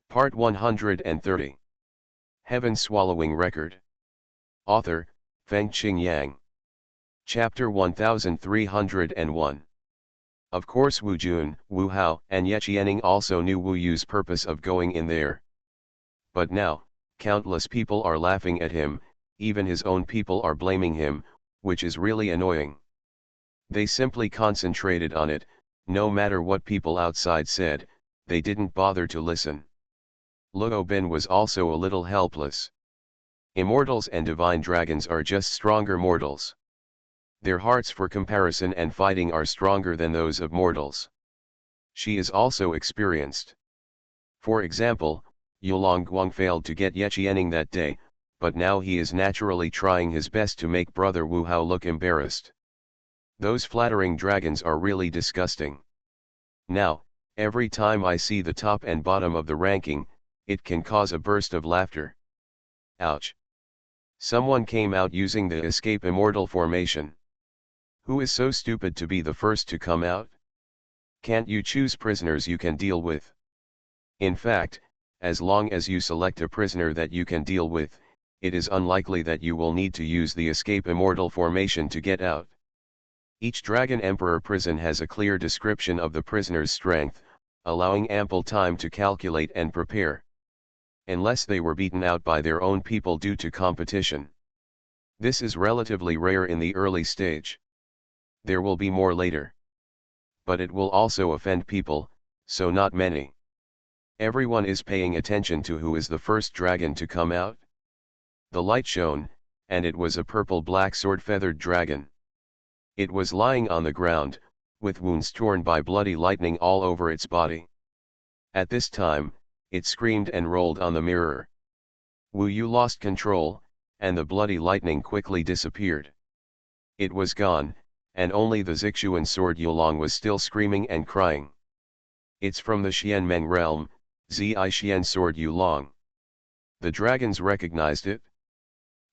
Part 130. Heaven-Swallowing Record. Author, Fengqing Yang. Chapter 1301. Of course Wu Jun, Wu Hao, and Ye Qianing also knew Wu Yu's purpose of going in there. But now, countless people are laughing at him, even his own people are blaming him, which is really annoying. They simply concentrated on it, no matter what people outside said, they didn't bother to listen. Luo Bin was also a little helpless. Immortals and divine dragons are just stronger mortals. Their hearts for comparison and fighting are stronger than those of mortals. She is also experienced. For example, Yulong Guang failed to get Ye Qianing that day, but now he is naturally trying his best to make brother Wu Hao look embarrassed. Those flattering dragons are really disgusting. Now, every time I see the top and bottom of the ranking, it can cause a burst of laughter. Ouch. Someone came out using the escape immortal formation. Who is so stupid to be the first to come out? Can't you choose prisoners you can deal with? In fact, as long as you select a prisoner that you can deal with, it is unlikely that you will need to use the escape immortal formation to get out. Each Dragon Emperor prison has a clear description of the prisoner's strength, allowing ample time to calculate and prepare. Unless they were beaten out by their own people due to competition. This is relatively rare in the early stage. There will be more later. But it will also offend people, so not many. Everyone is paying attention to who is the first dragon to come out. The light shone, and it was a purple-black sword-feathered dragon. It was lying on the ground, with wounds torn by bloody lightning all over its body. At this time, it screamed and rolled on the mirror. Wu Yu lost control, and the bloody lightning quickly disappeared. It was gone, and only the Zixuan sword Yulong was still screaming and crying. It's from the Xianmeng realm, Zi Xian sword Yulong. The dragons recognized it.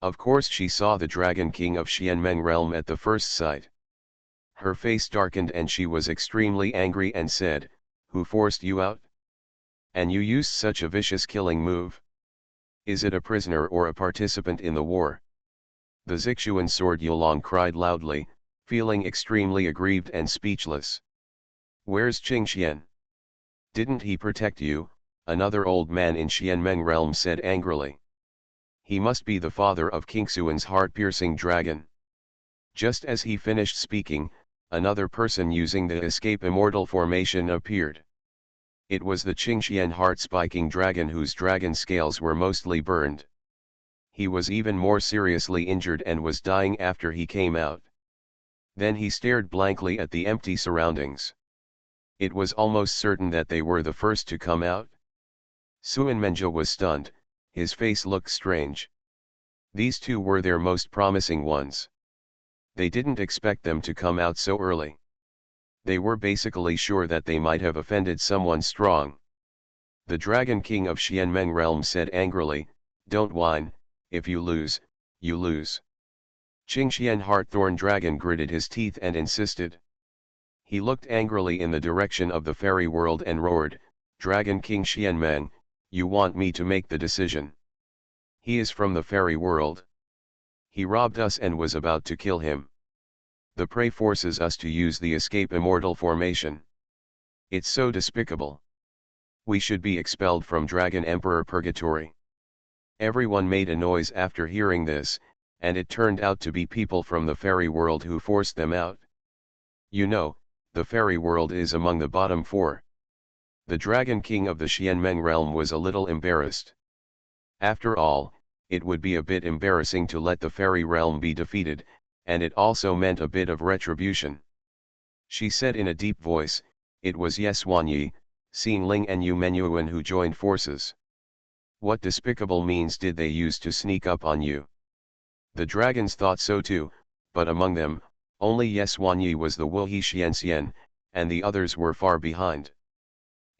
Of course she saw the Dragon King of Xianmeng realm at the first sight. Her face darkened and she was extremely angry and said, "Who forced you out? And you used such a vicious killing move? Is it a prisoner or a participant in the war?" The Zixuan sword Yulong cried loudly, feeling extremely aggrieved and speechless. "Where's Qingxian? Didn't he protect you?" another old man in Xianmeng realm said angrily. "He must be the father of Qingxuan's heart-piercing dragon." Just as he finished speaking, another person using the escape immortal formation appeared. It was the Qingxian heart-spiking dragon whose dragon scales were mostly burned. He was even more seriously injured and was dying after he came out. Then he stared blankly at the empty surroundings. It was almost certain that they were the first to come out. Xuanmenja was stunned, his face looked strange. These two were their most promising ones. They didn't expect them to come out so early. They were basically sure that they might have offended someone strong. The Dragon King of Xianmeng realm said angrily, "Don't whine, if you lose, you lose." Qingxian Heartthorn Dragon gritted his teeth and insisted. He looked angrily in the direction of the fairy world and roared, "Dragon King Xianmeng, you want me to make the decision? He is from the fairy world. He robbed us and was about to kill him. The prey forces us to use the escape immortal formation. It's so despicable. We should be expelled from Dragon Emperor Purgatory." Everyone made a noise after hearing this, and it turned out to be people from the fairy world who forced them out. You know, the fairy world is among the bottom four. The Dragon King of the Xianmeng realm was a little embarrassed. After all, it would be a bit embarrassing to let the fairy realm be defeated, and it also meant a bit of retribution. She said in a deep voice, "It was Ye Xuanyi, Xin Ling and Yu Menyuan who joined forces. What despicable means did they use to sneak up on you?" The dragons thought so too, but among them, only Ye Xuanyi was the Wuhi Xianxian, and the others were far behind.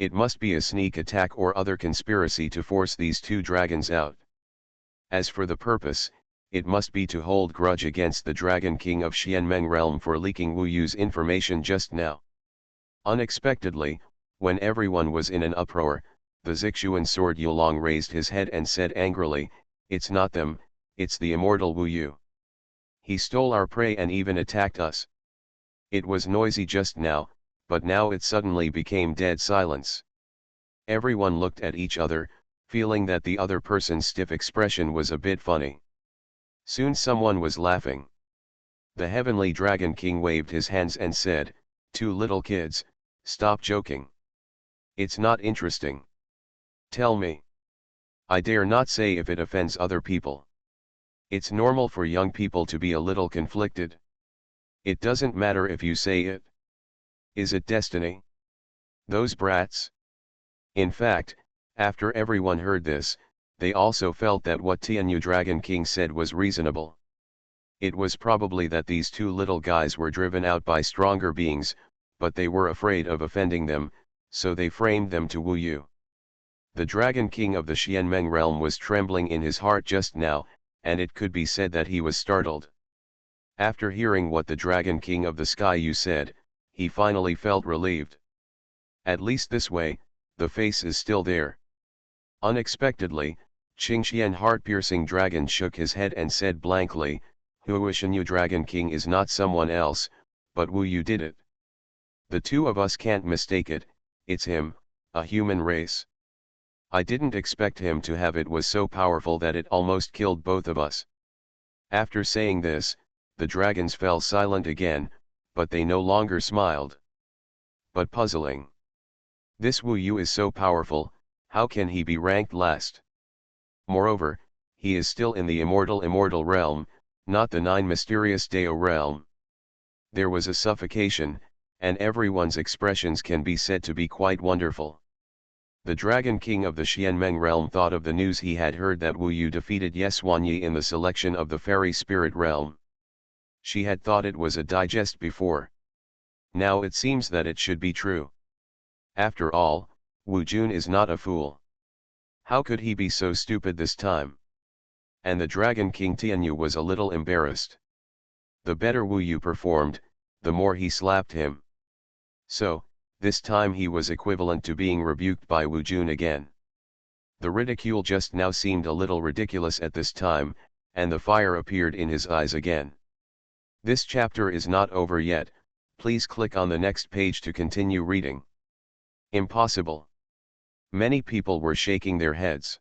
It must be a sneak attack or other conspiracy to force these two dragons out. As for the purpose, it must be to hold grudge against the Dragon King of Xianmeng realm for leaking Wu Yu's information just now. Unexpectedly, when everyone was in an uproar, The Zixuan sword Yulong raised his head and said angrily, "It's not them, it's the immortal Wu Yu. He stole our prey and even attacked us." It was noisy just now, but now it suddenly became dead silence. Everyone looked at each other, feeling that the other person's stiff expression was a bit funny. Soon someone was laughing. The Heavenly Dragon King waved his hands and said, "Two little kids, stop joking. It's not interesting. Tell me. I dare not say if it offends other people. It's normal for young people to be a little conflicted. It doesn't matter if you say it. Is it destiny? Those brats?" In fact, after everyone heard this, they also felt that what Tianyu Dragon King said was reasonable. It was probably that these two little guys were driven out by stronger beings, but they were afraid of offending them, so they framed them to Wu Yu. The Dragon King of the Xianmeng realm was trembling in his heart just now, and it could be said that he was startled. After hearing what the Dragon King of the Sky Yu said, he finally felt relieved. At least this way, the face is still there. Unexpectedly, Qingxian heart-piercing dragon shook his head and said blankly, "Huishanyu Dragon King is not someone else, but Wu Yu did it. The two of us can't mistake it, it's him, a human race. I didn't expect him to have it was so powerful that it almost killed both of us." After saying this, the dragons fell silent again, but they no longer smiled. But puzzling. This Wu Yu is so powerful, how can he be ranked last? Moreover, he is still in the immortal realm, not the nine mysterious Dao realm. There was a suffocation, and everyone's expressions can be said to be quite wonderful. The Dragon King of the Xianmeng realm thought of the news he had heard that Wu Yu defeated Xuanyi in the selection of the fairy spirit realm. She had thought it was a digest before. Now it seems that it should be true. After all, Wu Jun is not a fool. How could he be so stupid this time? And the Dragon King Tianyu was a little embarrassed. The better Wu Yu performed, the more he slapped him. So, this time he was equivalent to being rebuked by Wu Jun again. The ridicule just now seemed a little ridiculous at this time, and the fire appeared in his eyes again. This chapter is not over yet, please click on the next page to continue reading. Impossible. Many people were shaking their heads.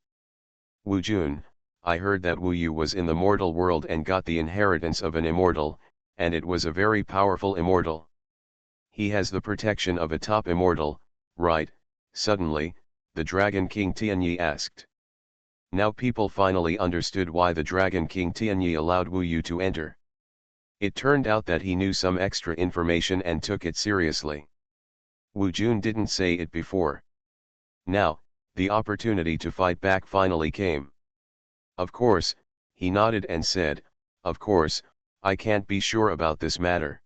Wu Jun, I heard that Wu Yu was in the mortal world and got the inheritance of an immortal, and it was a very powerful immortal. He has the protection of a top immortal, right? Suddenly, the Dragon King Tianyi asked. Now people finally understood why the Dragon King Tianyi allowed Wu Yu to enter. It turned out that he knew some extra information and took it seriously. Wu Jun didn't say it before. Now, the opportunity to fight back finally came. Of course, he nodded and said, "Of course, I can't be sure about this matter.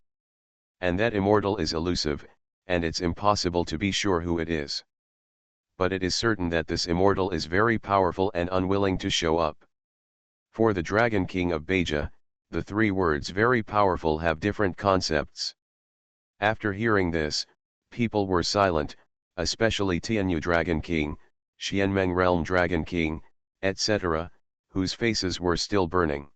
And that immortal is elusive, and it's impossible to be sure who it is. But it is certain that this immortal is very powerful and unwilling to show up." For the Dragon King of Beja, the three words very powerful have different concepts. After hearing this, people were silent, especially Tianyu Dragon King, Xianmeng Realm Dragon King, etc., whose faces were still burning.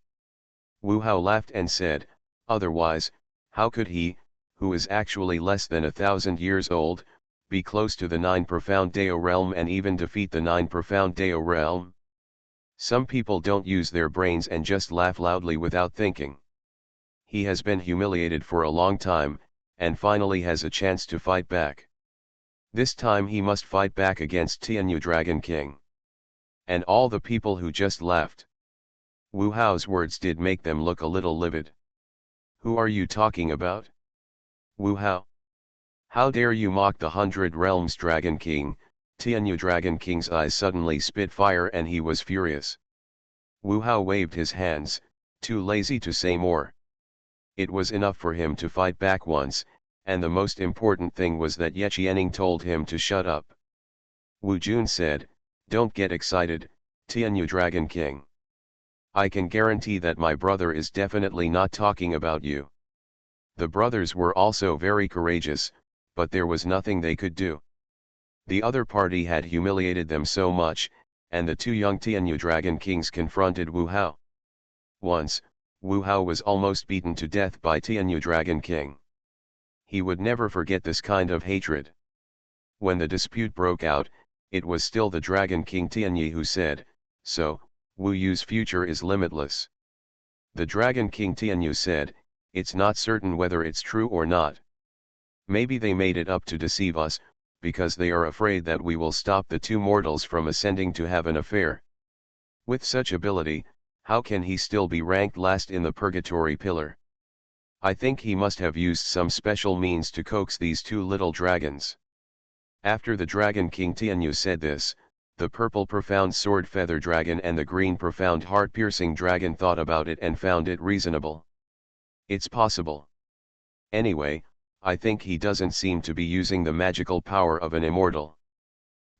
Wu Hao laughed and said, "Otherwise, how could he, who is actually less than 1,000 years old, be close to the nine profound Dao realm and even defeat the nine profound Dao realm?" Some people don't use their brains and just laugh loudly without thinking. He has been humiliated for a long time, and finally has a chance to fight back. This time he must fight back against Tianyu Dragon King. And all the people who just laughed. Wu Hao's words did make them look a little livid. "Who are you talking about? Wu Hao? How dare you mock the 100 Realms Dragon King?" Tianyu Dragon King's eyes suddenly spit fire and he was furious. Wu Hao waved his hands, too lazy to say more. It was enough for him to fight back once, and the most important thing was that Ye Qianing told him to shut up. Wu Jun said, "Don't get excited, Tianyu Dragon King. I can guarantee that my brother is definitely not talking about you." The brothers were also very courageous, but there was nothing they could do. The other party had humiliated them so much, and the two young Tianyu Dragon Kings confronted Wu Hao. Once, Wu Hao was almost beaten to death by Tianyu Dragon King. He would never forget this kind of hatred. When the dispute broke out, it was still the Dragon King Tianyi who said, "So, Wu Yu's future is limitless." The Dragon King Tianyu said, "It's not certain whether it's true or not. Maybe they made it up to deceive us, because they are afraid that we will stop the two mortals from ascending to have an affair." With such ability, how can he still be ranked last in the purgatory pillar? I think he must have used some special means to coax these two little dragons. After the Dragon King Tianyu said this, the purple profound sword feather dragon and the green profound heart-piercing dragon thought about it and found it reasonable. It's possible. Anyway, I think he doesn't seem to be using the magical power of an immortal.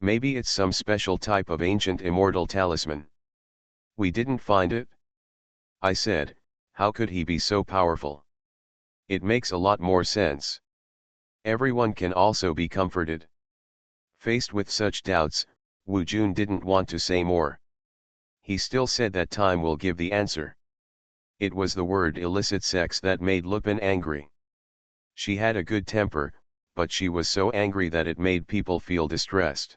Maybe it's some special type of ancient immortal talisman. We didn't find it? I said, how could he be so powerful? It makes a lot more sense. Everyone can also be comforted. Faced with such doubts, Wu Jun didn't want to say more. He still said that time will give the answer. It was the word illicit sex that made Lupin angry. She had a good temper, but she was so angry that it made people feel distressed.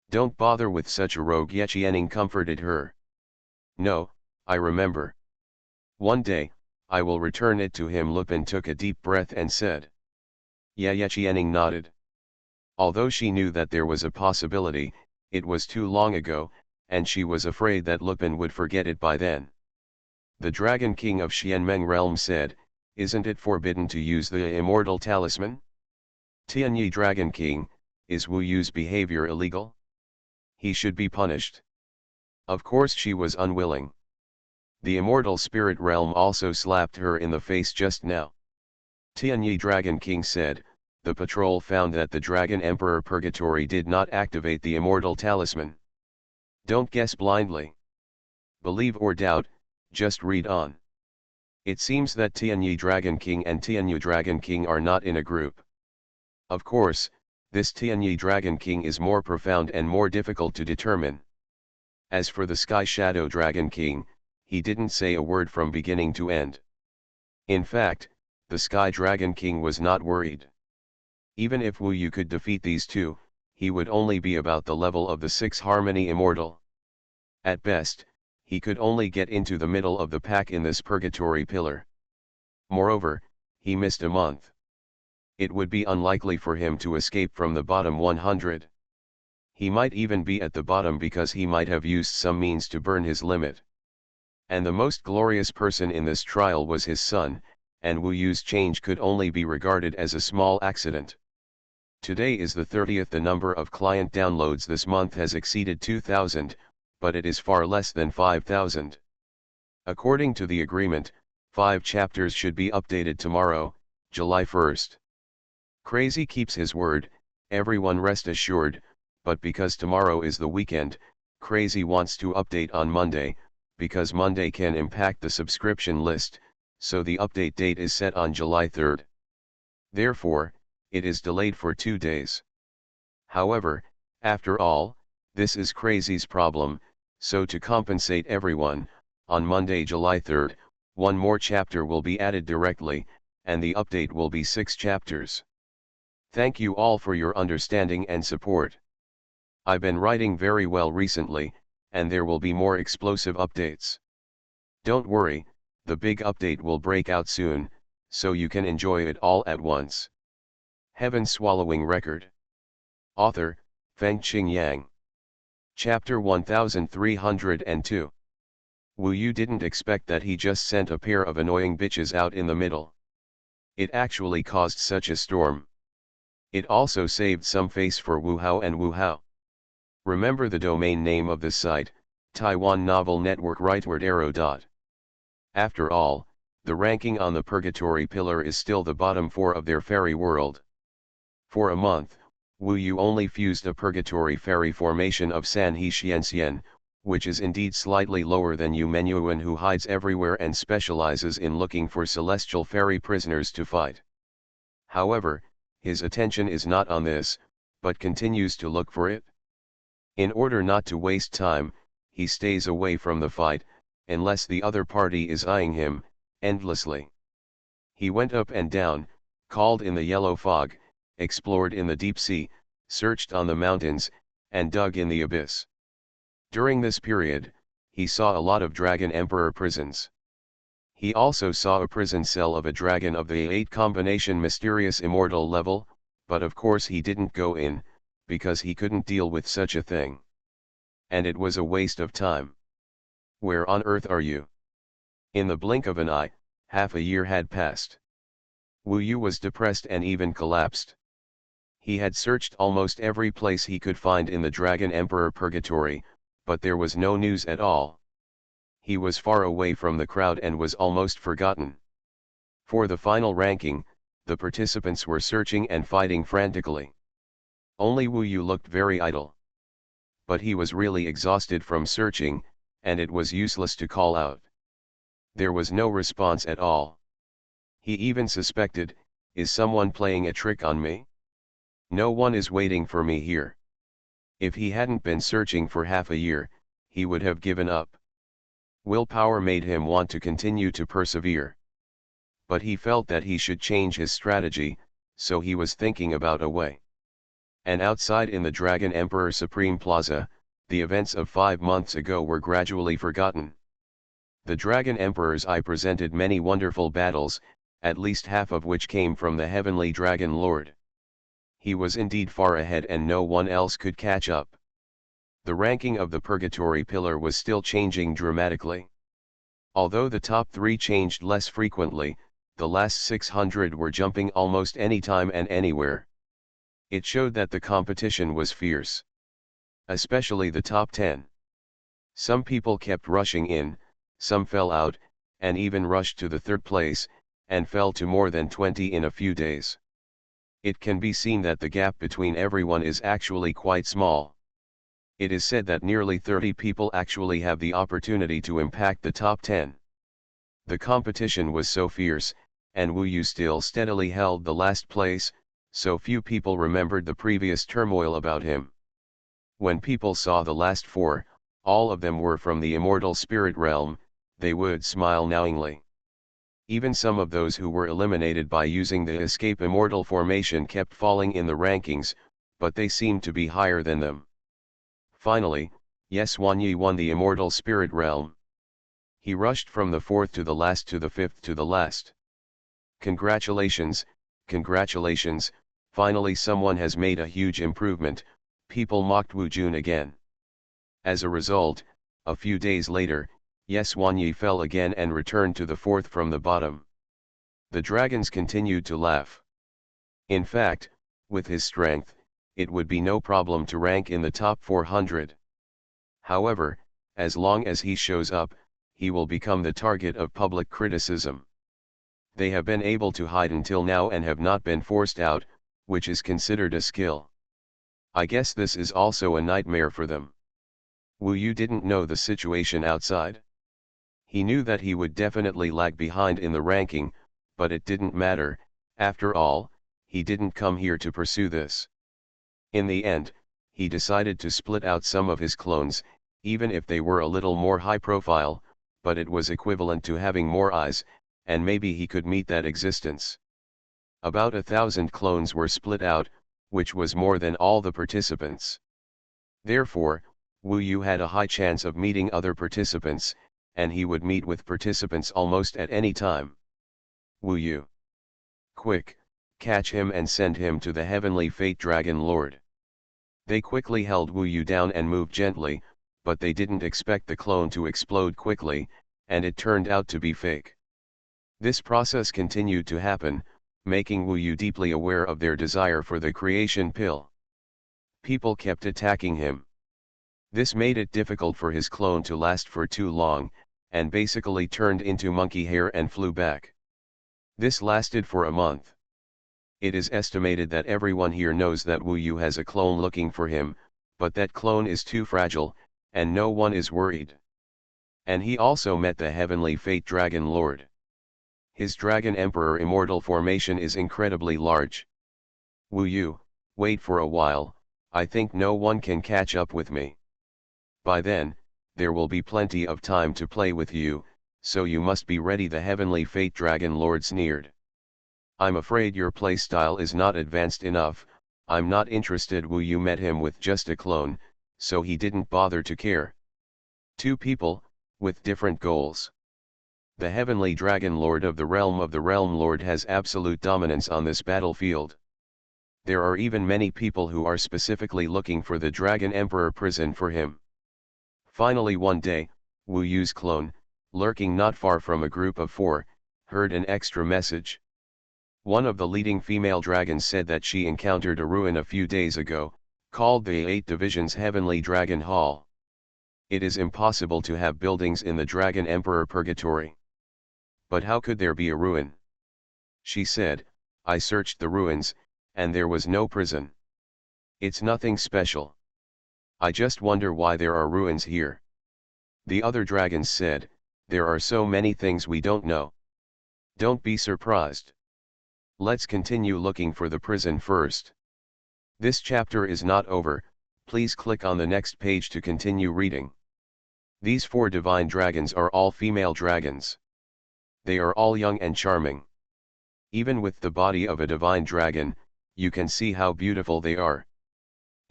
Don't bother with such a rogue, Ye Qianning comforted her. No, I remember. One day, I will return it to him. Lupin took a deep breath and said. Ye Qianning nodded. Although she knew that there was a possibility, it was too long ago, and she was afraid that Lupin would forget it by then. The Dragon King of Xianmeng realm said, "Isn't it forbidden to use the immortal talisman?" Tianyi Dragon King, is Wu Yu's behavior illegal? He should be punished. Of course she was unwilling. The immortal spirit realm also slapped her in the face just now. Tianyi Dragon King said, "The patrol found that the Dragon Emperor Purgatory did not activate the immortal talisman. Don't guess blindly. Believe or doubt, just read on." It seems that Tianyi Dragon King and Tianyu Dragon King are not in a group. Of course, this Tianyi Dragon King is more profound and more difficult to determine. As for the Sky Shadow Dragon King, he didn't say a word from beginning to end. In fact, the Sky Dragon King was not worried. Even if Wu Yu could defeat these two, he would only be about the level of the 6 Harmony Immortal. At best, he could only get into the middle of the pack in this purgatory pillar. Moreover, he missed a month. It would be unlikely for him to escape from the bottom 100. He might even be at the bottom because he might have used some means to burn his limit. And the most glorious person in this trial was his son, and Wu Yu's change could only be regarded as a small accident. Today is the 30th. The number of client downloads this month has exceeded 2,000, but it is far less than 5,000. According to the agreement, 5 chapters should be updated tomorrow, July 1st. Crazy keeps his word, everyone rest assured, but because tomorrow is the weekend, Crazy wants to update on Monday, because Monday can impact the subscription list, so the update date is set on July 3rd. Therefore, it is delayed for 2 days. However, after all, this is Crazy's problem, so to compensate everyone, on Monday July 3rd, one more chapter will be added directly, and the update will be 6 chapters. Thank you all for your understanding and support. I've been writing very well recently, and there will be more explosive updates. Don't worry, the big update will break out soon, so you can enjoy it all at once. Heaven Swallowing Record. Author, Fengqing Yang. Chapter 1302. Wu Yu didn't expect that he just sent a pair of annoying bitches out in the middle. It actually caused such a storm. It also saved some face for Wu Hao and Wu Hao. Remember the domain name of the site, Taiwan Novel Network rightward arrow. After all, the ranking on the Purgatory Pillar is still the bottom 4 of their fairy world. For a month, Wu Yu only fused a Purgatory fairy formation of San He Xianxian, which is indeed slightly lower than Yu Menyuan, who hides everywhere and specializes in looking for celestial fairy prisoners to fight. However, his attention is not on this, but continues to look for it. In order not to waste time, he stays away from the fight, unless the other party is eyeing him, endlessly. He went up and down, called in the yellow fog, explored in the deep sea, searched on the mountains, and dug in the abyss. During this period, he saw a lot of Dragon Emperor prisons. He also saw a prison cell of a dragon of the 8 combination mysterious immortal level, but of course he didn't go in, because he couldn't deal with such a thing. And it was a waste of time. Where on earth are you? In the blink of an eye, half a year had passed. Wu Yu was depressed and even collapsed. He had searched almost every place he could find in the Dragon Emperor Purgatory, but there was no news at all. He was far away from the crowd and was almost forgotten. For the final ranking, the participants were searching and fighting frantically. Only Wu Yu looked very idle. But he was really exhausted from searching, and it was useless to call out. There was no response at all. He even suspected, is someone playing a trick on me? No one is waiting for me here. If he hadn't been searching for half a year, he would have given up. Willpower made him want to continue to persevere. But he felt that he should change his strategy, so he was thinking about a way. And outside in the Dragon Emperor Supreme Plaza, the events of 5 months ago were gradually forgotten. The Dragon Emperor's eye presented many wonderful battles, at least half of which came from the Heavenly Dragon Lord. He was indeed far ahead and no one else could catch up. The ranking of the Purgatory Pillar was still changing dramatically. Although the top 3 changed less frequently, the last 600 were jumping almost anytime and anywhere. It showed that the competition was fierce. Especially the top 10. Some people kept rushing in, some fell out, and even rushed to the 3rd place, and fell to more than 20 in a few days. It can be seen that the gap between everyone is actually quite small. It is said that nearly 30 people actually have the opportunity to impact the top 10. The competition was so fierce, and Wu Yu still steadily held the last place, so few people remembered the previous turmoil about him. When people saw the last 4, all of them were from the immortal spirit realm, they would smile knowingly. Even some of those who were eliminated by using the escape immortal formation kept falling in the rankings, but they seemed to be higher than them. Finally, Xuanhuan won the immortal spirit realm. He rushed from the 4th to the last to the 5th to the last. Congratulations, congratulations, finally someone has made a huge improvement, people mocked Wu Jun again. As a result, a few days later, Xuanyi fell again and returned to the 4th from the bottom. The dragons continued to laugh. In fact, with his strength, it would be no problem to rank in the top 400. However, as long as he shows up, he will become the target of public criticism. They have been able to hide until now and have not been forced out, which is considered a skill. I guess this is also a nightmare for them. Wu Yu didn't know the situation outside. He knew that he would definitely lag behind in the ranking, but it didn't matter, after all, he didn't come here to pursue this. In the end, he decided to split out some of his clones, even if they were a little more high profile, but it was equivalent to having more eyes, and maybe he could meet that existence. About 1,000 clones were split out, which was more than all the participants. Therefore, Wu Yu had a high chance of meeting other participants, and he would meet with participants almost at any time. Wu Yu. Quick, catch him and send him to the heavenly fate dragon lord. They quickly held Wu Yu down and moved gently, but they didn't expect the clone to explode quickly, and it turned out to be fake. This process continued to happen, making Wu Yu deeply aware of their desire for the creation pill. People kept attacking him. This made it difficult for his clone to last for too long, and basically turned into monkey hair and flew back. This lasted for a month. It is estimated that everyone here knows that Wu Yu has a clone looking for him, but that clone is too fragile, and no one is worried. And he also met the heavenly fate dragon lord. His Dragon Emperor immortal formation is incredibly large. Wu Yu, wait for a while, I think no one can catch up with me. By then, there will be plenty of time to play with you, so you must be ready. The heavenly fate dragon lord sneered. I'm afraid your playstyle is not advanced enough. I'm not interested. Wu Yu met him with just a clone, so he didn't bother to care. Two people, with different goals. The heavenly dragon lord of the realm lord has absolute dominance on this battlefield. There are even many people who are specifically looking for the dragon emperor prison for him. Finally one day, Wu Yu's clone, lurking not far from a group of 4, heard an extra message. One of the leading female dragons said that she encountered a ruin a few days ago, called the 8 Divisions Heavenly Dragon Hall. It is impossible to have buildings in the Dragon Emperor Purgatory. But how could there be a ruin? She said, I searched the ruins, and there was no prison. It's nothing special. I just wonder why there are ruins here. The other dragons said, there are so many things we don't know. Don't be surprised. Let's continue looking for the prison first. This chapter is not over, please click on the next page to continue reading. These 4 divine dragons are all female dragons. They are all young and charming. Even with the body of a divine dragon, you can see how beautiful they are.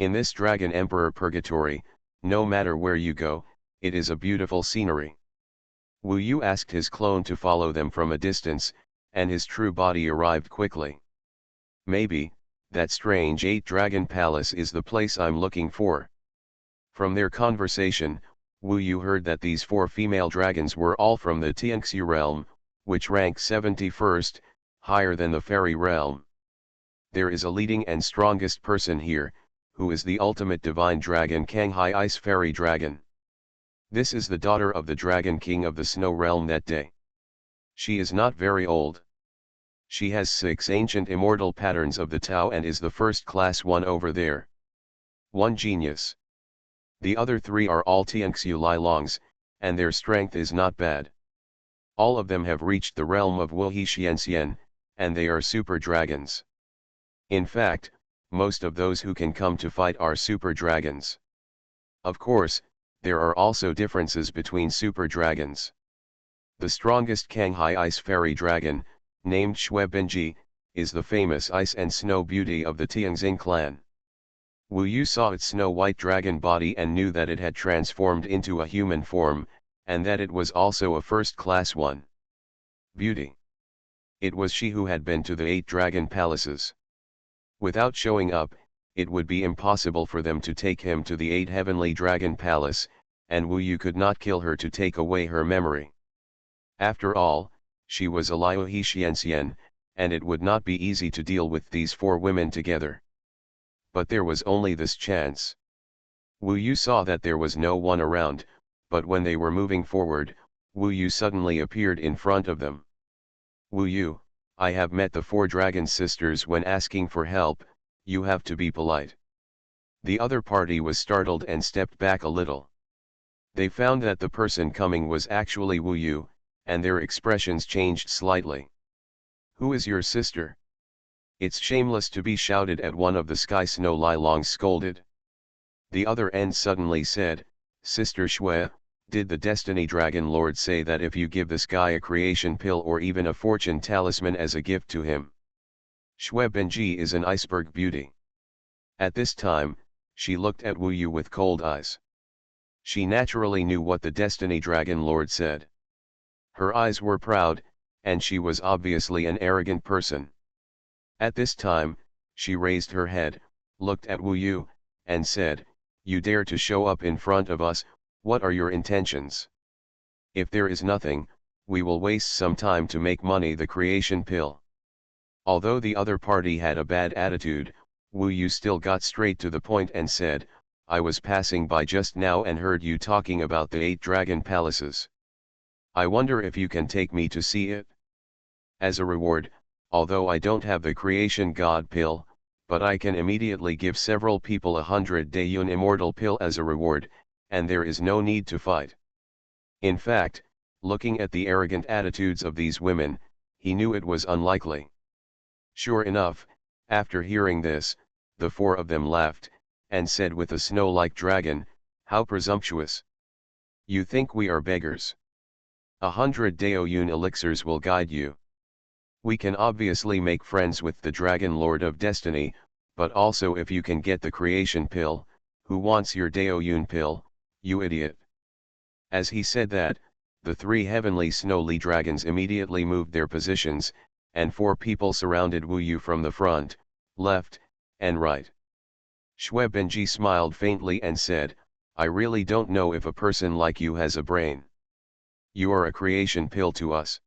In this Dragon Emperor Purgatory, no matter where you go, it is a beautiful scenery. Wu Yu asked his clone to follow them from a distance, and his true body arrived quickly. Maybe, that strange 8 Dragon Palace is the place I'm looking for. From their conversation, Wu Yu heard that these 4 female dragons were all from the Tianxu realm, which ranks 71st, higher than the fairy realm. There is a leading and strongest person here, who is the ultimate divine dragon Kanghai Ice Fairy Dragon. This is the daughter of the Dragon King of the Snow Realm that day. She is not very old. She has 6 ancient immortal patterns of the Tao and is the first class one over there. One genius. The other 3 are all Tianxu Lilongs, and their strength is not bad. All of them have reached the realm of Wuhi Xianxian, and they are super dragons. In fact, most of those who can come to fight are super dragons. Of course, there are also differences between super dragons. The strongest Kanghai Ice Fairy Dragon, named Xuebenji, is the famous ice and snow beauty of the Tianxing clan. Wu Yu saw its snow-white dragon body and knew that it had transformed into a human form, and that it was also a first-class one. Beauty. It was she who had been to the 8 dragon palaces. Without showing up, it would be impossible for them to take him to the 8 heavenly dragon palace, and Wu Yu could not kill her to take away her memory. After all, she was a Liu Xianxian, and it would not be easy to deal with these 4 women together. But there was only this chance. Wu Yu saw that there was no one around, but when they were moving forward, Wu Yu suddenly appeared in front of them. Wu Yu, I have met the 4 dragon sisters. When asking for help, you have to be polite. The other party was startled and stepped back a little. They found that the person coming was actually Wu Yu, and their expressions changed slightly. Who is your sister? It's shameless to be shouted at, one of the Sky Snow Lilongs scolded. The other end suddenly said, Sister Xue, did the Destiny Dragon Lord say that if you give this guy a creation pill or even a fortune talisman as a gift to him? Xue Benji is an iceberg beauty. At this time, she looked at Wu Yu with cold eyes. She naturally knew what the Destiny Dragon Lord said. Her eyes were proud, and she was obviously an arrogant person. At this time, she raised her head, looked at Wu Yu, and said, You dare to show up in front of us, what are your intentions? If there is nothing, we will waste some time to make money. The creation pill. Although the other party had a bad attitude, Wu Yu still got straight to the point and said, I was passing by just now and heard you talking about the 8 dragon palaces. I wonder if you can take me to see it? As a reward, although I don't have the creation god pill, but I can immediately give several people 100 Daiyun immortal pill as a reward, and there is no need to fight. In fact, looking at the arrogant attitudes of these women, he knew it was unlikely. Sure enough, after hearing this, the 4 of them laughed, and said with a snow-like dragon, "How presumptuous! You think we are beggars? 100 Daoyun elixirs will guide you. We can obviously make friends with the Dragon Lord of Destiny, but also if you can get the creation pill, who wants your Daoyun pill, you idiot?" As he said that, the 3 heavenly snowy dragons immediately moved their positions, and 4 people surrounded Wu Yu from the front, left, and right. Xue Benji smiled faintly and said, "I really don't know if a person like you has a brain. You are a creation pill to us.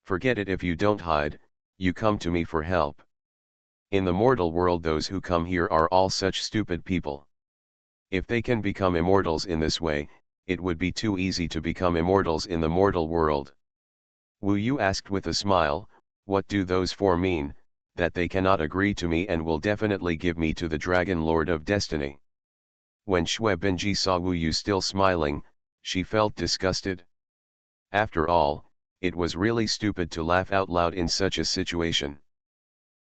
Forget it if you don't hide, you come to me for help. In the mortal world those who come here are all such stupid people. If they can become immortals in this way, it would be too easy to become immortals in the mortal world." Wu Yu asked with a smile, "What do those 4 mean, that they cannot agree to me and will definitely give me to the Dragon Lord of Destiny?" When Xue Benji saw Wu Yu still smiling, she felt disgusted. After all, it was really stupid to laugh out loud in such a situation.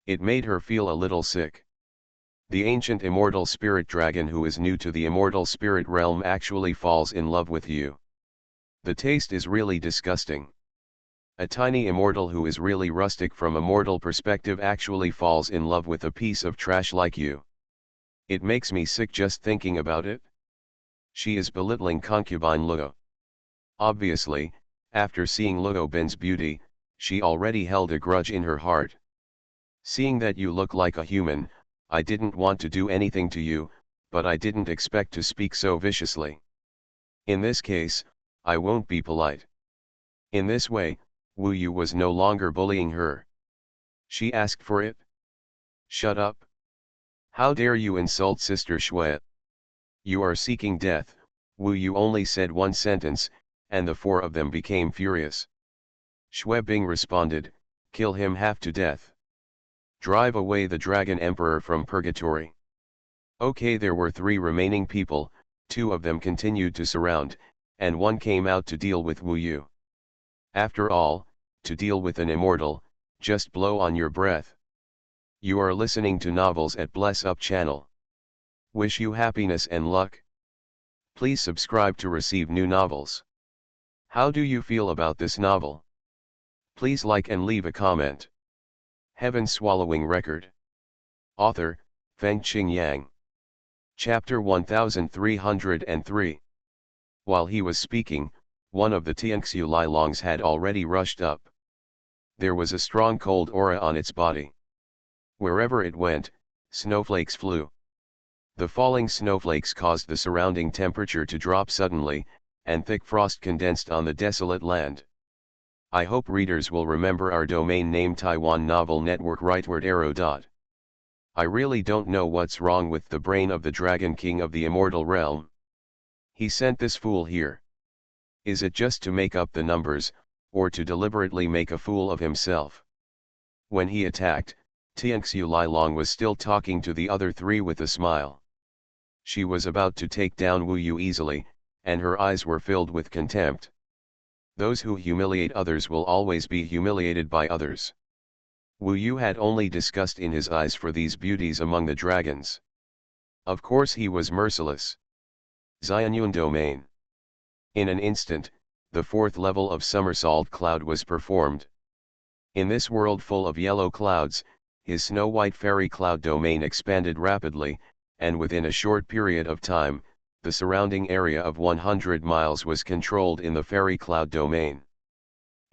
It made her feel a little sick. The ancient immortal spirit dragon who is new to the immortal spirit realm actually falls in love with you. The taste is really disgusting. A tiny immortal who is really rustic from a mortal perspective actually falls in love with a piece of trash like you. It makes me sick just thinking about it. She is belittling concubine Luo. Obviously, after seeing Luo Bin's beauty, she already held a grudge in her heart. "Seeing that you look like a human, I didn't want to do anything to you, but I didn't expect to speak so viciously. In this case, I won't be polite." In this way, Wu Yu was no longer bullying her. She asked for it. "Shut up. How dare you insult Sister Xue? You are seeking death." Wu Yu only said one sentence, and the 4 of them became furious. Xue Bing responded, "Kill him half to death. Drive away the Dragon Emperor from purgatory." Okay, there were 3 remaining people, 2 of them continued to surround, and 1 came out to deal with Wu Yu. After all, to deal with an immortal, just blow on your breath. You are listening to novels at Bless Up channel. Wish you happiness and luck. Please subscribe to receive new novels. How do you feel about this novel? Please like and leave a comment. Heaven Swallowing Record. Author, Fengqing Yang. Chapter 1303. While he was speaking, one of the Tianxiu Lilongs had already rushed up. There was a strong cold aura on its body. Wherever it went, snowflakes flew. The falling snowflakes caused the surrounding temperature to drop suddenly, and thick frost condensed on the desolate land. I hope readers will remember our domain name Taiwan Novel Network rightward arrow. I really don't know what's wrong with the brain of the Dragon King of the Immortal Realm. He sent this fool here. Is it just to make up the numbers, or to deliberately make a fool of himself? When he attacked, Tianxiu Lilong was still talking to the other 3 with a smile. She was about to take down Wu Yu easily, and her eyes were filled with contempt. Those who humiliate others will always be humiliated by others. Wu Yu had only disgust in his eyes for these beauties among the dragons. Of course he was merciless. Xuanhuan domain. In an instant, the 4th level of Somersault Cloud was performed. In this world full of yellow clouds, his snow-white fairy cloud domain expanded rapidly, and within a short period of time, the surrounding area of 100 miles was controlled in the fairy cloud domain.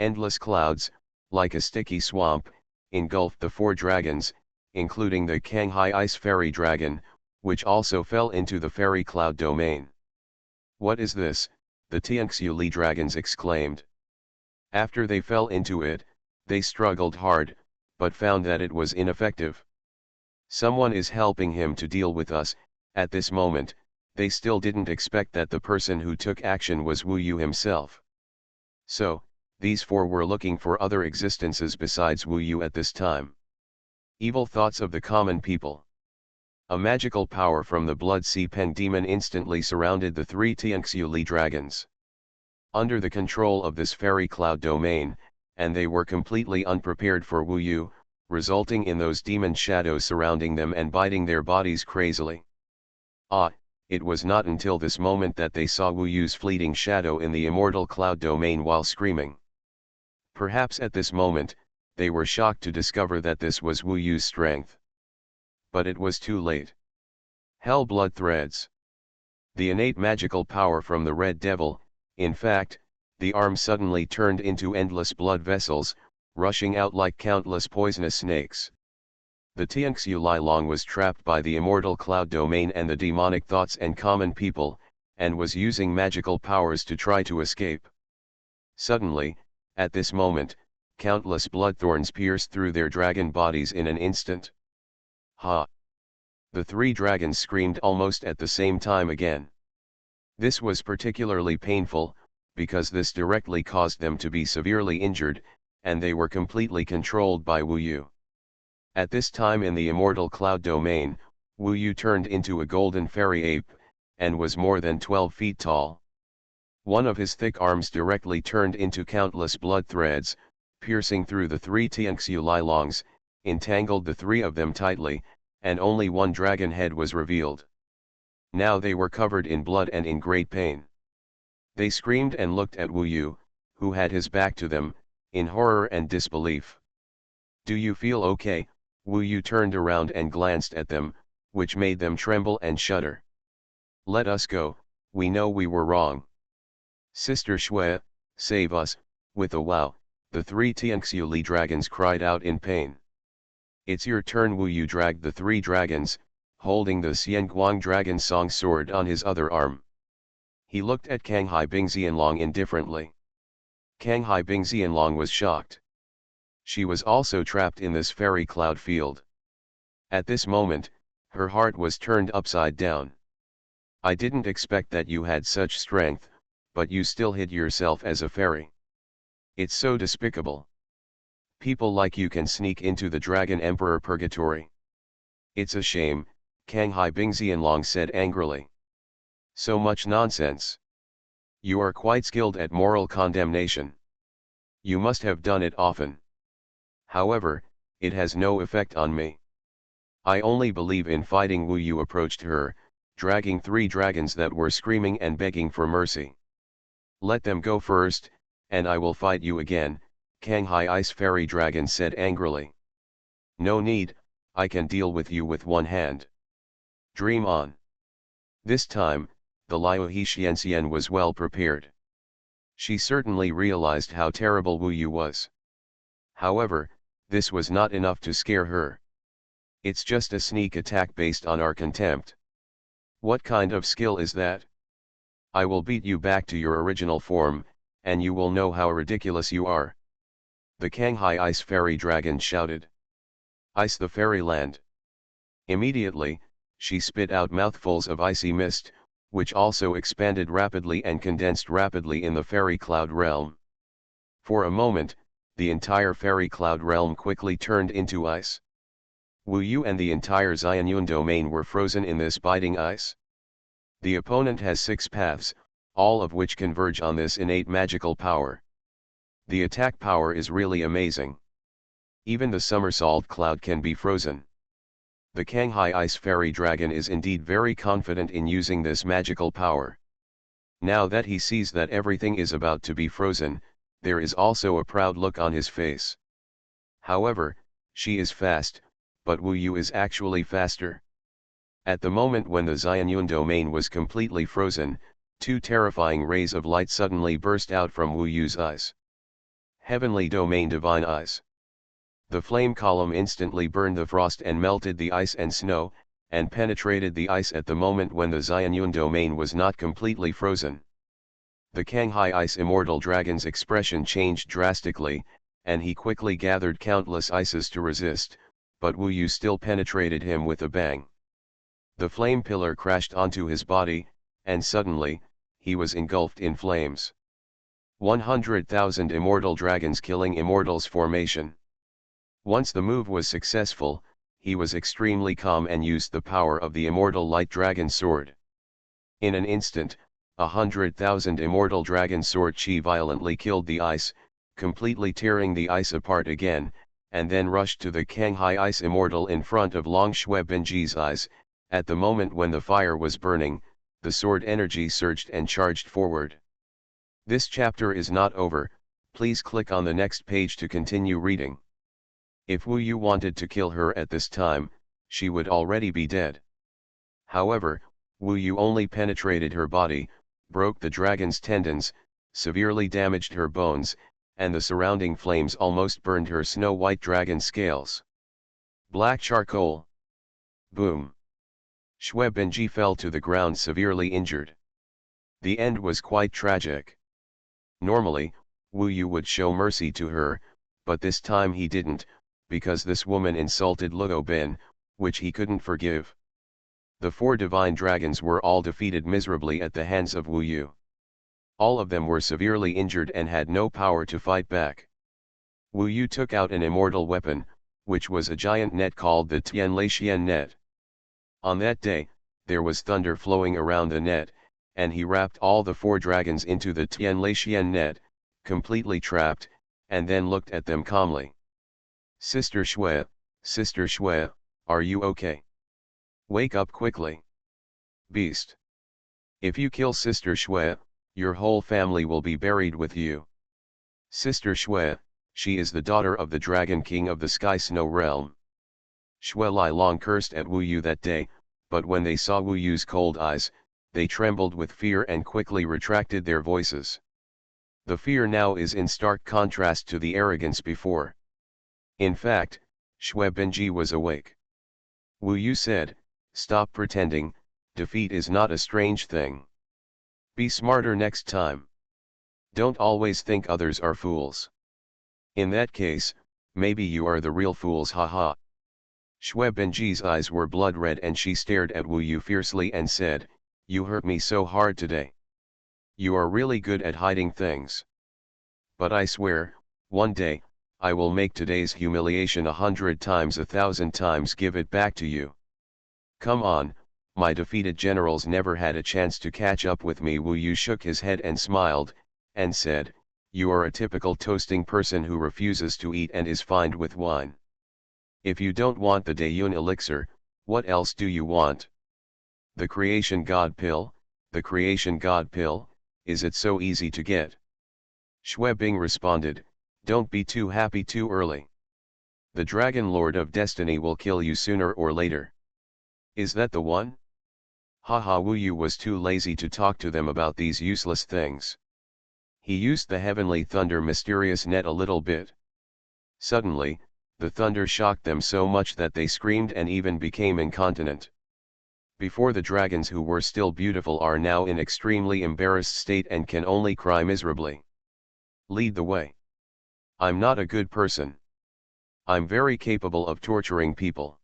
Endless clouds, like a sticky swamp, engulfed the 4 dragons, including the Kanghai Ice Fairy Dragon, which also fell into the fairy cloud domain. "What is this?" the Tianxiu Li dragons exclaimed. After they fell into it, they struggled hard, but found that it was ineffective. "Someone is helping him to deal with us." At this moment, they still didn't expect that the person who took action was Wu Yu himself. So, these 4 were looking for other existences besides Wu Yu at this time. Evil thoughts of the common people. A magical power from the Blood Sea Pen Demon instantly surrounded the 3 Tianxiu Li dragons. Under the control of this fairy cloud domain, and they were completely unprepared for Wu Yu, resulting in those demon shadows surrounding them and biting their bodies crazily. Ah, it was not until this moment that they saw Wu Yu's fleeting shadow in the immortal cloud domain while screaming. Perhaps at this moment, they were shocked to discover that this was Wu Yu's strength. But it was too late. Hell blood threads. The innate magical power from the Red Devil, in fact, the arm suddenly turned into endless blood vessels, rushing out like countless poisonous snakes. The Tianxu Lilong was trapped by the immortal cloud domain and the demonic thoughts and common people, and was using magical powers to try to escape. Suddenly, at this moment, countless blood thorns pierced through their dragon bodies in an instant. Ha! The three dragons screamed almost at the same time again. This was particularly painful, because this directly caused them to be severely injured, and they were completely controlled by Wu Yu. At this time in the immortal cloud domain, Wu Yu turned into a golden fairy ape, and was more than 12 feet tall. One of his thick arms directly turned into countless blood threads, piercing through the three Tianxu Lilongs, entangled the three of them tightly, and only one dragon head was revealed. Now they were covered in blood and in great pain. They screamed and looked at Wu Yu, who had his back to them, in horror and disbelief. "Do you feel okay?" Wu Yu turned around and glanced at them, which made them tremble and shudder. "Let us go, we know we were wrong. Sister Shui, save us." With a wow, the three Tianxu Li dragons cried out in pain. "It's your turn." Wu Yu dragged the three dragons, holding the Xianguang dragon song sword on his other arm. He looked at Canghai Bingxianlong indifferently. Canghai Bingxianlong was shocked. She was also trapped in this fairy cloud field. At this moment, her heart was turned upside down. "I didn't expect that you had such strength, but you still hid yourself as a fairy. It's so despicable. People like you can sneak into the Dragon Emperor Purgatory. It's a shame," Canghai Bingxianlong said angrily. "So much nonsense. You are quite skilled at moral condemnation. You must have done it often. However, it has no effect on me. I only believe in fighting." Wu Yu approached her, dragging three dragons that were screaming and begging for mercy. "Let them go first, and I will fight you again," Canghai Ice Fairy Dragon said angrily. "No need, I can deal with you with one hand. Dream on." This time, the Liu Xianxian was well prepared. She certainly realized how terrible Wu Yu was. However, this was not enough to scare her. "It's just a sneak attack based on our contempt. What kind of skill is that? I will beat you back to your original form, and you will know how ridiculous you are," the Canghai Ice Fairy Dragon shouted. "Ice the fairyland." Immediately, she spit out mouthfuls of icy mist, which also expanded rapidly and condensed rapidly in the fairy cloud realm. For a moment, the entire fairy cloud realm quickly turned into ice. Wu Yu and the entire Xianyun domain were frozen in this biting ice. The opponent has 6 paths, all of which converge on this innate magical power. The attack power is really amazing. Even the somersault cloud can be frozen. The Canghai Ice Fairy Dragon is indeed very confident in using this magical power. Now that he sees that everything is about to be frozen, there is also a proud look on his face. However, she is fast, but Wu Yu is actually faster. At the moment when the Xianyun domain was completely frozen, 2 terrifying rays of light suddenly burst out from Wu Yu's eyes. Heavenly Domain Divine Eyes. The flame column instantly burned the frost and melted the ice and snow, and penetrated the ice at the moment when the Xianyun domain was not completely frozen. The Canghai Ice Immortal Dragon's expression changed drastically, and he quickly gathered countless ices to resist, but Wu Yu still penetrated him with a bang. The flame pillar crashed onto his body, and suddenly, he was engulfed in flames. 100,000 Immortal Dragons killing Immortals formation. Once the move was successful, he was extremely calm and used the power of the Immortal Light Dragon Sword. In an instant, 100,000 Immortal Dragon Sword Chi violently killed the ice, completely tearing the ice apart again, and then rushed to the Canghai Ice Immortal in front of Long Shui Benji's eyes, At the moment when the fire was burning, the sword energy surged and charged forward. This chapter is not over, please click on the next page to continue reading. If Wu Yu wanted to kill her at this time, she would already be dead. However, Wu Yu only penetrated her body, broke the dragon's tendons, severely damaged her bones, and the surrounding flames almost burned her snow-white dragon scales. Black charcoal. Boom. Xue Benji fell to the ground severely injured. The end was quite tragic. Normally, Wu Yu would show mercy to her, but this time he didn't, because this woman insulted Luo Ben, which he couldn't forgive. The 4 divine dragons were all defeated miserably at the hands of Wu Yu. All of them were severely injured and had no power to fight back. Wu Yu took out an immortal weapon, which was a giant net called the Tianleixian net. On that day, there was thunder flowing around the net, and he wrapped all the 4 dragons into the Tianleixian net, completely trapped, and then looked at them calmly. Sister Xue, are you okay? Wake up quickly. Beast. If you kill Sister Xue, your whole family will be buried with you. Sister Xue, she is the daughter of the Dragon King of the Sky Snow Realm. Xue Lai Long cursed at Wu Yu that day, but when they saw Wu Yu's cold eyes, they trembled with fear and quickly retracted their voices. The fear now is in stark contrast to the arrogance before. In fact, Xue Benji was awake. Wu Yu said, "Stop pretending, defeat is not a strange thing. Be smarter next time. Don't always think others are fools. In that case, maybe you are the real fools, haha." Xue Benji's eyes were blood red and she stared at Wu Yu fiercely and said, "You hurt me so hard today. You are really good at hiding things. But I swear, one day, I will make today's humiliation 100 times 1,000 times give it back to you. Come on, my defeated generals never had a chance to catch up with me." Wu Yu shook his head and smiled, and said, "You are a typical toasting person who refuses to eat and is fined with wine. If you don't want the Dayun elixir, what else do you want? The creation god pill, the creation god pill, is it so easy to get?" Xue Bing responded, "Don't be too happy too early. The Dragon Lord of Destiny will kill you sooner or later. Is that the one?" Haha. Wu Yu was too lazy to talk to them about these useless things. He used the heavenly thunder mysterious net a little bit. Suddenly, the thunder shocked them so much that they screamed and even became incontinent. Before the dragons who were still beautiful are now in extremely embarrassed state and can only cry miserably. Lead the way. I'm not a good person. I'm very capable of torturing people.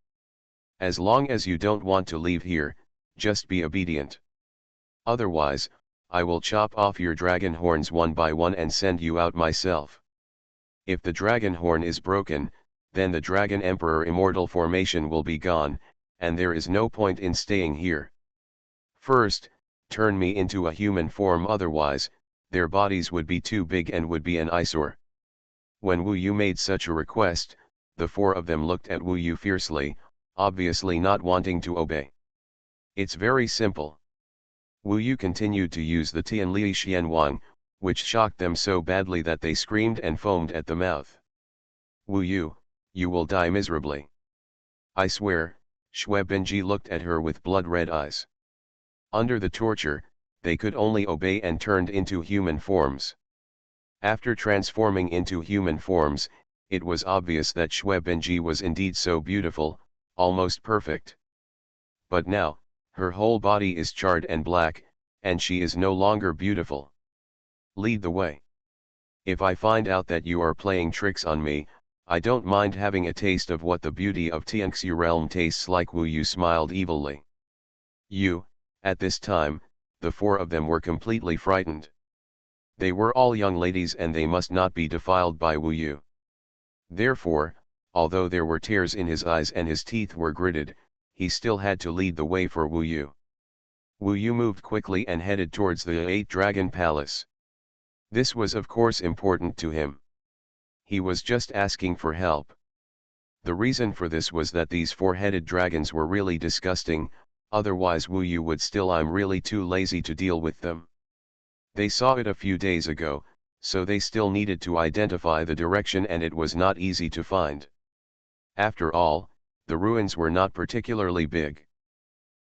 As long as you don't want to leave here, just be obedient. Otherwise, I will chop off your dragon horns one by one and send you out myself. If the dragon horn is broken, then the Dragon Emperor immortal formation will be gone, and there is no point in staying here. First, turn me into a human form, otherwise, their bodies would be too big and would be an eyesore." When Wu Yu made such a request, the 4 of them looked at Wu Yu fiercely, obviously not wanting to obey. It's very simple. Wu Yu continued to use the Tianli Xuanhuan, which shocked them so badly that they screamed and foamed at the mouth. "Wu Yu, you will die miserably. I swear." Xue Benji looked at her with blood-red eyes. Under the torture, they could only obey and turned into human forms. After transforming into human forms, it was obvious that Xue Benji was indeed so beautiful, almost perfect. But now, her whole body is charred and black, and she is no longer beautiful. Lead the way. If I find out that you are playing tricks on me, I don't mind having a taste of what the beauty of Tianxi realm tastes like. Wu Yu smiled evilly. At this time, the 4 of them were completely frightened. They were all young ladies and they must not be defiled by Wu Yu. Therefore, although there were tears in his eyes and his teeth were gritted, he still had to lead the way for Wu Yu. Wu Yu moved quickly and headed towards the 8-Dragon Palace. This was of course important to him. He was just asking for help. The reason for this was that these 4-headed dragons were really disgusting, otherwise Wu Yu would still. I'm really too lazy to deal with them. They saw it a few days ago, so they still needed to identify the direction and it was not easy to find. After all, the ruins were not particularly big.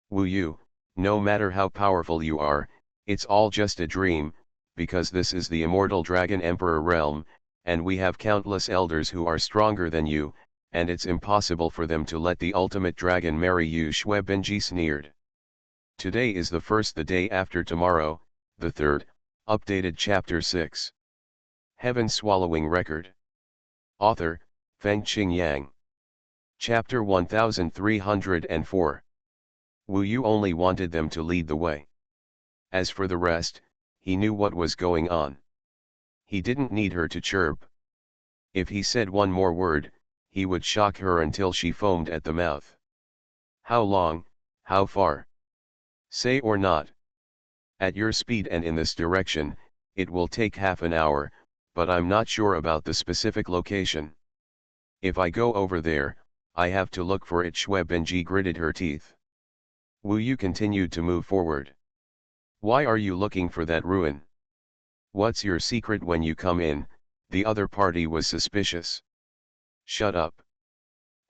Wu Yu, no matter how powerful you are, it's all just a dream, because this is the immortal Dragon Emperor realm, and we have countless elders who are stronger than you, and it's impossible for them to let the ultimate dragon marry you. Xue Benji sneered. Today is the day after tomorrow, the third, updated chapter 6. Heaven Swallowing Record. Author, Fengqing Yang. Chapter 1304. Wu Yu only wanted them to lead the way. As for the rest, he knew what was going on. He didn't need her to chirp. If he said one more word, he would shock her until she foamed at the mouth. How long, how far? Say or not. At your speed and in this direction, it will take half an hour, but I'm not sure about the specific location. If I go over there, I have to look for it. Xue Benji gritted her teeth. Wu Yu continued to move forward. Why are you looking for that ruin? What's your secret when you come in? The other party was suspicious. Shut up.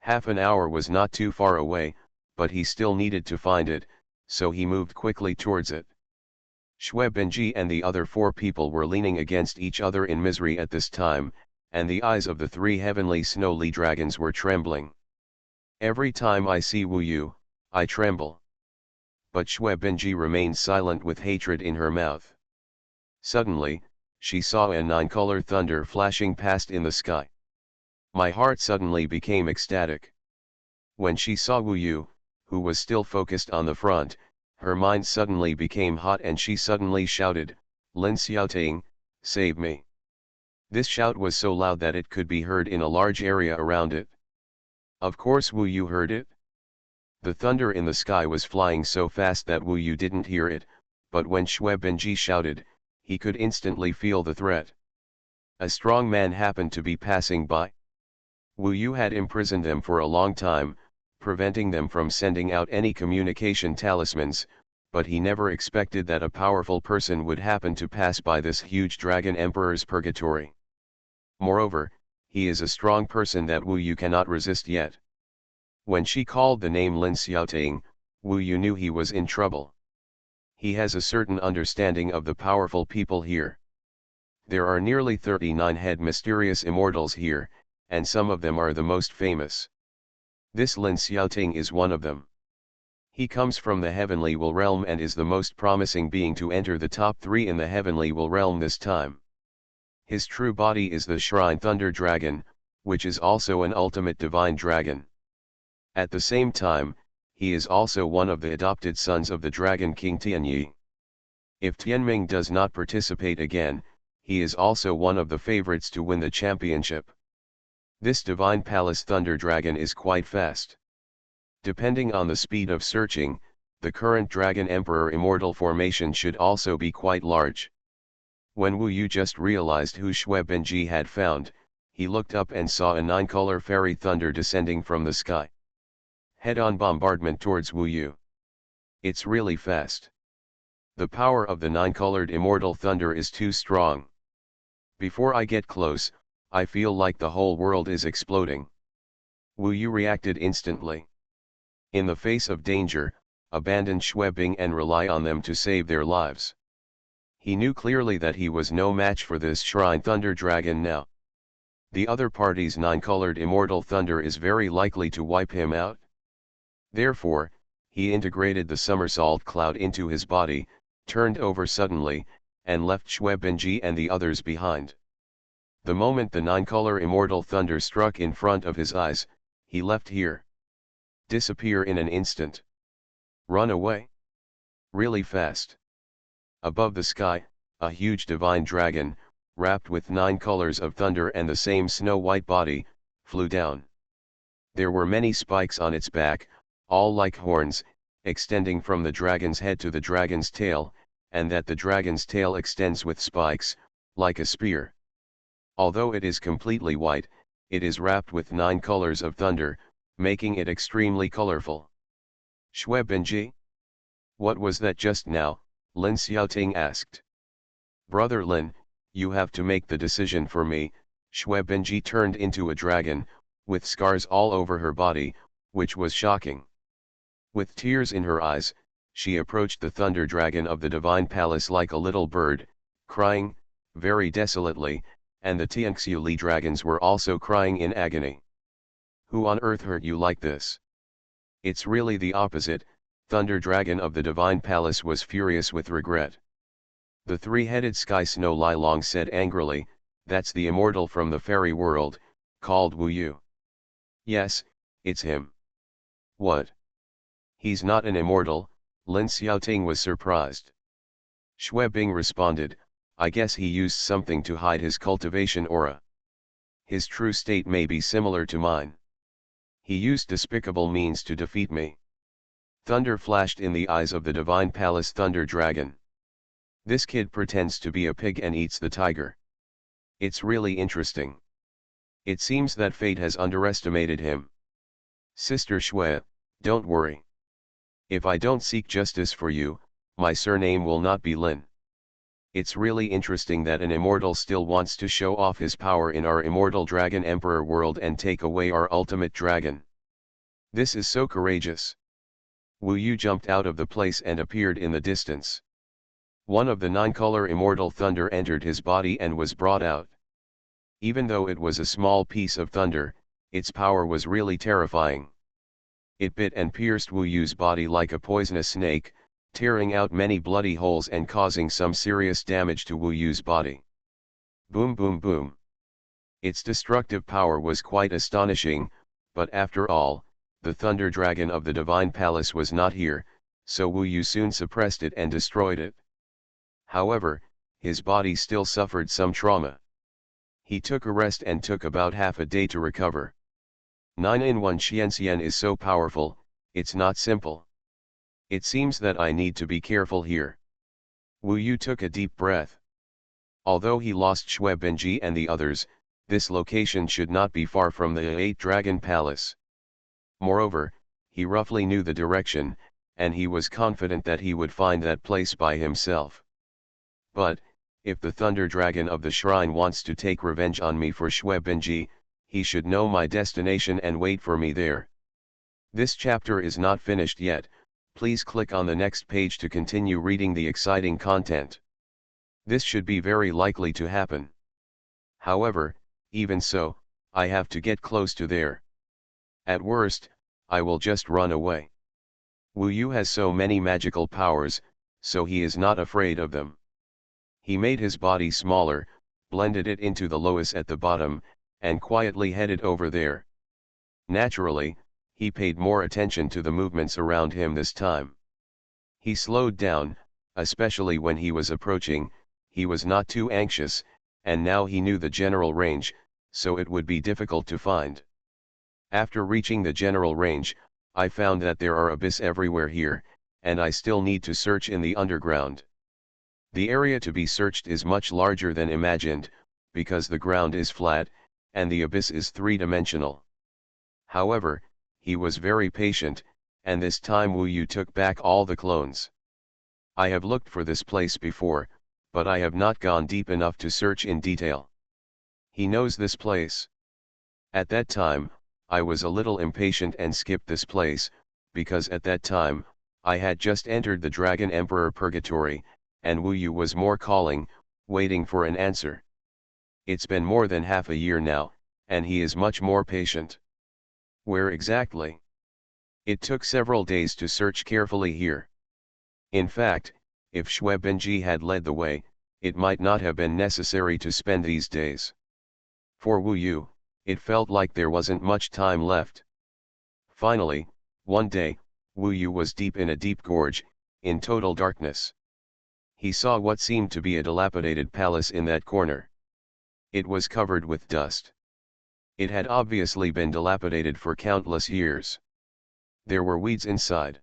Half an hour was not too far away, but he still needed to find it, so he moved quickly towards it. Xue Benji and the other 4 people were leaning against each other in misery at this time, and the eyes of the 3 heavenly snowy dragons were trembling. Every time I see Wu Yu, I tremble. But Xue Benji remained silent with hatred in her mouth. Suddenly, she saw a 9-color thunder flashing past in the sky. My heart suddenly became ecstatic. When she saw Wu Yu, who was still focused on the front, her mind suddenly became hot and she suddenly shouted, Lin Xiaoting, save me. This shout was so loud that it could be heard in a large area around it. Of course Wu Yu heard it. The thunder in the sky was flying so fast that Wu Yu didn't hear it, but when Xue Benji shouted, he could instantly feel the threat. A strong man happened to be passing by. Wu Yu had imprisoned them for a long time, preventing them from sending out any communication talismans, but he never expected that a powerful person would happen to pass by this huge dragon emperor's purgatory. Moreover, he is a strong person that Wu Yu cannot resist yet. When she called the name Lin Xiaoting, Wu Yu knew he was in trouble. He has a certain understanding of the powerful people here. There are nearly 39 head mysterious immortals here, and some of them are the most famous. This Lin Xiaoting is one of them. He comes from the Heavenly Will realm and is the most promising being to enter the top 3 in the Heavenly Will realm this time. His true body is the Shrine Thunder Dragon, which is also an ultimate divine dragon. At the same time, he is also one of the adopted sons of the Dragon King Tianyi. If Tianming does not participate again, he is also one of the favorites to win the championship. This Divine Palace Thunder Dragon is quite fast. Depending on the speed of searching, the current Dragon Emperor Immortal formation should also be quite large. When Wu Yu just realized who Xue Benji had found, he looked up and saw a 9-color fairy thunder descending from the sky. Head-on bombardment towards Wu Yu. It's really fast. The power of the 9-colored immortal thunder is too strong. Before I get close, I feel like the whole world is exploding. Wu Yu reacted instantly. In the face of danger, abandon Xue Bing and rely on them to save their lives. He knew clearly that he was no match for this Shrine Thunder Dragon now. The other party's 9-colored immortal thunder is very likely to wipe him out. Therefore, he integrated the somersault cloud into his body, turned over suddenly, and left Xue Benji and the others behind. The moment the 9-color immortal thunder struck in front of his eyes, he left here. Disappear in an instant. Run away. Really fast. Above the sky, a huge divine dragon, wrapped with 9 colors of thunder and the same snow-white body, flew down. There were many spikes on its back, all like horns, extending from the dragon's head to the dragon's tail, and that the dragon's tail extends with spikes, like a spear. Although it is completely white, it is wrapped with 9 colors of thunder, making it extremely colorful. Xue Benji? What was that just now? Lin Xiaoting asked. Brother Lin, you have to make the decision for me. Shui Benji turned into a dragon, with scars all over her body, which was shocking. With tears in her eyes, she approached the thunder dragon of the divine palace like a little bird, crying, very desolately, and the Tianxiu Li dragons were also crying in agony. Who on earth hurt you like this? It's really the opposite. Thunder dragon of the divine palace was furious with regret. The three-headed sky snow Lai Long said angrily, that's the immortal from the fairy world, called Wu Yu. Yes, it's him. What? He's not an immortal, Lin Xiaoting was surprised. Xue Bing responded, I guess he used something to hide his cultivation aura. His true state may be similar to mine. He used despicable means to defeat me. Thunder flashed in the eyes of the divine palace thunder dragon. This kid pretends to be a pig and eats the tiger. It's really interesting. It seems that fate has underestimated him. Sister Xue, don't worry. If I don't seek justice for you, my surname will not be Lin. It's really interesting that an immortal still wants to show off his power in our immortal dragon emperor world and take away our ultimate dragon. This is so courageous. Wu Yu jumped out of the place and appeared in the distance. One of the nine-color immortal thunder entered his body and was brought out. Even though it was a small piece of thunder, its power was really terrifying. It bit and pierced Wu Yu's body like a poisonous snake, tearing out many bloody holes and causing some serious damage to Wu Yu's body. Boom boom boom. Its destructive power was quite astonishing, but after all, the thunder dragon of the divine palace was not here, so Wu Yu soon suppressed it and destroyed it. However, his body still suffered some trauma. He took a rest and took about half a day to recover. 9-in-1 Xianxian is so powerful, it's not simple. It seems that I need to be careful here. Wu Yu took a deep breath. Although he lost Xue Benji and the others, this location should not be far from the 8 Dragon Palace. Moreover, he roughly knew the direction, and he was confident that he would find that place by himself. But, if the Thunder Dragon of the Shrine wants to take revenge on me for Xue Benji, he should know my destination and wait for me there. This chapter is not finished yet, please click on the next page to continue reading the exciting content. This should be very likely to happen. However, even so, I have to get close to there. At worst, I will just run away. Wu Yu has so many magical powers, so he is not afraid of them. He made his body smaller, blended it into the loess at the bottom, and quietly headed over there. Naturally, he paid more attention to the movements around him this time. He slowed down, especially when he was approaching. He was not too anxious, and now he knew the general range, so it would be difficult to find. After reaching the general range, I found that there are abysses everywhere here, and I still need to search in the underground. The area to be searched is much larger than imagined, because the ground is flat, and the abyss is three-dimensional. However, he was very patient, and this time Wu Yu took back all the clones. I have looked for this place before, but I have not gone deep enough to search in detail. He knows this place. At that time, I was a little impatient and skipped this place, because at that time, I had just entered the Dragon Emperor Purgatory, and Wu Yu was more calling, waiting for an answer. It's been more than half a year now, and he is much more patient. Where exactly? It took several days to search carefully here. In fact, if Xue Benji had led the way, it might not have been necessary to spend these days. For Wu Yu, it felt like there wasn't much time left. Finally, one day, Wu Yu was deep in a deep gorge, in total darkness. He saw what seemed to be a dilapidated palace in that corner. It was covered with dust. It had obviously been dilapidated for countless years. There were weeds inside.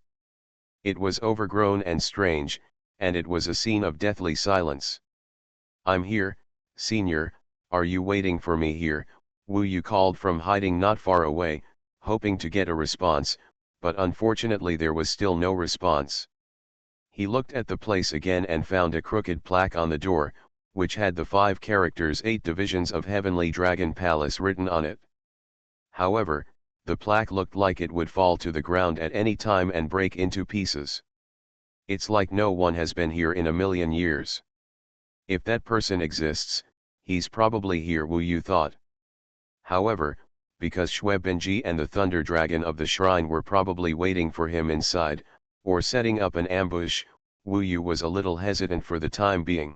It was overgrown and strange, and it was a scene of deathly silence. I'm here, Senior, are you waiting for me here? Wu Yu called from hiding not far away, hoping to get a response, but unfortunately there was still no response. He looked at the place again and found a crooked plaque on the door, which had the 5 characters 8 divisions of Heavenly Dragon Palace written on it. However, the plaque looked like it would fall to the ground at any time and break into pieces. It's like no one has been here in a million years. If that person exists, he's probably here, Wu Yu thought. However, because Xuebenji and the Thunder Dragon of the shrine were probably waiting for him inside, or setting up an ambush, Wu Yu was a little hesitant for the time being.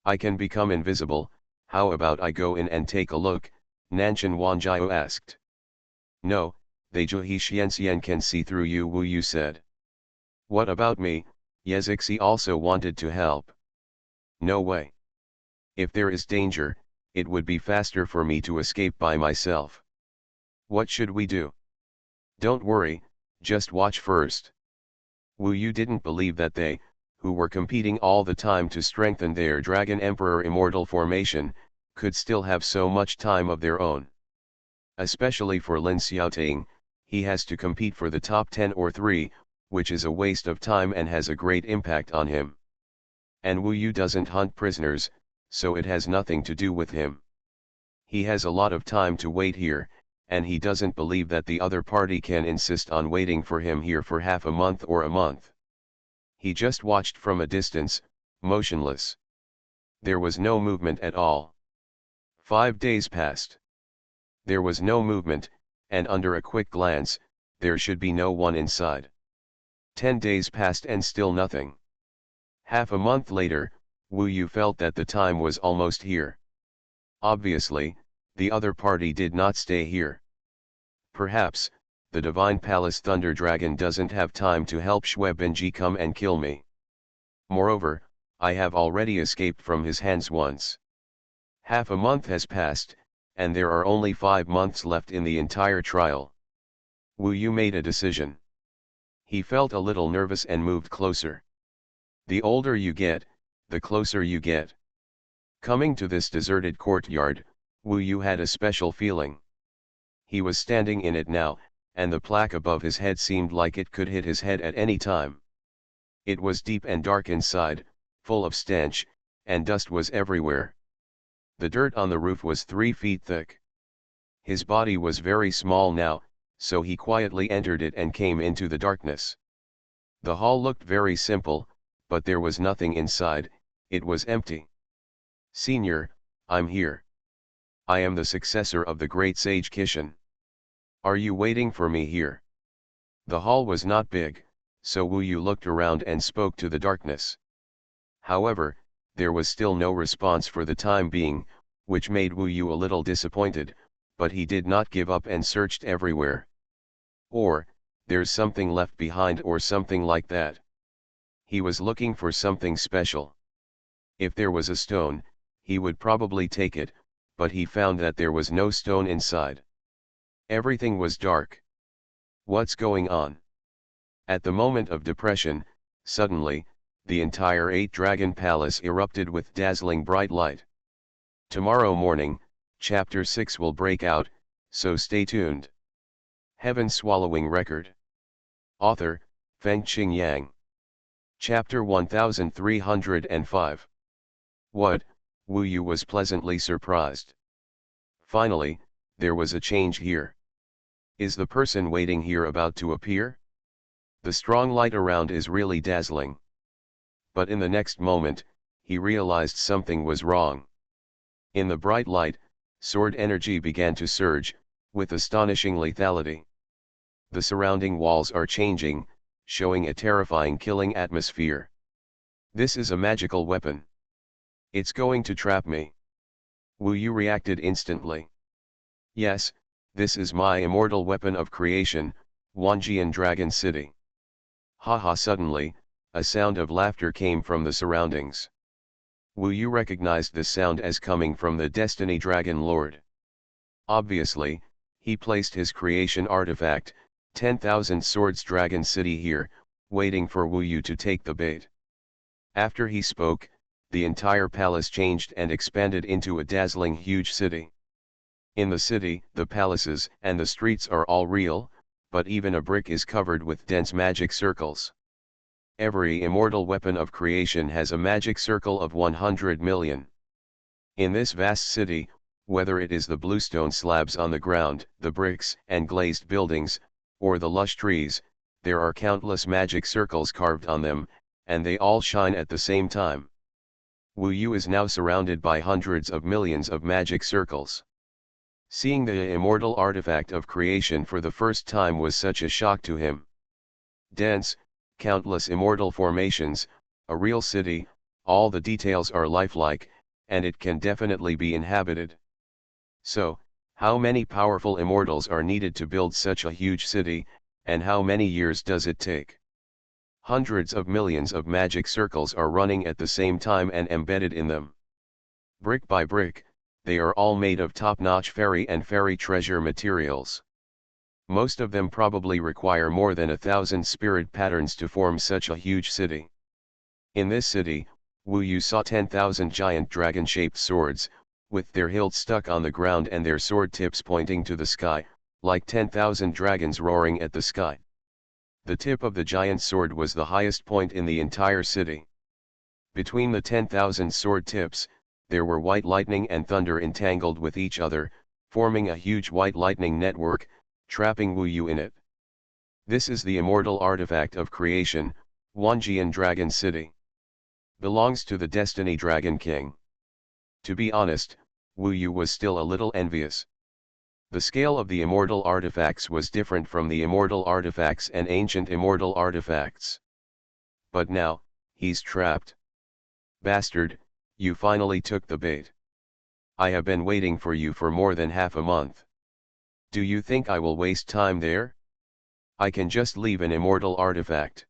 I can become invisible, how about I go in and take a look, Nanshan Wanjiao asked. No, they Juhi Xianxian can see through you, Wu Yu said. What about me? Yezixi also wanted to help. No way. If there is danger, it would be faster for me to escape by myself. What should we do? Don't worry, just watch first. Wu Yu didn't believe that they, who were competing all the time to strengthen their Dragon Emperor Immortal formation, could still have so much time of their own. Especially for Lin Xiaoting, he has to compete for the top 10 or 3, which is a waste of time and has a great impact on him. And Wu Yu doesn't hunt prisoners, so it has nothing to do with him. He has a lot of time to wait here, and he doesn't believe that the other party can insist on waiting for him here for half a month or a month. He just watched from a distance, motionless. There was no movement at all. 5 days passed. There was no movement, and under a quick glance, there should be no one inside. 10 days passed and still nothing. Half a month later, Wu Yu felt that the time was almost here. Obviously, the other party did not stay here. Perhaps, the Divine Palace Thunder Dragon doesn't have time to help Xuebenji come and kill me. Moreover, I have already escaped from his hands once. Half a month has passed, and there are only 5 months left in the entire trial. Wu Yu made a decision. He felt a little nervous and moved closer. The older you get, the closer you get. Coming to this deserted courtyard, Wu Yu had a special feeling. He was standing in it now, and the plaque above his head seemed like it could hit his head at any time. It was deep and dark inside, full of stench, and dust was everywhere. The dirt on the roof was 3 feet thick. His body was very small now, so he quietly entered it and came into the darkness. The hall looked very simple, but there was nothing inside, it was empty. Senior, I'm here. I am the successor of the great sage Kishan. Are you waiting for me here? The hall was not big, so Wu Yu looked around and spoke to the darkness. However, there was still no response for the time being, which made Wu Yu a little disappointed, but he did not give up and searched everywhere. Or, there's something left behind or something like that. He was looking for something special. If there was a stone, he would probably take it, but he found that there was no stone inside. Everything was dark. What's going on? At the moment of depression, suddenly, the entire 8-Dragon Palace erupted with dazzling bright light. Tomorrow morning, Chapter 6 will break out, so stay tuned. Heaven Swallowing Record. Author, Fengqing Yang. Chapter 1305. What? Wu Yu was pleasantly surprised. Finally, there was a change here. Is the person waiting here about to appear? The strong light around is really dazzling. But in the next moment, he realized something was wrong. In the bright light, sword energy began to surge, with astonishing lethality. The surrounding walls are changing, showing a terrifying killing atmosphere. This is a magical weapon. It's going to trap me. Wu Yu reacted instantly. Yes, this is my immortal weapon of creation, Wanjian Dragon City. Haha! Suddenly, a sound of laughter came from the surroundings. Wu Yu recognized this sound as coming from the Destiny Dragon Lord. Obviously, he placed his creation artifact, 10,000 Swords Dragon City here, waiting for Wu Yu to take the bait. After he spoke, the entire palace changed and expanded into a dazzling huge city. In the city, the palaces and the streets are all real, but even a brick is covered with dense magic circles. every immortal weapon of creation has a magic circle of 100 million. In this vast city, whether it is the bluestone slabs on the ground, the bricks and glazed buildings, or the lush trees, there are countless magic circles carved on them, and they all shine at the same time. Wu Yu is now surrounded by hundreds of millions of magic circles. Seeing the immortal artifact of creation for the first time was such a shock to him. Dense, countless immortal formations, a real city, all the details are lifelike, and it can definitely be inhabited. So, how many powerful immortals are needed to build such a huge city, and how many years does it take? Hundreds of millions of magic circles are running at the same time and embedded in them. Brick by brick, they are all made of top-notch fairy and fairy treasure materials. Most of them probably require more than 1,000 spirit patterns to form such a huge city. In this city, Wu Yu saw 10,000 giant dragon-shaped swords, with their hilts stuck on the ground and their sword tips pointing to the sky, like 10,000 dragons roaring at the sky. The tip of the giant sword was the highest point in the entire city. Between the 10,000 sword tips, there were white lightning and thunder entangled with each other, forming a huge white lightning network, trapping Wu Yu in it. This is the immortal artifact of creation, Wanjian Dragon City. Belongs to the Destiny Dragon King. To be honest, Wu Yu was still a little envious. The scale of the immortal artifacts was different from the immortal artifacts and ancient immortal artifacts. But now, he's trapped. Bastard, you finally took the bait. I have been waiting for you for more than half a month. Do you think I will waste time there? I can just leave an immortal artifact.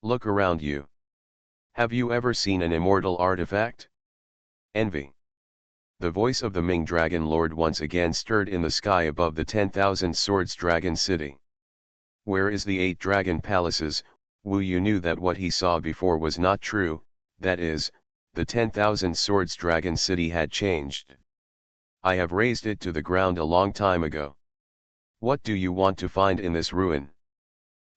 Look around you. Have you ever seen an immortal artifact? Envy. The voice of the Ming Dragon Lord once again stirred in the sky above the 10,000 Swords Dragon City. Where is the 8 dragon palaces? Wu Yu knew that what he saw before was not true, that is, the 10,000 Swords Dragon City had changed. I have razed it to the ground a long time ago. What do you want to find in this ruin?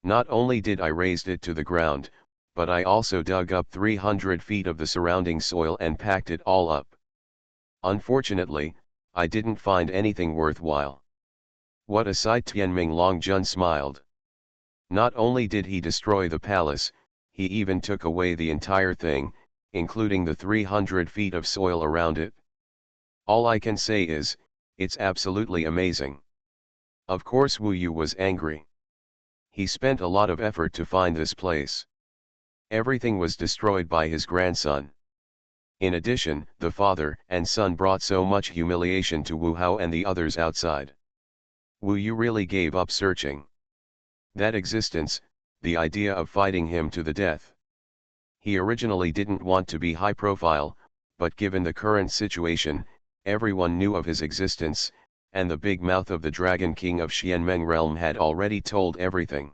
Not only did I raze it to the ground, but I also dug up 300 feet of the surrounding soil and packed it all up. Unfortunately, I didn't find anything worthwhile. What a sight! Tianming Longjun smiled. Not only did he destroy the palace, he even took away the entire thing, including the 300 feet of soil around it. All I can say is, it's absolutely amazing. Of course Wu Yu was angry. He spent a lot of effort to find this place. Everything was destroyed by his grandson. In addition, the father and son brought so much humiliation to Wu Hao and the others outside. Wu Yu really gave up searching. That existence, the idea of fighting him to the death. He originally didn't want to be high profile, but given the current situation, everyone knew of his existence, and the big mouth of the Dragon King of Xianmeng realm had already told everything.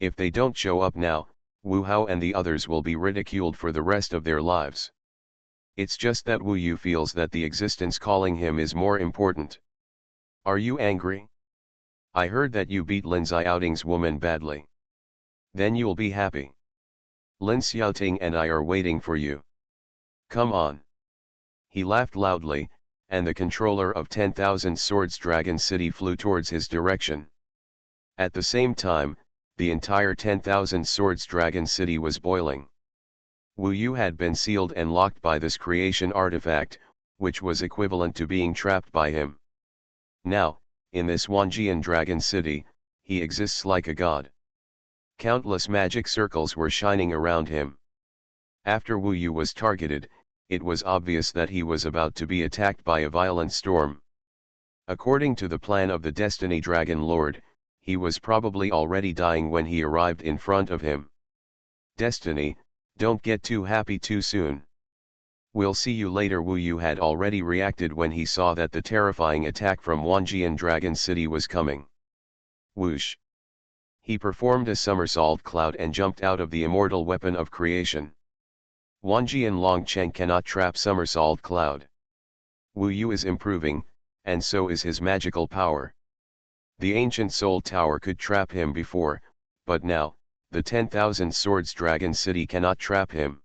If they don't show up now, Wu Hao and the others will be ridiculed for the rest of their lives. It's just that Wu Yu feels that the existence calling him is more important. Are you angry? I heard that you beat Lin Xiaoting's woman badly. Then you'll be happy. Lin Xiaoting and I are waiting for you. Come on. He laughed loudly, and the controller of 10,000 Swords Dragon City flew towards his direction. At the same time, the entire 10,000 Swords Dragon City was boiling. Wu Yu had been sealed and locked by this creation artifact, which was equivalent to being trapped by him. Now, in this Wanjian Dragon City, he exists like a god. Countless magic circles were shining around him. After Wu Yu was targeted, it was obvious that he was about to be attacked by a violent storm. According to the plan of the Destiny Dragon Lord, he was probably already dying when he arrived in front of him. Destiny, don't get too happy too soon. We'll see you later. Wu Yu had already reacted when he saw that the terrifying attack from Wanjian Dragon City was coming. Whoosh! He performed a somersault cloud and jumped out of the immortal weapon of creation. Wanjian Longcheng cannot trap somersault cloud. Wu Yu is improving, and so is his magical power. The ancient soul tower could trap him before, but now, the 10,000 Swords Dragon City cannot trap him.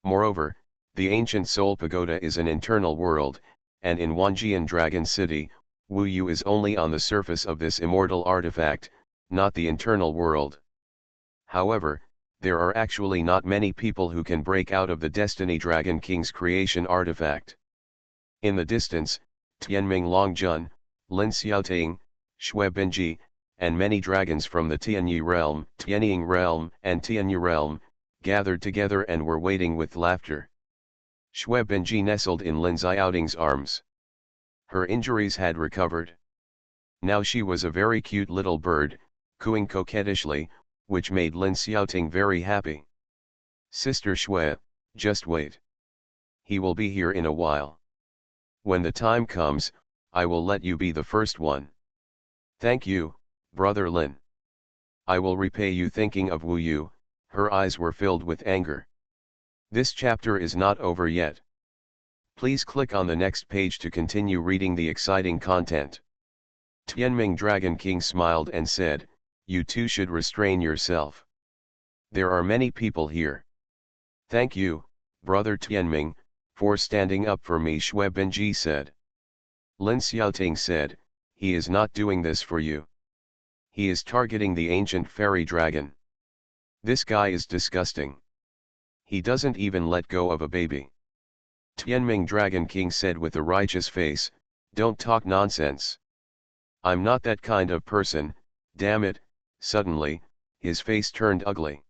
Moreover, the ancient Soul Pagoda is an internal world, and in Wanjian Dragon City, Wu Yu is only on the surface of this immortal artifact, not the internal world. However, there are actually not many people who can break out of the Destiny Dragon King's creation artifact. In the distance, Tianming Longjun, Lin Xiaoting, Xue Benji, and many dragons from the Tianyi realm, Tianying realm, and Tianyi realm, gathered together and were waiting with laughter. Xue Benji nestled in Lin Xiaoting's arms. Her injuries had recovered. Now she was a very cute little bird, cooing coquettishly, which made Lin Xiaoting very happy. Sister Xue, just wait. He will be here in a while. When the time comes, I will let you be the first one. Thank you, Brother Lin. I will repay you. Thinking of Wu Yu, her eyes were filled with anger. This chapter is not over yet. Please click on the next page to continue reading the exciting content. Tianming Dragon King smiled and said, "You too should restrain yourself. There are many people here." "Thank you, Brother Tianming, for standing up for me," Xue Benji said. Lin Xiaoting said, "He is not doing this for you. He is targeting the ancient fairy dragon. This guy is disgusting. He doesn't even let go of a baby." Tianming Dragon King said with a righteous face, "Don't talk nonsense. I'm not that kind of person, damn it." Suddenly, his face turned ugly.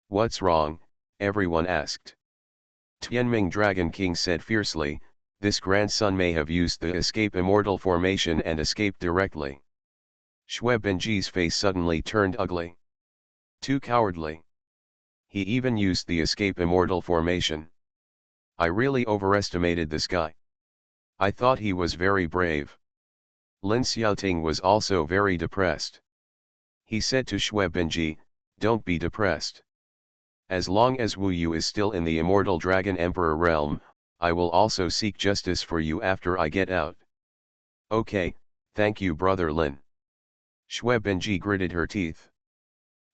"What's wrong?" everyone asked. Tianming Dragon King said fiercely, "This grandson may have used the escape immortal formation and escaped directly." Xue Benji's face suddenly turned ugly. Too cowardly. He even used the escape immortal formation. I really overestimated this guy. I thought he was very brave. Lin Xiaoting was also very depressed. He said to Xue Benji, "Don't be depressed. As long as Wu Yu is still in the immortal Dragon Emperor realm, I will also seek justice for you after I get out." "Okay, thank you Brother Lin." Xue Benji gritted her teeth.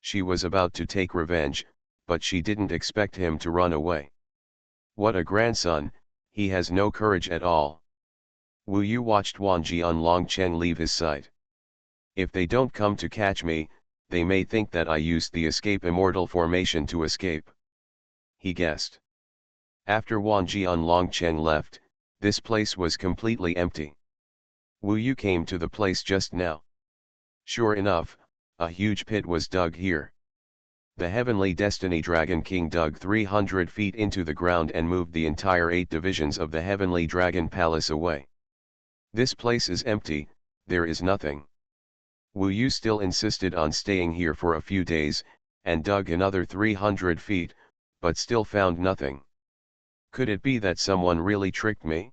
She was about to take revenge, but she didn't expect him to run away. What a grandson, he has no courage at all. Wu Yu watched Wanjian Longcheng leave his sight. "If they don't come to catch me, they may think that I used the escape immortal formation to escape," he guessed. After Wanjian Longcheng left, this place was completely empty. Wu Yu came to the place just now. Sure enough, a huge pit was dug here. The heavenly Destiny Dragon King dug 300 feet into the ground and moved the entire 8 divisions of the heavenly Dragon Palace away. This place is empty, there is nothing. Wu Yu still insisted on staying here for a few days, and dug another 300 feet, but still found nothing. Could it be that someone really tricked me?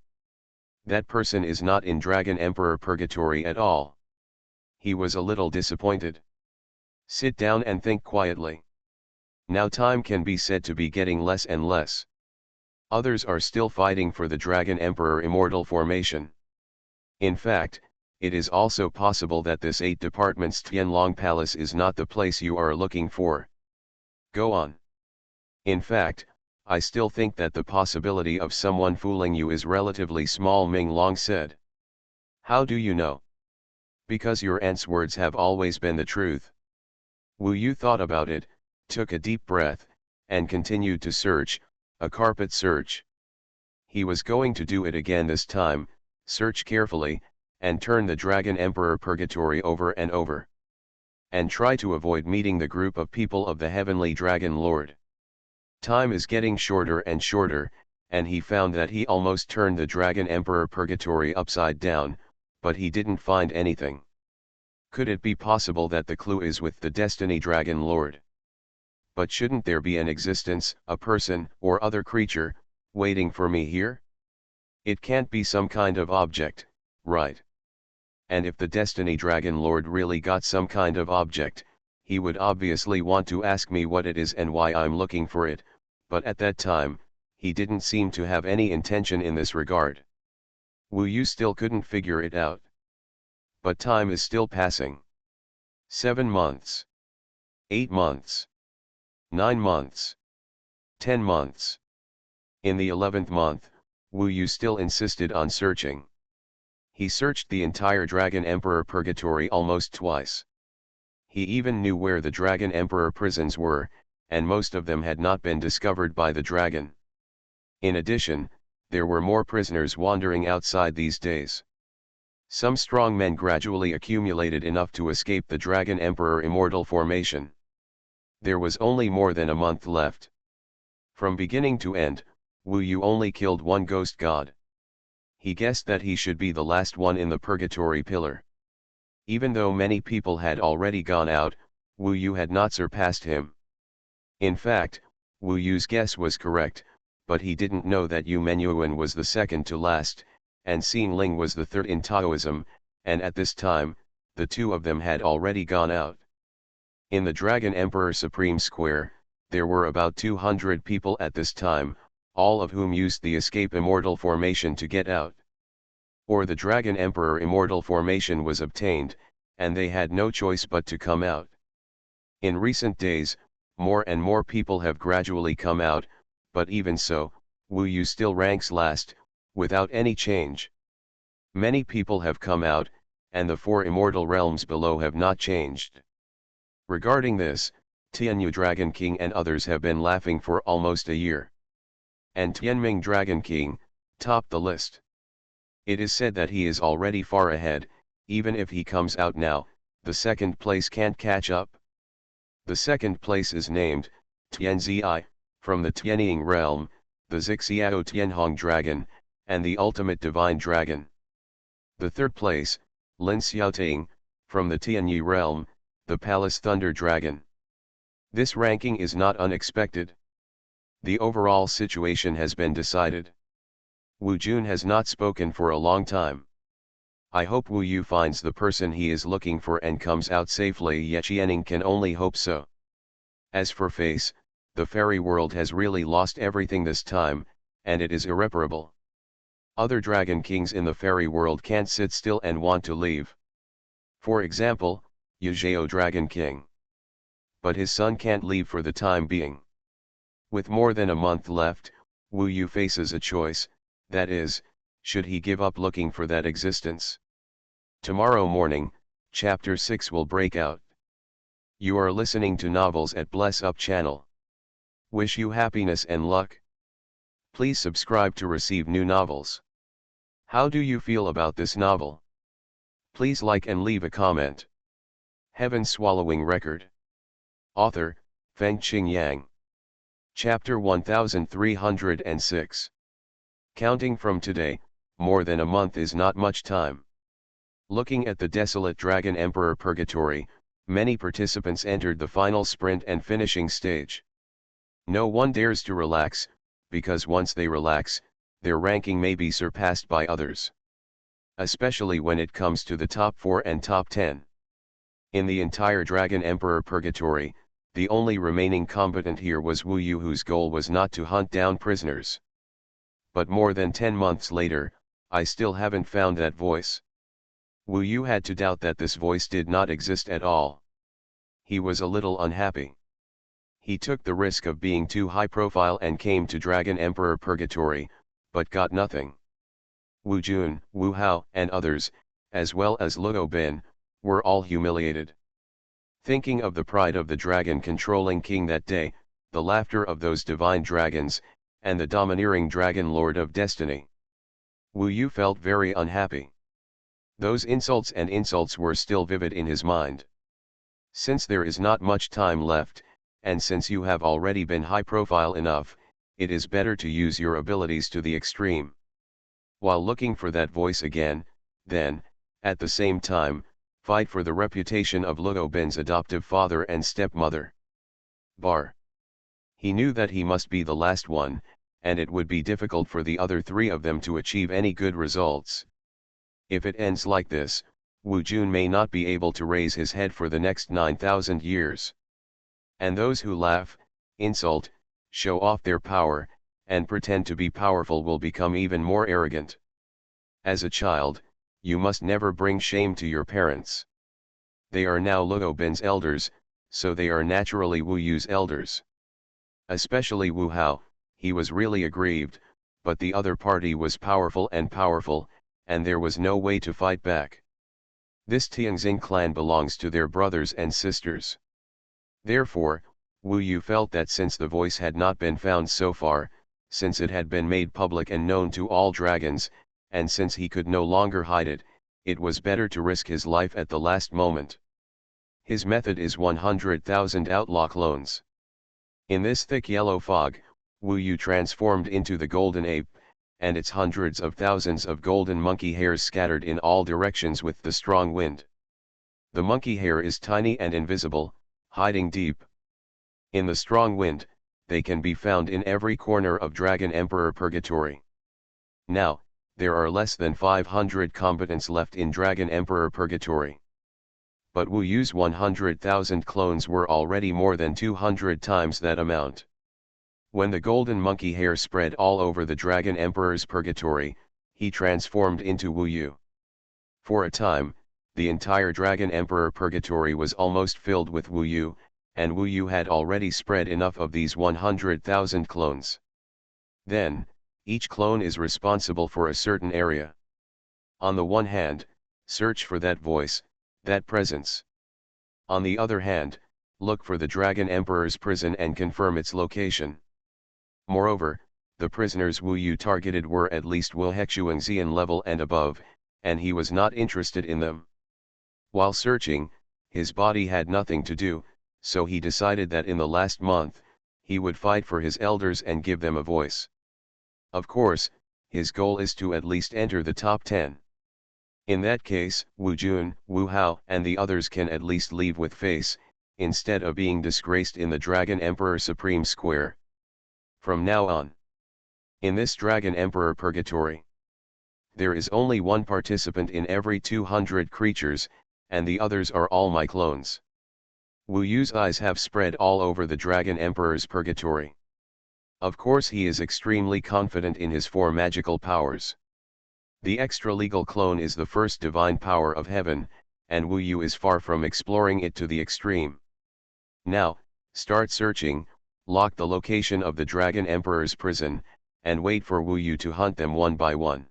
That person is not in Dragon Emperor Purgatory at all. He was a little disappointed. Sit down and think quietly. Now time can be said to be getting less and less. Others are still fighting for the Dragon Emperor immortal formation. In fact, it is also possible that this 8 departments Tianlong Palace is not the place you are looking for. Go on. In fact, I still think that the possibility of someone fooling you is relatively small, Ming Long said. How do you know? Because your aunt's words have always been the truth. Wu Yu thought about it, took a deep breath, and continued to search, a carpet search. He was going to do it again this time, search carefully, and turn the Dragon Emperor Purgatory over and over. And try to avoid meeting the group of people of the Heavenly Dragon Lord. Time is getting shorter and shorter, and he found that he almost turned the Dragon Emperor Purgatory upside down, but he didn't find anything. Could it be possible that the clue is with the Destiny Dragon Lord? But shouldn't there be an existence, a person, or other creature, waiting for me here? It can't be some kind of object, right? And if the Destiny Dragon Lord really got some kind of object, he would obviously want to ask me what it is and why I'm looking for it, but at that time, he didn't seem to have any intention in this regard. Wu Yu still couldn't figure it out. But time is still passing. 7 months. 8 months. 9 months. 10 months. In the 11th month, Wu Yu still insisted on searching. He searched the entire Dragon Emperor Purgatory almost twice. He even knew where the Dragon Emperor prisons were, and most of them had not been discovered by the dragon. In addition, there were more prisoners wandering outside these days. Some strong men gradually accumulated enough to escape the Dragon Emperor Immortal formation. There was only more than a month left. From beginning to end, Wu Yu only killed one ghost god. He guessed that he should be the last one in the Purgatory Pillar. Even though many people had already gone out, Wu Yu had not surpassed him. In fact, Wu Yu's guess was correct, but he didn't know that Yu Menyuan was the second to last, and Xin Ling was the third in Taoism, and at this time, the two of them had already gone out. In the Dragon Emperor Supreme Square, there were about 200 people at this time, all of whom used the Escape Immortal formation to get out. Or the Dragon Emperor Immortal formation was obtained, and they had no choice but to come out. In recent days, more and more people have gradually come out, but even so, Wu Yu still ranks last, without any change. Many people have come out, and the 4 immortal realms below have not changed. Regarding this, Tianyu Dragon King and others have been laughing for almost a year. And Tianming Dragon King topped the list. It is said that he is already far ahead. Even if he comes out now, the second place can't catch up. The second place is named Tianzi, from the Tianying realm, the Zixiao Tianhong Dragon, and the ultimate divine dragon. The third place, Lin Xiaoting, from the Tianyi realm, the Palace Thunder Dragon. This ranking is not unexpected. The overall situation has been decided. Wu Jun has not spoken for a long time. I hope Wu Yu finds the person he is looking for and comes out safely. Ye Qianing can only hope so. As for face, the fairy world has really lost everything this time, and it is irreparable. Other dragon kings in the fairy world can't sit still and want to leave. For example, Yuzhao Dragon King. But his son can't leave for the time being. With more than a month left, Wu Yu faces a choice, that is, should he give up looking for that existence? Tomorrow morning, Chapter 6 will break out. You are listening to Novels at Bless Up channel. Wish you happiness and luck. Please subscribe to receive new novels. How do you feel about this novel? Please like and leave a comment. Heaven Swallowing Record. Author, Fengqing Yang. Chapter 1306. Counting from today, more than a month is not much time. Looking at the desolate Dragon Emperor Purgatory, many participants entered the final sprint and finishing stage. No one dares to relax, because once they relax, their ranking may be surpassed by others. Especially when it comes to the top 4 and top 10. In the entire Dragon Emperor Purgatory, the only remaining combatant here was Wu Yu, whose goal was not to hunt down prisoners. But more than 10 months later, I still haven't found that voice. Wu Yu had to doubt that this voice did not exist at all. He was a little unhappy. He took the risk of being too high profile and came to Dragon Emperor Purgatory, but got nothing. Wu Jun, Wu Hao, and others, as well as Luo Bin, were all humiliated. Thinking of the pride of the dragon controlling king that day, the laughter of those divine dragons, and the domineering dragon lord of destiny, Wu Yu felt very unhappy. Those insults were still vivid in his mind. Since there is not much time left, and since you have already been high profile enough, it is better to use your abilities to the extreme. While looking for that voice again, then, at the same time, fight for the reputation of Luo Bin's adoptive father and stepmother. Bar. He knew that he must be the last one, and it would be difficult for the other 3 of them to achieve any good results. If it ends like this, Wu Jun may not be able to raise his head for the next 9,000 years. And those who laugh, insult, show off their power, and pretend to be powerful will become even more arrogant. As a child, you must never bring shame to your parents. They are now Luo Bin's elders, so they are naturally Wu Yu's elders. Especially Wu Hao, he was really aggrieved, but the other party was powerful, and there was no way to fight back. This Tianxing clan belongs to their brothers and sisters. Therefore, Wu Yu felt that since the voice had not been found so far, since it had been made public and known to all dragons, and since he could no longer hide it, it was better to risk his life at the last moment. His method is 100,000 outlaw clones. In this thick yellow fog, Wu Yu transformed into the golden ape, and its hundreds of thousands of golden monkey hairs scattered in all directions with the strong wind. The monkey hair is tiny and invisible, hiding deep. In the strong wind, they can be found in every corner of Dragon Emperor Purgatory. Now, there are less than 500 combatants left in Dragon Emperor Purgatory. But Wu Yu's 100,000 clones were already more than 200 times that amount. When the golden monkey hair spread all over the Dragon Emperor's Purgatory, he transformed into Wu Yu. For a time, the entire Dragon Emperor Purgatory was almost filled with Wu Yu, and Wu Yu had already spread enough of these 100,000 clones. Then, each clone is responsible for a certain area. On the one hand, search for that voice, that presence. On the other hand, look for the Dragon Emperor's prison and confirm its location. Moreover, the prisoners Wu Yu targeted were at least Wu Hexuangxian level and above, and he was not interested in them. While searching, his body had nothing to do, so he decided that in the last month, he would fight for his elders and give them a voice. Of course, his goal is to at least enter the top 10. In that case, Wu Jun, Wu Hao and the others can at least leave with face, instead of being disgraced in the Dragon Emperor Supreme Square. From now on, in this Dragon Emperor Purgatory, there is only one participant in every 200 creatures, and the others are all my clones. Wu Yu's eyes have spread all over the Dragon Emperor's Purgatory. Of course he is extremely confident in his 4 magical powers. The extra-legal clone is the first divine power of heaven, and Wu Yu is far from exploring it to the extreme. Now, start searching, lock the location of the Dragon Emperor's prison, and wait for Wu Yu to hunt them one by one.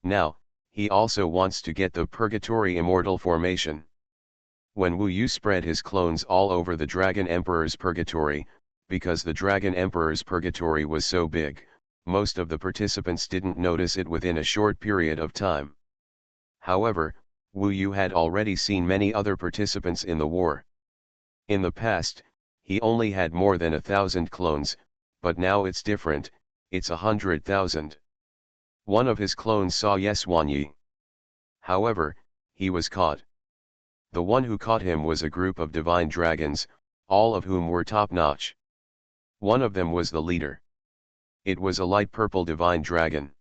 Now, he also wants to get the Purgatory Immortal formation. When Wu Yu spread his clones all over the Dragon Emperor's Purgatory, because the Dragon Emperor's Purgatory was so big, most of the participants didn't notice it within a short period of time. However, Wu Yu had already seen many other participants in the war. In the past, he only had more than 1,000 clones, but now it's different, it's 100,000. One of his clones saw Xuanhuan. However, he was caught. The one who caught him was a group of divine dragons, all of whom were top-notch. One of them was the leader. It was a light purple divine dragon.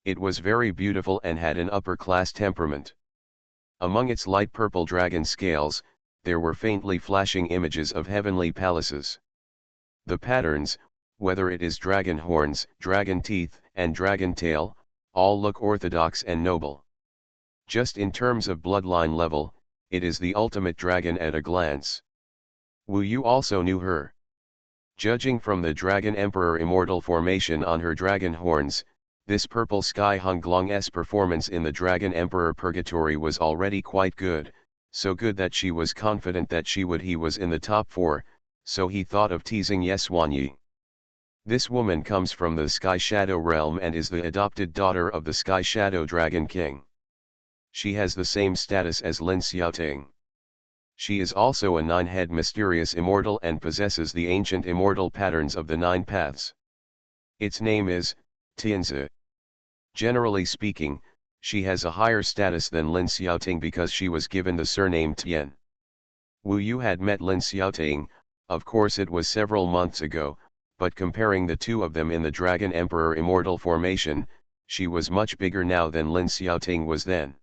It was very beautiful and had an upper-class temperament. Among its light purple dragon scales, there were faintly flashing images of heavenly palaces. The patterns, whether it is dragon horns, dragon teeth, and dragon tail, all look orthodox and noble. Just in terms of bloodline level, it is the ultimate dragon at a glance. Wu Yu also knew her. Judging from the Dragon Emperor Immortal formation on her dragon horns, this purple Sky Hunglong's performance in the Dragon Emperor Purgatory was already quite good, so good that she was confident that he was in the top 4, so he thought of teasing Xuanyi. This woman comes from the Sky Shadow realm and is the adopted daughter of the Sky Shadow Dragon King. She has the same status as Lin Xiaoting. She is also a 9-head mysterious immortal and possesses the ancient immortal patterns of the 9 paths. Its name is Tianzi. Generally speaking, she has a higher status than Lin Xiaoting because she was given the surname Tian. Wu Yu had met Lin Xiaoting, of course it was several months ago, but comparing the two of them in the Dragon Emperor Immortal formation, she was much bigger now than Lin Xiaoting was then.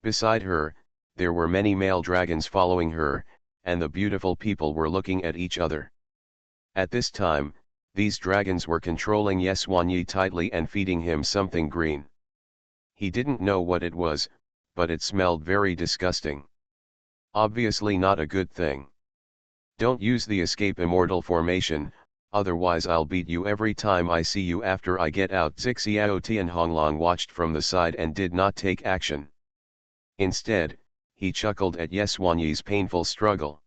Beside her, there were many male dragons following her, and the beautiful people were looking at each other. At this time, these dragons were controlling Xuanyi tightly and feeding him something green. He didn't know what it was, but it smelled very disgusting. Obviously not a good thing. Don't use the escape immortal formation, otherwise I'll beat you every time I see you after I get out. Zixiao Tianhonglong watched from the side and did not take action. Instead, he chuckled at Xuanyi's painful struggle.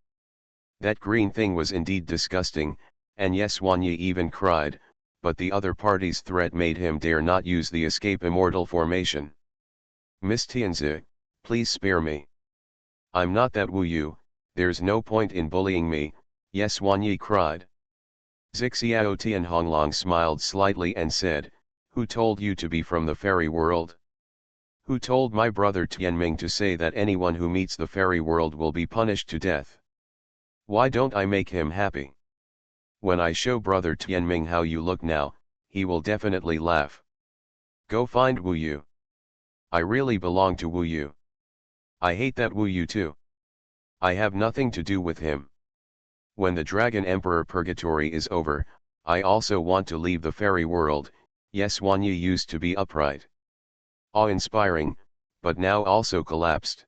That green thing was indeed disgusting, and Xuanyi even cried, but the other party's threat made him dare not use the escape immortal formation. Miss Tianzi, please spare me. I'm not that Wu Yu, there's no point in bullying me, Xuanyi cried. Zixiao Tianhonglong smiled slightly and said, who told you to be from the fairy world? Who told my brother Tianming to say that anyone who meets the fairy world will be punished to death? Why don't I make him happy? When I show brother Tianming how you look now, he will definitely laugh. Go find Wu Yu. I really belong to Wu Yu. I hate that Wu Yu too. I have nothing to do with him. When the Dragon Emperor Purgatory is over, I also want to leave the fairy world. Xuanyi used to be upright, awe-inspiring, but now also collapsed.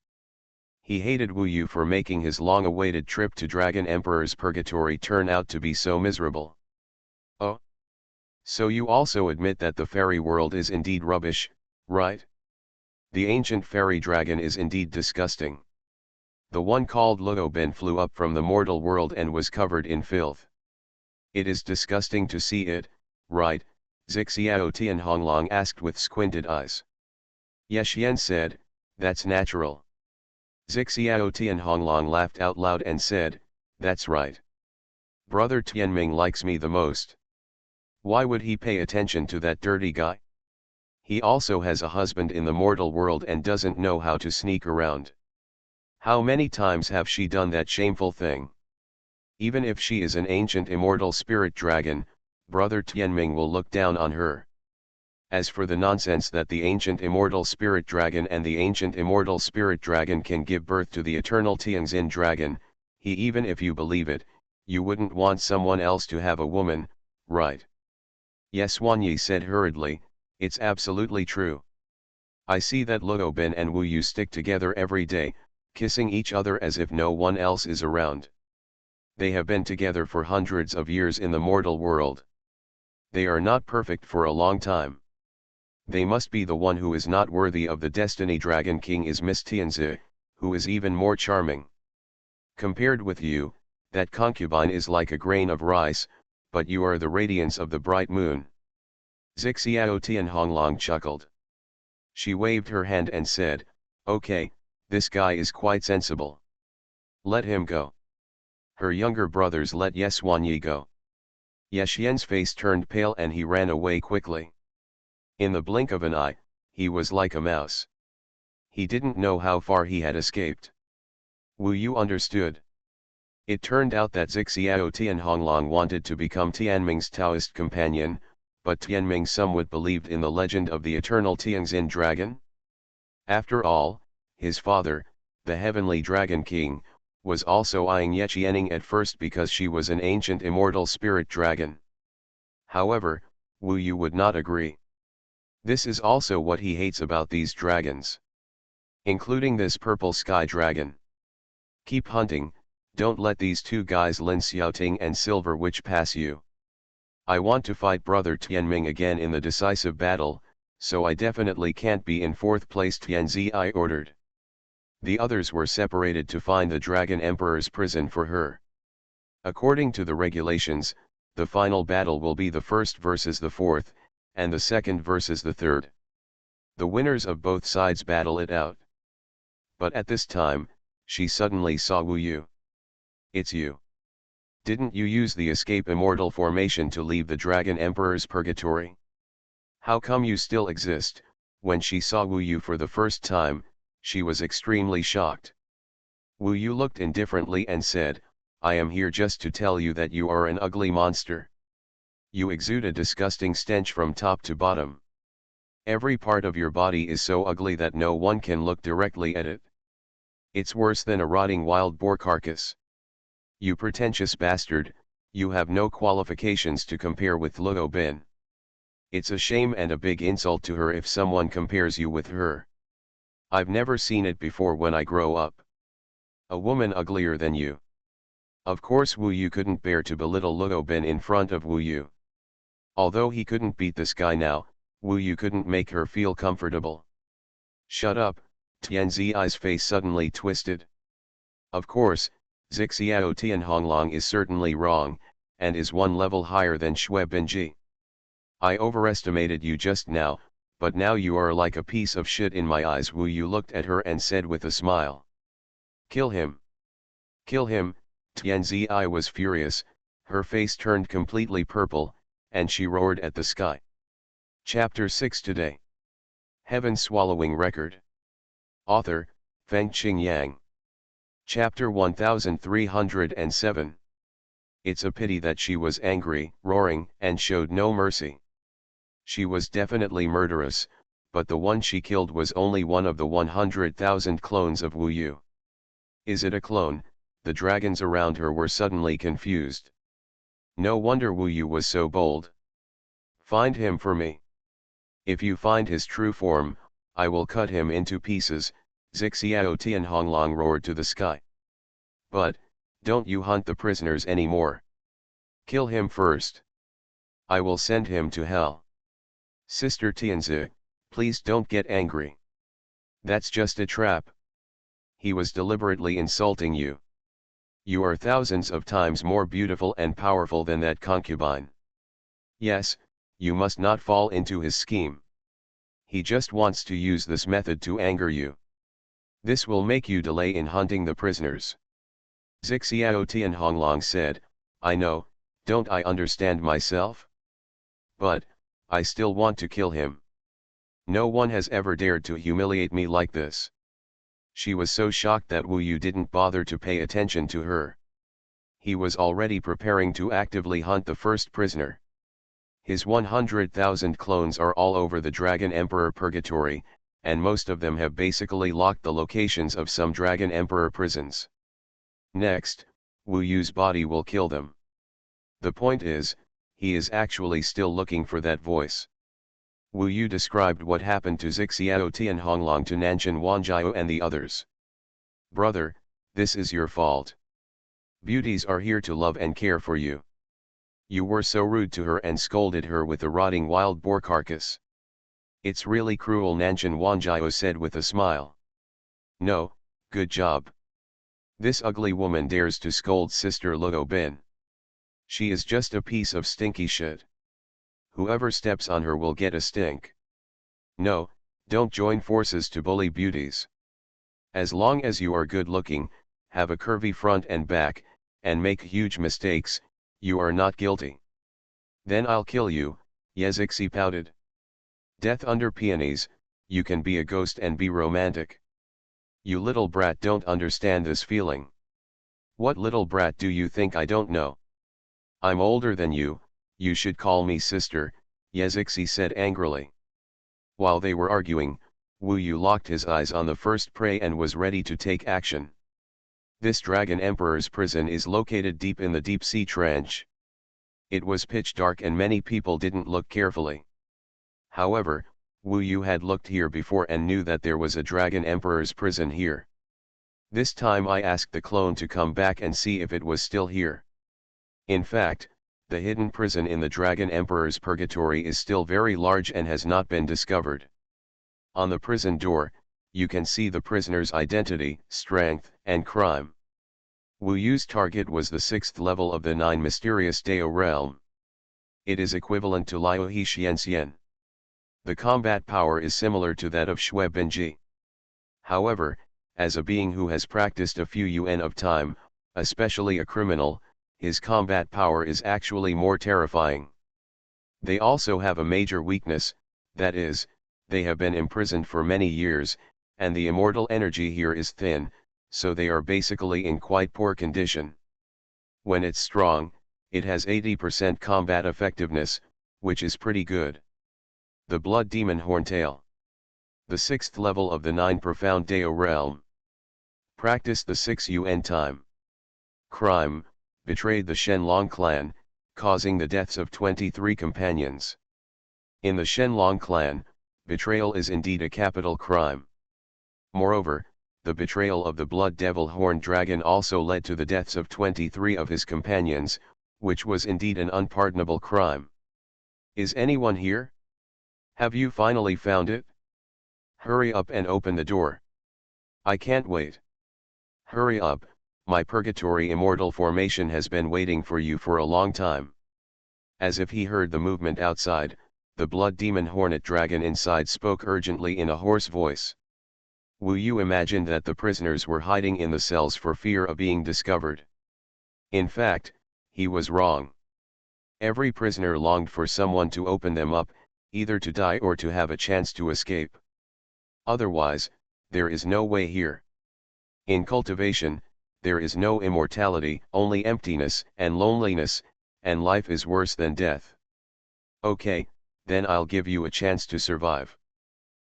He hated Wu Yu for making his long-awaited trip to Dragon Emperor's Purgatory turn out to be so miserable. Oh? So you also admit that the fairy world is indeed rubbish, right? The ancient fairy dragon is indeed disgusting. The one called Luobin flew up from the mortal world and was covered in filth. It is disgusting to see it, right? Zixiao Tianhonglong asked with squinted eyes. Yexian said, that's natural. Zixiao Tianhonglong laughed out loud and said, that's right. Brother Tianming likes me the most. Why would he pay attention to that dirty guy? He also has a husband in the mortal world and doesn't know how to sneak around. How many times have she done that shameful thing? Even if she is an ancient immortal spirit dragon, brother Tianming will look down on her. As for the nonsense that the ancient immortal spirit dragon and the ancient immortal spirit dragon can give birth to the eternal Tianxin dragon, even if you believe it, you wouldn't want someone else to have a woman, right? Xuanyi said hurriedly, it's absolutely true. I see that Luobin and Wu Yu stick together every day, kissing each other as if no one else is around. They have been together for hundreds of years in the mortal world. They are not perfect for a long time. They must be the one who is not worthy of the Destiny Dragon King is Miss Tianzi, who is even more charming. Compared with you, that concubine is like a grain of rice, but you are the radiance of the bright moon. Zixiao Tianhonglong chuckled. She waved her hand and said, okay, this guy is quite sensible. Let him go. Her younger brothers let Xuanyi go. Yexian's face turned pale and he ran away quickly. In the blink of an eye, he was like a mouse. He didn't know how far he had escaped. Wu Yu understood. It turned out that Zixiao Tianhonglong wanted to become Tianming's Taoist companion, but Tianming somewhat believed in the legend of the eternal Tianxin dragon. After all, his father, the heavenly Dragon King, was also eyeing Yeqianing at first because she was an ancient immortal spirit dragon. However, Wu Yu would not agree. This is also what he hates about these dragons. Including this purple sky dragon. Keep hunting, don't let these two guys Lin Xiaoting and Silver Witch pass you. I want to fight brother Tianming again in the decisive battle, so I definitely can't be in fourth place. Tianzi I ordered. The others were separated to find the Dragon Emperor's prison for her. According to the regulations, the final battle will be the first versus the fourth, and the second versus the third. The winners of both sides battle it out. But at this time, she suddenly saw Wu Yu. It's you. Didn't you use the escape immortal formation to leave the Dragon Emperor's purgatory? How come you still exist? When she saw Wu Yu for the first time, she was extremely shocked. Wu Yu looked indifferently and said, I am here just to tell you that you are an ugly monster. You exude a disgusting stench from top to bottom. Every part of your body is so ugly that no one can look directly at it. It's worse than a rotting wild boar carcass. You pretentious bastard, you have no qualifications to compare with Luobin. It's a shame and a big insult to her if someone compares you with her. I've never seen it before when I grow up. A woman uglier than you. Of course Wu Yu couldn't bear to belittle Luo Bin in front of Wu Yu. Although he couldn't beat this guy now, Wu Yu couldn't make her feel comfortable. Shut up, Tianzi's face suddenly twisted. Of course, Zixiao Tianhonglong is certainly wrong, and is one level higher than Xue Binji. I overestimated you just now, but now you are like a piece of shit in my eyes. Wu Yu looked at her and said with a smile. Kill him. Kill him. Tianzi was furious, her face turned completely purple, and she roared at the sky. Chapter 6 Today. Heaven Swallowing Record. Author, Fengqing Yang. Chapter 1307. It's a pity that she was angry, roaring, and showed no mercy. She was definitely murderous, but the one she killed was only one of the 100,000 clones of Wu Yu. Is it a clone? The dragons around her were suddenly confused. No wonder Wu Yu was so bold. Find him for me. If you find his true form, I will cut him into pieces, Zixiao Tianhonglong roared to the sky. But, don't you hunt the prisoners anymore. Kill him first. I will send him to hell. Sister Tianzi, please don't get angry. That's just a trap. He was deliberately insulting you. You are thousands of times more beautiful and powerful than that concubine. Yes, you must not fall into his scheme. He just wants to use this method to anger you. This will make you delay in hunting the prisoners. Zixiao Tianhonglong said, I know, don't I understand myself? But, I still want to kill him. No one has ever dared to humiliate me like this. She was so shocked that Wu Yu didn't bother to pay attention to her. He was already preparing to actively hunt the first prisoner. His 100,000 clones are all over the Dragon Emperor Purgatory, and most of them have basically locked the locations of some Dragon Emperor prisons. Next, Wu Yu's body will kill them. The point is, he is actually still looking for that voice. Wu Yu described what happened to Zixiao Tianhonglong to Nanshan Wanjiao and the others. Brother, this is your fault. Beauties are here to love and care for you. You were so rude to her and scolded her with a rotting wild boar carcass. It's really cruel, Nanshan Wanjiao said with a smile. No, good job. This ugly woman dares to scold Sister Luo Bin. She is just a piece of stinky shit. Whoever steps on her will get a stink. No, don't join forces to bully beauties. As long as you are good looking, have a curvy front and back, and make huge mistakes, you are not guilty. Then I'll kill you, Yezixi pouted. Death under peonies, you can be a ghost and be romantic. You little brat don't understand this feeling. What little brat do you think I don't know? I'm older than you, you should call me sister, Yezixi said angrily. While they were arguing, Wu Yu locked his eyes on the first prey and was ready to take action. This Dragon Emperor's prison is located deep in the deep sea trench. It was pitch dark and many people didn't look carefully. However, Wu Yu had looked here before and knew that there was a Dragon Emperor's prison here. This time I asked the clone to come back and see if it was still here. In fact, the hidden prison in the Dragon Emperor's Purgatory is still very large and has not been discovered. On the prison door, you can see the prisoner's identity, strength, and crime. Wu Yu's target was the 6th level of the 9 mysterious Dao realm. It is equivalent to Liu He Xianxian. The combat power is similar to that of Xue Binji. However, as a being who has practiced a few yuan of time, especially a criminal, his combat power is actually more terrifying. They also have a major weakness, that is, they have been imprisoned for many years, and the immortal energy here is thin, so they are basically in quite poor condition. When it's strong, it has 80% combat effectiveness, which is pretty good. The Blood Demon Horntail. The 6th level of the 9 profound Dao realm. Practiced the 6 yuan time. Crime, betrayed the Shenlong clan, causing the deaths of 23 companions. In the Shenlong clan, betrayal is indeed a capital crime. Moreover, the betrayal of the Blood Devil Horned Dragon also led to the deaths of 23 of his companions, which was indeed an unpardonable crime. Is anyone here? Have you finally found it? Hurry up and open the door. I can't wait. Hurry up, my purgatory immortal formation has been waiting for you for a long time. As if he heard the movement outside, the blood demon hornet dragon inside spoke urgently in a hoarse voice. Wu Yu imagined that the prisoners were hiding in the cells for fear of being discovered. In fact, he was wrong. Every prisoner longed for someone to open them up, either to die or to have a chance to escape. Otherwise, there is no way here. In cultivation, there is no immortality, only emptiness and loneliness, and life is worse than death. Okay, then I'll give you a chance to survive.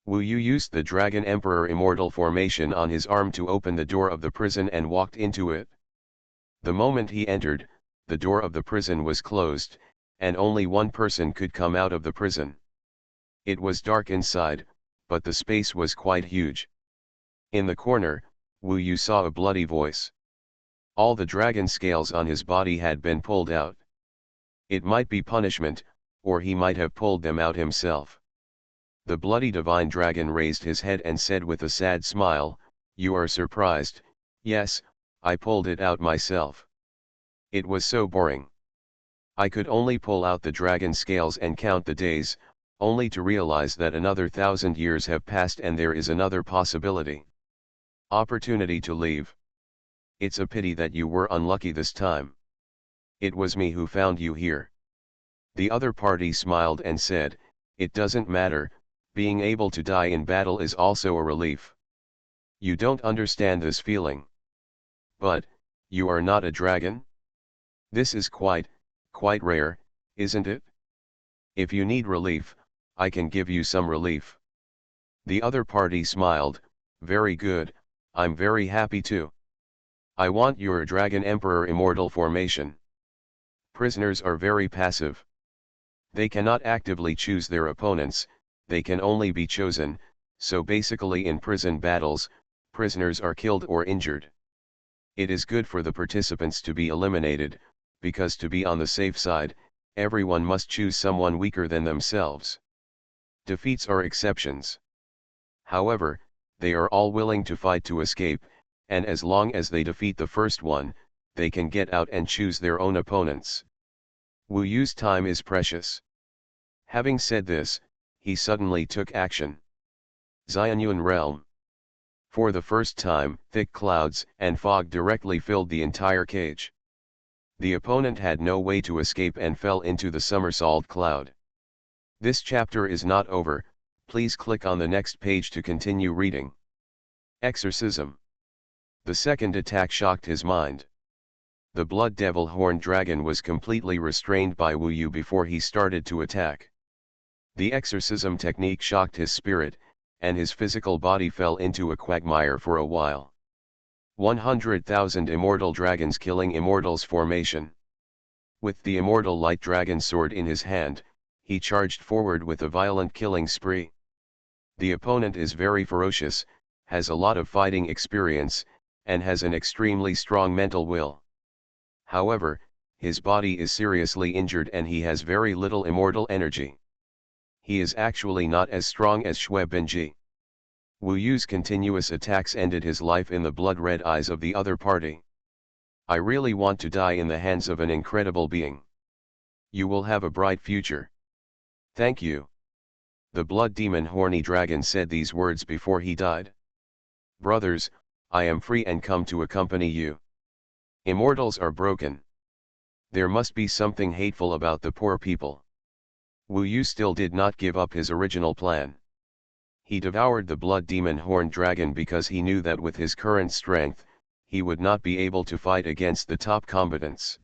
Wu Yu used the Dragon Emperor Immortal formation on his arm to open the door of the prison and walked into it. The moment he entered, the door of the prison was closed, and only one person could come out of the prison. It was dark inside, but the space was quite huge. In the corner, Wu Yu saw a bloody voice. All the dragon scales on his body had been pulled out. It might be punishment, or he might have pulled them out himself. The bloody divine dragon raised his head and said with a sad smile, "You are surprised. Yes, I pulled it out myself. It was so boring. I could only pull out the dragon scales and count the days, only to realize that another 1,000 years have passed and there is another possibility. Opportunity to leave. It's a pity that you were unlucky this time. It was me who found you here." The other party smiled and said, "It doesn't matter, being able to die in battle is also a relief. You don't understand this feeling. But, you are not a dragon? This is quite rare, isn't it? If you need relief, I can give you some relief." The other party smiled, "Very good, I'm very happy too. I want your Dragon Emperor Immortal formation." Prisoners are very passive. They cannot actively choose their opponents, they can only be chosen, so basically in prison battles, prisoners are killed or injured. It is good for the participants to be eliminated, because to be on the safe side, everyone must choose someone weaker than themselves. Defeats are exceptions. However, they are all willing to fight to escape, and as long as they defeat the first one, they can get out and choose their own opponents. Wu Yu's time is precious. Having said this, he suddenly took action. Xuanhuan realm. For the first time, thick clouds and fog directly filled the entire cage. The opponent had no way to escape and fell into the somersault cloud. This chapter is not over, please click on the next page to continue reading. Exorcism. The second attack shocked his mind. The Blood Devil Horned Dragon was completely restrained by Wu Yu before he started to attack. The exorcism technique shocked his spirit, and his physical body fell into a quagmire for a while. 100,000 Immortal Dragons killing Immortals formation. With the Immortal Light Dragon sword in his hand, he charged forward with a violent killing spree. The opponent is very ferocious, has a lot of fighting experience, and has an extremely strong mental will. However, his body is seriously injured and he has very little immortal energy. He is actually not as strong as Xue Benji. Wu Yu's continuous attacks ended his life in the blood-red eyes of the other party. "I really want to die in the hands of an incredible being. You will have a bright future. Thank you." The blood demon Horny Dragon said these words before he died. "Brothers, I am free and come to accompany you. Immortals are broken. There must be something hateful about the poor people." Wu Yu still did not give up his original plan. He devoured the blood demon horned dragon because he knew that with his current strength, he would not be able to fight against the top combatants.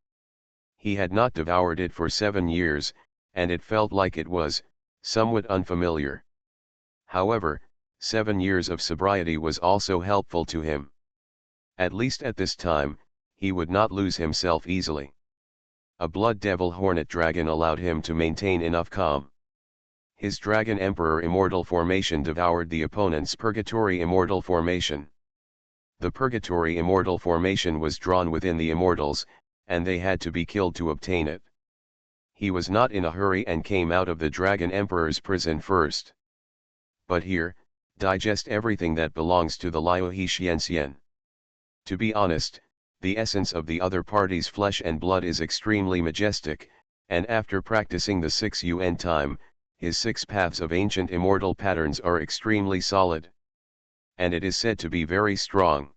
He had not devoured it for 7 years, and it felt like it was somewhat unfamiliar. However, 7 years of sobriety was also helpful to him. At least at this time, he would not lose himself easily. A blood devil hornet dragon allowed him to maintain enough calm. His Dragon Emperor Immortal formation devoured the opponent's Purgatory Immortal formation. The purgatory immortal formation was drawn within the Immortals, and they had to be killed to obtain it. He was not in a hurry and came out of the Dragon Emperor's prison first. But here, digest everything that belongs to the Liu He Xianxian. To be honest, the essence of the other party's flesh and blood is extremely majestic, and after practicing the 6 Yuan time, his 6 paths of ancient immortal patterns are extremely solid. And it is said to be very strong.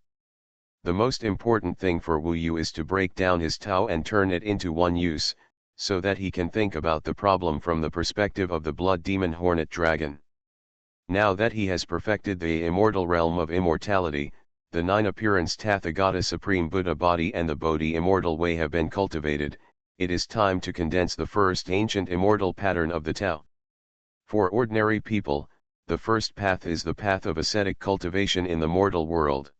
The most important thing for Wu Yu is to break down his Tao and turn it into one use, so that he can think about the problem from the perspective of the blood demon hornet dragon. Now that he has perfected the immortal realm of immortality, the 9 appearance Tathagata Supreme Buddha body and the Bodhi immortal way have been cultivated, it is time to condense the first ancient immortal pattern of the Tao. For ordinary people, the first path is the path of ascetic cultivation in the mortal world.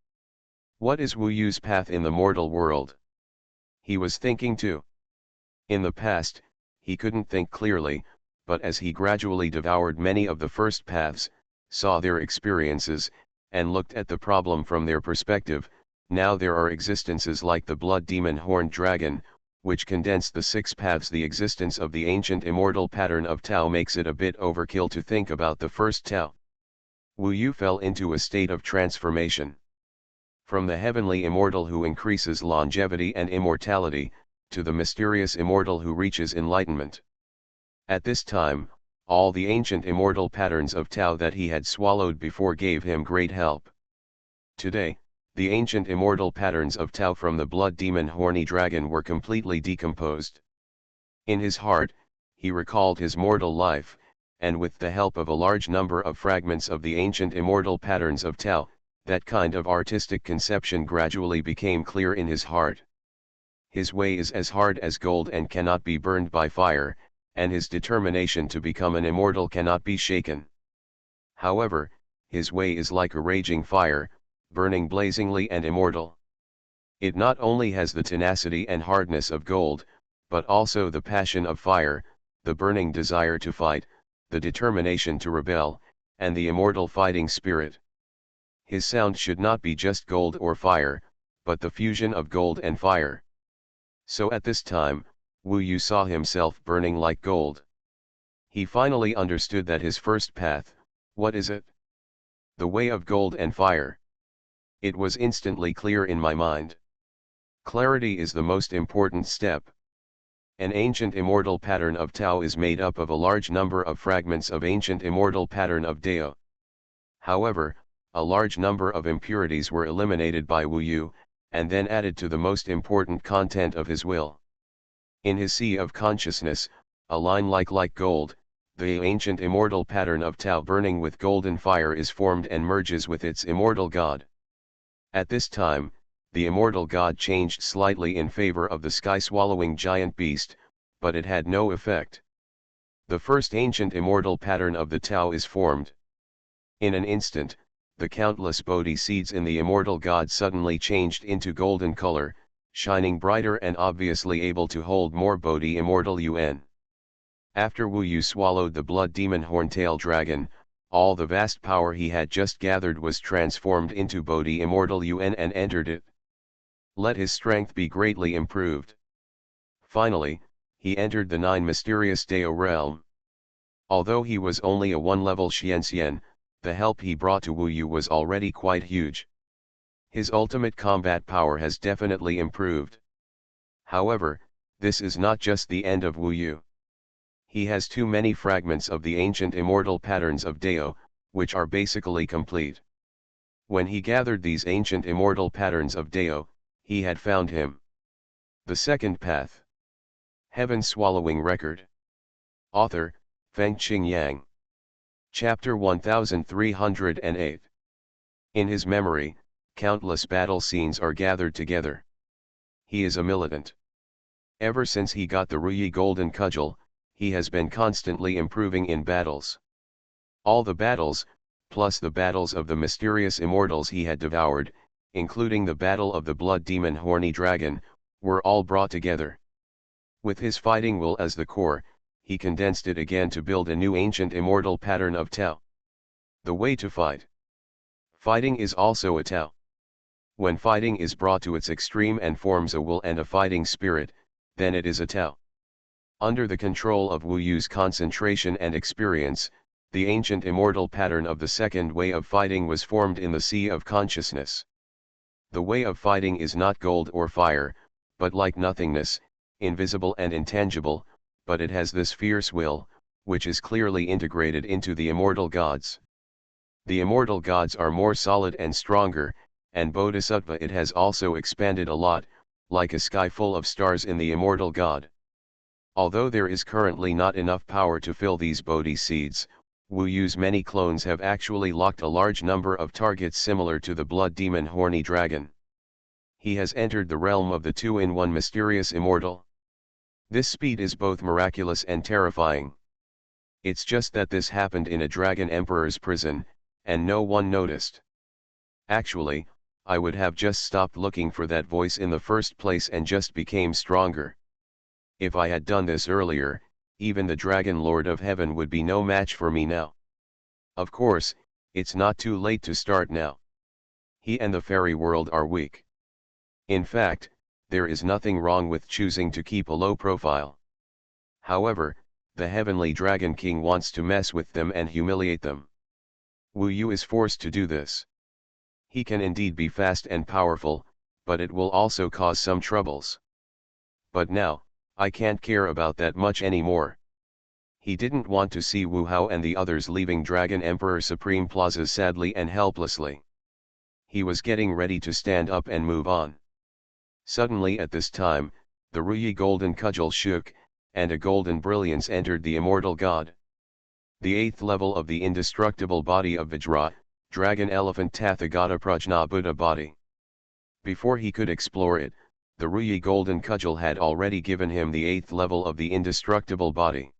What is Wu Yu's path in the mortal world? He was thinking too. In the past, he couldn't think clearly, but as he gradually devoured many of the first paths, saw their experiences, and looked at the problem from their perspective, now there are existences like the blood demon horned dragon, which condense the 6 paths. The existence of the ancient immortal pattern of Tao makes it a bit overkill to think about the first Tao. Wu Yu fell into a state of transformation. From the heavenly immortal who increases longevity and immortality, to the mysterious immortal who reaches enlightenment. At this time, all the ancient immortal patterns of Tao that he had swallowed before gave him great help. Today, the ancient immortal patterns of Tao from the blood demon horny dragon were completely decomposed. In his heart, he recalled his mortal life, and with the help of a large number of fragments of the ancient immortal patterns of Tao, that kind of artistic conception gradually became clear in his heart. His way is as hard as gold and cannot be burned by fire, and his determination to become an immortal cannot be shaken. However, his way is like a raging fire, burning blazingly and immortal. It not only has the tenacity and hardness of gold, but also the passion of fire, the burning desire to fight, the determination to rebel, and the immortal fighting spirit. His sound should not be just gold or fire, but the fusion of gold and fire. So at this time, Wu Yu saw himself burning like gold. He finally understood that his first path, what is it? The way of gold and fire. It was instantly clear in my mind. Clarity is the most important step. An ancient immortal pattern of Tao is made up of a large number of fragments of ancient immortal pattern of Dao. However, a large number of impurities were eliminated by Wu Yu, and then added to the most important content of his will. In his sea of consciousness, a line like gold, the ancient immortal pattern of Tao burning with golden fire is formed and merges with its immortal God. At this time, the immortal God changed slightly in favor of the sky-swallowing giant beast, but it had no effect. The first ancient immortal pattern of the Tao is formed. In an instant, the countless Bodhi seeds in the immortal God suddenly changed into golden color, shining brighter and obviously able to hold more Bodhi immortal Yuan. After Wu Yu swallowed the blood demon horntail dragon, all the vast power he had just gathered was transformed into Bodhi immortal Yuan and entered it. Let his strength be greatly improved. Finally, he entered the 9 mysterious Dao realm. Although he was only a 1-level Xianxian, the help he brought to Wu Yu was already quite huge. His ultimate combat power has definitely improved. However, this is not just the end of Wu Yu. He has too many fragments of the ancient immortal patterns of Dao, which are basically complete. When he gathered these ancient immortal patterns of Dao, he had found him. The second path. Heaven Swallowing Record. Author, Fengqing Yang. Chapter 1308. In his memory, countless battle scenes are gathered together. He is a militant. Ever since he got the Ruyi Golden Cudgel, he has been constantly improving in battles. All the battles, plus the battles of the mysterious immortals he had devoured, including the battle of the blood demon horny dragon, were all brought together. With his fighting will as the core, he condensed it again to build a new ancient immortal pattern of Tao. The way to fight. Fighting is also a Tao. When fighting is brought to its extreme and forms a will and a fighting spirit, then it is a Tao. Under the control of Wu Yu's concentration and experience, the ancient immortal pattern of the second way of fighting was formed in the sea of consciousness. The way of fighting is not gold or fire, but like nothingness, invisible and intangible, but it has this fierce will, which is clearly integrated into the immortal gods. The immortal gods are more solid and stronger, and Bodhisattva it has also expanded a lot, like a sky full of stars in the immortal god. Although there is currently not enough power to fill these Bodhi seeds, Wu Yu's many clones have actually locked a large number of targets similar to the blood demon horny dragon. He has entered the realm of the two-in-one mysterious immortal. This speed is both miraculous and terrifying. It's just that this happened in a dragon emperor's prison, and no one noticed. Actually, I would have just stopped looking for that voice in the first place and just became stronger. If I had done this earlier, even the Dragon Lord of Heaven would be no match for me now. Of course, it's not too late to start now. He and the fairy world are weak. In fact, there is nothing wrong with choosing to keep a low profile. However, the Heavenly Dragon King wants to mess with them and humiliate them. Wu Yu is forced to do this. He can indeed be fast and powerful, but it will also cause some troubles. But now, I can't care about that much anymore. He didn't want to see Wu Hao and the others leaving Dragon Emperor Supreme Plaza sadly and helplessly. He was getting ready to stand up and move on. Suddenly at this time, the Ruyi golden cudgel shook, and a golden brilliance entered the immortal god. The eighth level of the indestructible body of Vajra, Dragon Elephant Tathagata Prajna Buddha body. Before he could explore it, the Ruyi golden cudgel had already given him the eighth level of the indestructible body.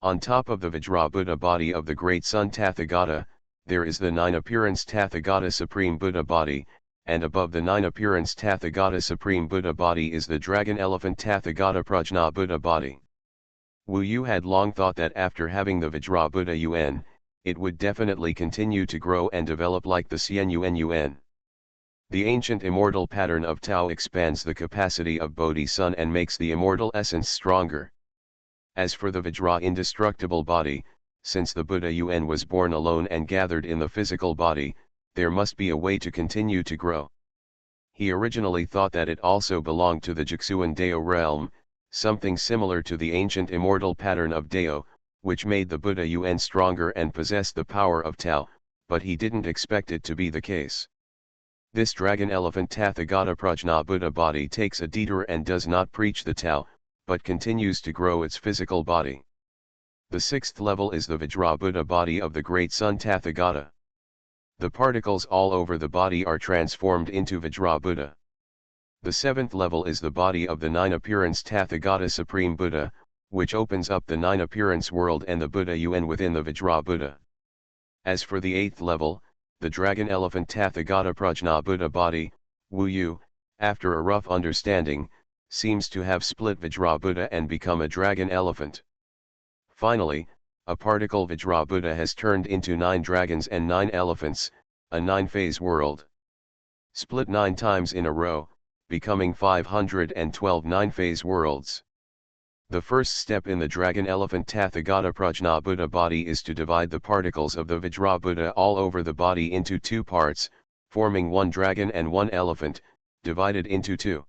On top of the Vajra Buddha body of the great sun Tathagata, there is the nine appearance Tathagata Supreme Buddha body, and above the nine appearance Tathagata Supreme Buddha body is the Dragon Elephant Tathagata Prajna Buddha body. Wu Yu had long thought that after having the Vajra Buddha Yuan, it would definitely continue to grow and develop like the Xian Yuan Yuan. The ancient immortal pattern of Tao expands the capacity of Bodhi Sun and makes the immortal essence stronger. As for the Vajra indestructible body, since the Buddha Yuan was born alone and gathered in the physical body, there must be a way to continue to grow. He originally thought that it also belonged to the Jixuan Dao realm, something similar to the ancient immortal pattern of Dao, which made the Buddha Yuan stronger and possessed the power of Tao, but he didn't expect it to be the case. This Dragon Elephant Tathagata Prajna Buddha body takes a detour and does not preach the Tao, but continues to grow its physical body. The sixth level is the Vajra Buddha body of the great sun Tathagata. The particles all over the body are transformed into Vajra Buddha. The seventh level is the body of the nine appearance Tathagata Supreme Buddha, which opens up the nine appearance world and the Buddha Yuan within the Vajra Buddha. As for the eighth level, the Dragon Elephant Tathagata Prajna Buddha body, Wu Yu, after a rough understanding, seems to have split Vajra Buddha and become a dragon elephant. Finally, a particle Vajra Buddha has turned into 9 dragons and 9 elephants, a 9-phase world. Split 9 times in a row, becoming 512 9-phase worlds. The first step in the Dragon Elephant Tathagata Prajna Buddha body is to divide the particles of the Vajra Buddha all over the body into 2 parts, forming 1 dragon and 1 elephant, divided into 2.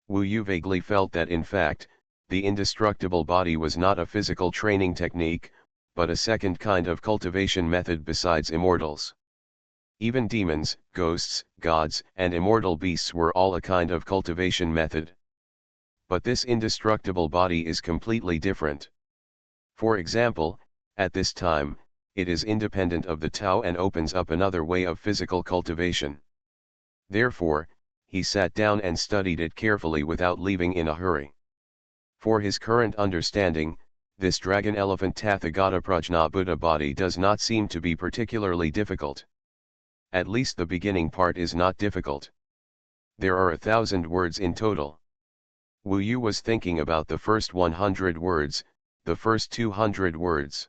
Wu Yu vaguely felt that in fact, the indestructible body was not a physical training technique, but a second kind of cultivation method besides immortals. Even demons, ghosts, gods, and immortal beasts were all a kind of cultivation method. But this indestructible body is completely different. For example, at this time, it is independent of the Tao and opens up another way of physical cultivation. Therefore, he sat down and studied it carefully without leaving in a hurry. For his current understanding, this Dragon Elephant Tathagata Prajna Buddha body does not seem to be particularly difficult. At least the beginning part is not difficult. There are 1,000 words in total. Wu Yu was thinking about the first 100 words, the first 200 words.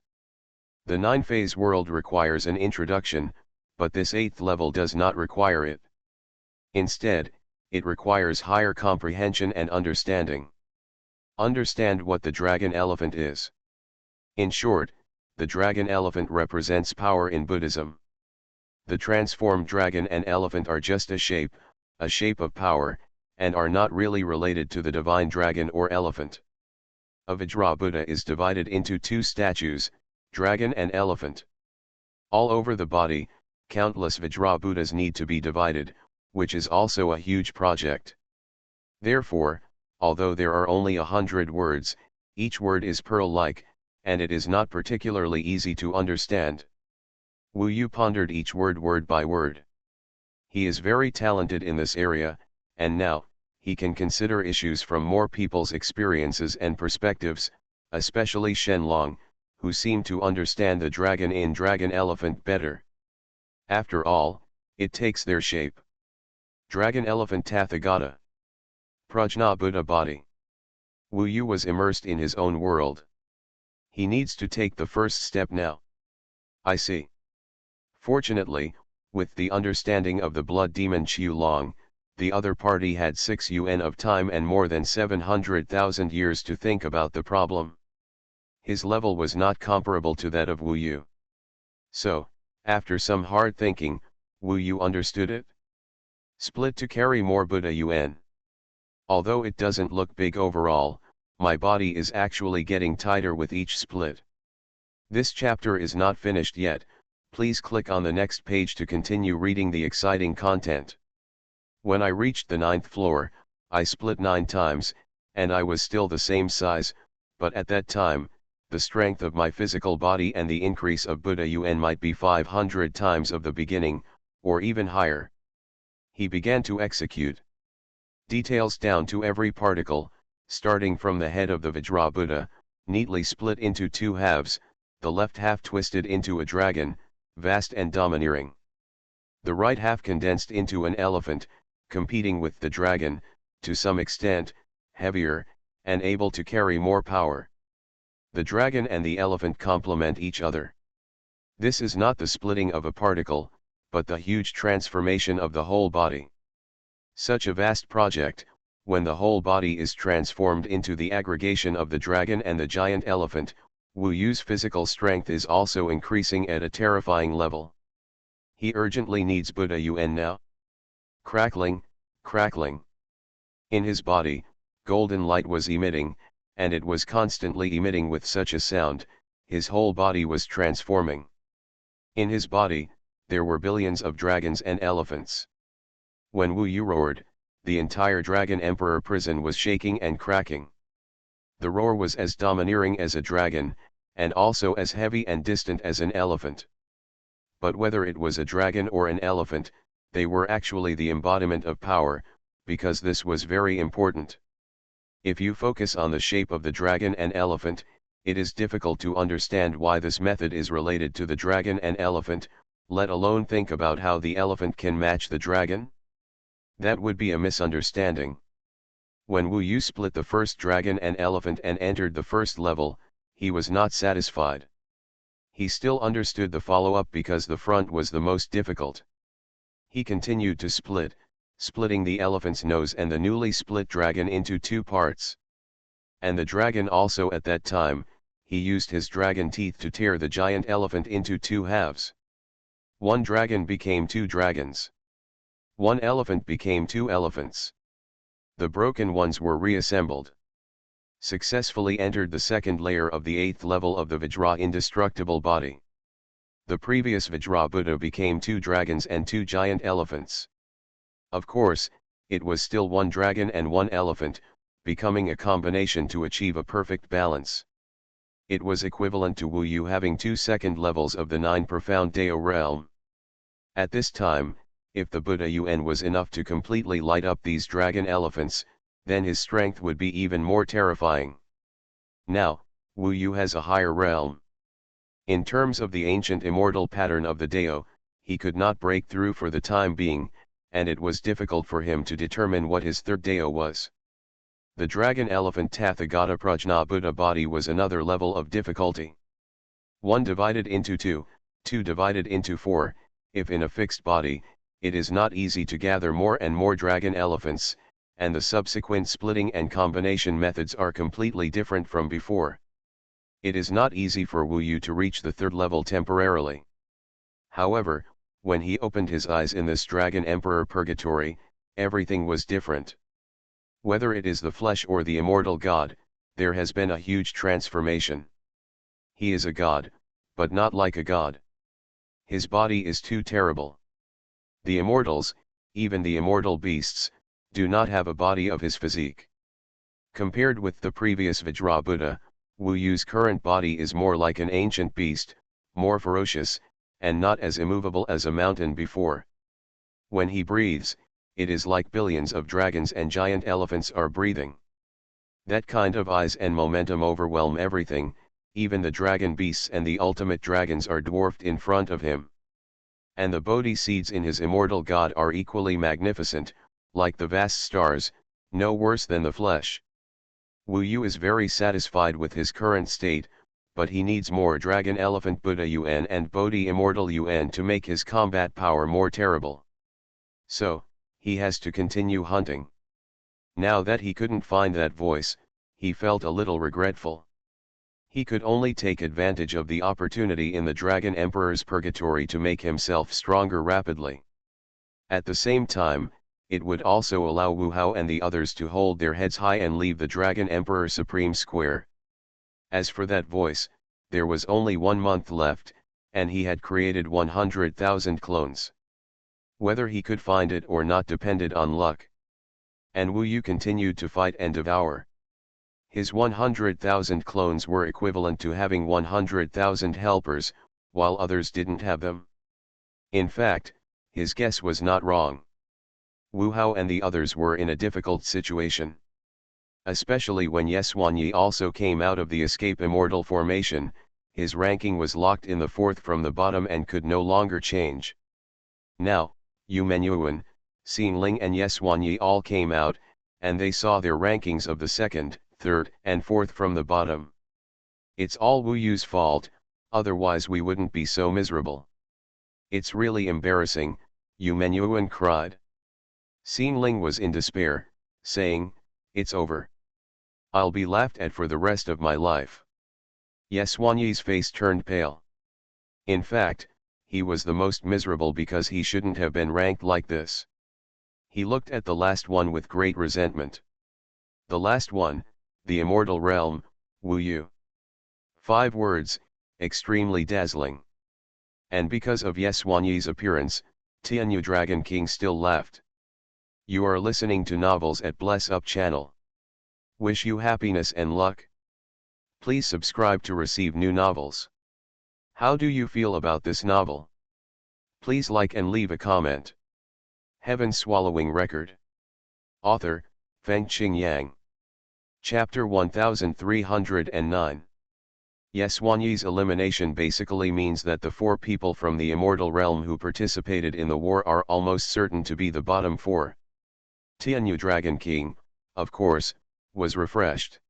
The 9-phase world requires an introduction, but this 8th level does not require it. Instead, it requires higher comprehension and understanding. Understand what the dragon elephant is. In short, the dragon elephant represents power in Buddhism. The transformed dragon and elephant are just a shape of power, and are not really related to the divine dragon or elephant. A Vajra Buddha is divided into two statues, dragon and elephant. All over the body, countless Vajra Buddhas need to be divided, which is also a huge project. Therefore, although there are only 100 words, each word is pearl-like, and it is not particularly easy to understand. Wu Yu pondered each word by word. He is very talented in this area, and now, he can consider issues from more people's experiences and perspectives, especially Shenlong, who seem to understand the dragon in dragon elephant better. After all, it takes their shape. Dragon elephant Tathagata. Prajna Buddha body. Wu Yu was immersed in his own world. He needs to take the first step now. I see. Fortunately, with the understanding of the blood demon Qiu Long, the other party had 6 yuan of time and more than 700,000 years to think about the problem. His level was not comparable to that of Wu Yu. So, after some hard thinking, Wu Yu understood it. Split to carry more Buddha yuan. Although it doesn't look big overall, my body is actually getting tighter with each split. This chapter is not finished yet, please click on the next page to continue reading the exciting content. When I reached the 9th floor, I split 9 times, and I was still the same size, but at that time, the strength of my physical body and the increase of Buddha yuan might be 500 times of the beginning, or even higher. He began to execute details down to every particle, starting from the head of the Vajra Buddha, neatly split into 2 halves, the left half twisted into a dragon, vast and domineering. The right half condensed into an elephant, competing with the dragon, to some extent, heavier, and able to carry more power. The dragon and the elephant complement each other. This is not the splitting of a particle, but the huge transformation of the whole body. Such a vast project, when the whole body is transformed into the aggregation of the dragon and the giant elephant, Wu Yu's physical strength is also increasing at a terrifying level. He urgently needs Buddha yuan now. Crackling, crackling. In his body, golden light was emitting, and it was constantly emitting with such a sound, his whole body was transforming. In his body, there were billions of dragons and elephants. When Wu Yu roared, the entire Dragon Emperor prison was shaking and cracking. The roar was as domineering as a dragon, and also as heavy and distant as an elephant. But whether it was a dragon or an elephant, they were actually the embodiment of power, because this was very important. If you focus on the shape of the dragon and elephant, it is difficult to understand why this method is related to the dragon and elephant, let alone think about how the elephant can match the dragon. That would be a misunderstanding. When Wu Yu split the first dragon and elephant and entered the first level, he was not satisfied. He still understood the follow-up because the front was the most difficult. He continued to split, splitting the elephant's nose and the newly split dragon into 2 parts. And the dragon also at that time, he used his dragon teeth to tear the giant elephant into 2 halves. 1 dragon became 2 dragons. 1 elephant became 2 elephants. The broken ones were reassembled. Successfully entered the second layer of the 8th level of the Vajra indestructible body. The previous Vajra Buddha became 2 dragons and 2 giant elephants. Of course, it was still 1 dragon and 1 elephant, becoming a combination to achieve a perfect balance. It was equivalent to Wu Yu having 2 second levels of the 9 profound Dao realm. At this time, if the Buddha yuan was enough to completely light up these dragon elephants, then his strength would be even more terrifying. Now, Wu Yu has a higher realm. In terms of the ancient immortal pattern of the Dao, he could not break through for the time being, and it was difficult for him to determine what his third Dao was. The dragon elephant Tathagata Prajna Buddha body was another level of difficulty. 1 divided into 2, 2 divided into 4, if in a fixed body, it is not easy to gather more and more dragon elephants, and the subsequent splitting and combination methods are completely different from before. It is not easy for Wu Yu to reach the third level temporarily. However, when he opened his eyes in this Dragon Emperor Purgatory, everything was different. Whether it is the flesh or the immortal god, there has been a huge transformation. He is a god, but not like a god. His body is too terrible. The immortals, even the immortal beasts, do not have a body of his physique. Compared with the previous Vajra Buddha, Wu Yu's current body is more like an ancient beast, more ferocious, and not as immovable as a mountain before. When he breathes, it is like billions of dragons and giant elephants are breathing. That kind of eyes and momentum overwhelm everything, even the dragon beasts and the ultimate dragons are dwarfed in front of him. And the Bodhi seeds in his immortal god are equally magnificent, like the vast stars, no worse than the flesh. Wu Yu is very satisfied with his current state, but he needs more Dragon Elephant Buddha Yuan and Bodhi Immortal Yuan to make his combat power more terrible. So, he has to continue hunting. Now that he couldn't find that voice, he felt a little regretful. He could only take advantage of the opportunity in the Dragon Emperor's Purgatory to make himself stronger rapidly. At the same time, it would also allow Wu Hao and the others to hold their heads high and leave the Dragon Emperor Supreme square. As for that voice, there was only 1 month left, and he had created 100,000 clones. Whether he could find it or not depended on luck. And Wu Yu continued to fight and devour. His 100,000 clones were equivalent to having 100,000 helpers, while others didn't have them. In fact, his guess was not wrong. Wu Hao and the others were in a difficult situation. Especially when Xuanhuan also came out of the escape immortal formation, his ranking was locked in the 4th from the bottom and could no longer change. Now, Yu Menyuan, Xinling and Xuanhuan all came out, and they saw their rankings of the 2nd, 3rd, and 4th from the bottom. It's all Wu Yu's fault, otherwise we wouldn't be so miserable. It's really embarrassing, Yu Menyuan cried. Xinling was in despair, saying, "It's over. I'll be laughed at for the rest of my life." Xuanyi's face turned pale. In fact, he was the most miserable because he shouldn't have been ranked like this. He looked at the last one with great resentment. The last one, the immortal realm, Wu Yu. 5 words, extremely dazzling. And because of Xuanyi's appearance, Tianyu Dragon King still laughed. You are listening to Novels at Bless Up channel. Wish you happiness and luck. Please subscribe to receive new novels. How do you feel about this novel? Please like and leave a comment. Heaven Swallowing Record. Author, Fengqing Yang. Chapter 1309. Xuanyi's elimination basically means that the 4 people from the immortal realm who participated in the war are almost certain to be the bottom 4. Tianyu Dragon King, of course, was refreshed.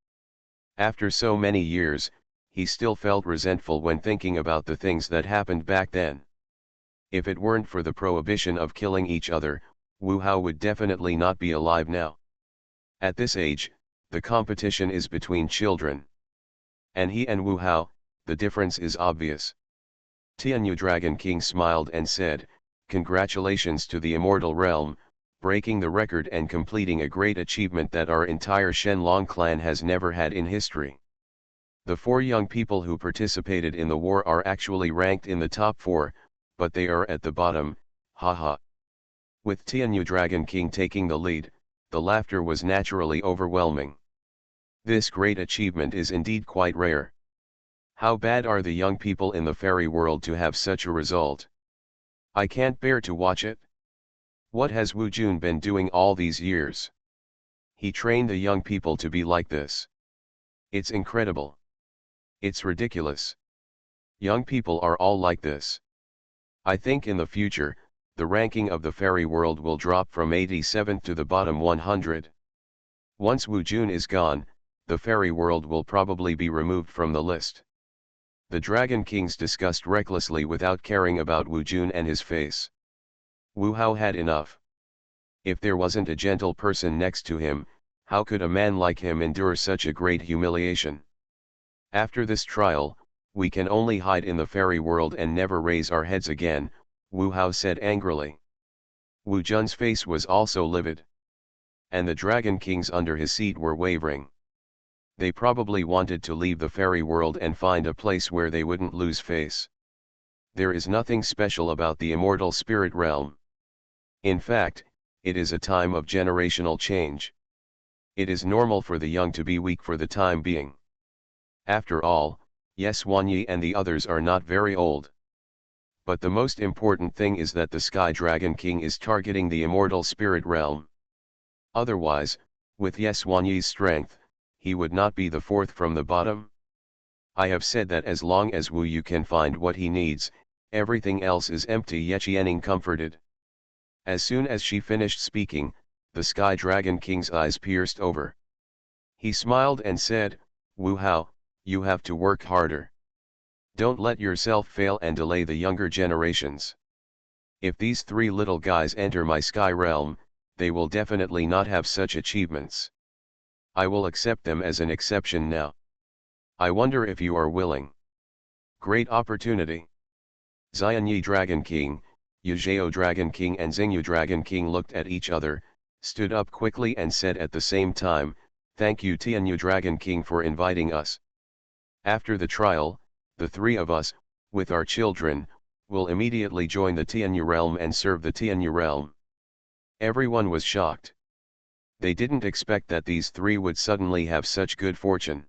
After so many years, he still felt resentful when thinking about the things that happened back then. If it weren't for the prohibition of killing each other, Wu Hao would definitely not be alive now. At this age, the competition is between children. And he and Wu Hao, the difference is obvious. Tianyu Dragon King smiled and said, "Congratulations to the immortal realm, breaking the record and completing a great achievement that our entire Shenlong clan has never had in history. The 4 young people who participated in the war are actually ranked in the top 4, but they are at the bottom, haha." With Tianyu Dragon King taking the lead, the laughter was naturally overwhelming. This great achievement is indeed quite rare. How bad are the young people in the fairy world to have such a result? I can't bear to watch it. What has Wu Jun been doing all these years? He trained the young people to be like this. It's incredible. It's ridiculous. Young people are all like this. I think in the future, the ranking of the fairy world will drop from 87th to the bottom 100. Once Wu Jun is gone, the fairy world will probably be removed from the list. The Dragon Kings discussed recklessly without caring about Wu Jun and his face. Wu Hao had enough. If there wasn't a gentle person next to him, how could a man like him endure such a great humiliation? After this trial, we can only hide in the fairy world and never raise our heads again, Wu Hao said angrily. Wu Jun's face was also livid. And the Dragon Kings under his seat were wavering. They probably wanted to leave the fairy world and find a place where they wouldn't lose face. There is nothing special about the immortal spirit realm. In fact, it is a time of generational change. It is normal for the young to be weak for the time being. After all, Xuanyi and the others are not very old. But the most important thing is that the Sky Dragon King is targeting the immortal spirit realm. Otherwise, with Xuanyi's strength, he would not be the fourth from the bottom. I have said that as long as Wu Yu can find what he needs, everything else is empty. Ye Qianing comforted. As soon as she finished speaking, the Sky Dragon King's eyes pierced over. He smiled and said, Wu Hao, you have to work harder. Don't let yourself fail and delay the younger generations. If these three little guys enter my sky realm, they will definitely not have such achievements. I will accept them as an exception now. I wonder if you are willing. Great opportunity. Xianyi Dragon King, Yuzhao Dragon King and Xingyu Dragon King looked at each other, stood up quickly and said at the same time, Thank you Tianyu Dragon King for inviting us. After the trial, the three of us, with our children, will immediately join the Tianyu realm and serve the Tianyu realm. Everyone was shocked. They didn't expect that these three would suddenly have such good fortune.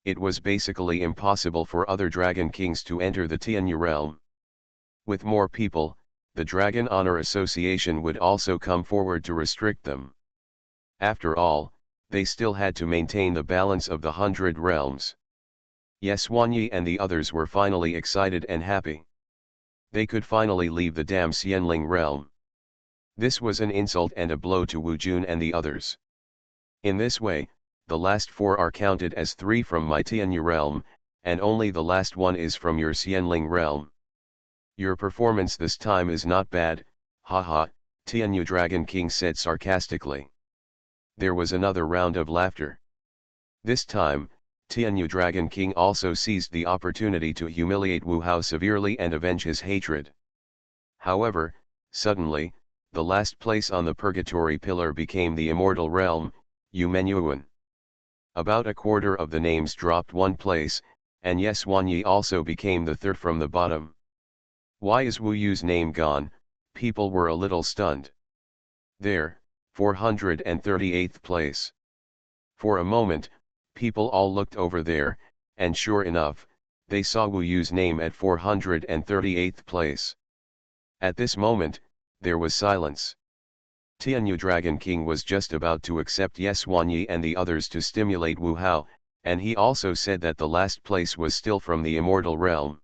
It was basically impossible for other Dragon Kings to enter the Tianyu realm. With more people, the Dragon Honor Association would also come forward to restrict them. After all, they still had to maintain the balance of the 100 realms. Xuanyi and the others were finally excited and happy. They could finally leave the damn Xianling realm. This was an insult and a blow to Wu Jun and the others. In this way, the last four are counted as three from my Tianyu realm, and only the last one is from your Xianling realm. Your performance this time is not bad, haha, Tianyu Dragon King said sarcastically. There was another round of laughter. This time, Tianyu Dragon King also seized the opportunity to humiliate Wu Hao severely and avenge his hatred. However, suddenly, the last place on the purgatory pillar became the immortal realm, Yumenyuan. About a quarter of the names dropped one place, and Xuanyi also became the third from the bottom. Why is Wu Yu's name gone? People were a little stunned. There, 438th place. For a moment, people all looked over there, and sure enough, they saw Wu Yu's name at 438th place. At this moment, there was silence. Tianyu Dragon King was just about to accept Xuanyi and the others to stimulate Wu Hao, and he also said that the last place was still from the immortal realm.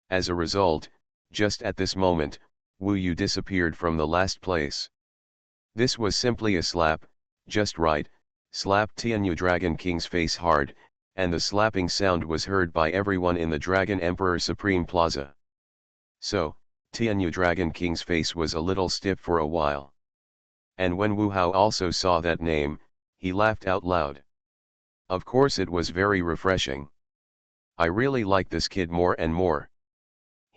As a result, just at this moment, Wu Yu disappeared from the last place. This was simply a slap, just right, slapped Tianyu Dragon King's face hard, and the slapping sound was heard by everyone in the Dragon Emperor Supreme Plaza. So, Tianyu Dragon King's face was a little stiff for a while. And when Wu Hao also saw that name, he laughed out loud. Of course it was very refreshing. I really like this kid more and more.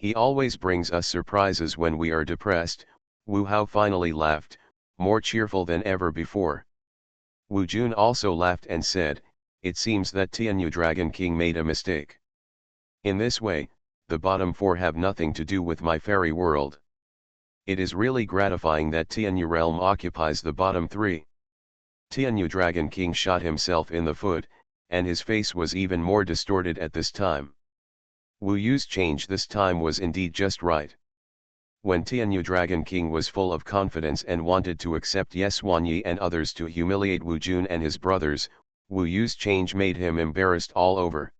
He always brings us surprises when we are depressed. Wu Hao finally laughed, more cheerful than ever before. Wu Jun also laughed and said, It seems that Tianyu Dragon King made a mistake. In this way, the bottom four have nothing to do with my fairy world. It is really gratifying that Tianyu realm occupies the bottom three. Tianyu Dragon King shot himself in the foot, and his face was even more distorted at this time. Wu Yu's change this time was indeed just right. When Tianyu Dragon King was full of confidence and wanted to accept Xuanyi and others to humiliate Wu Jun and his brothers, Wu Yu's change made him embarrassed all over.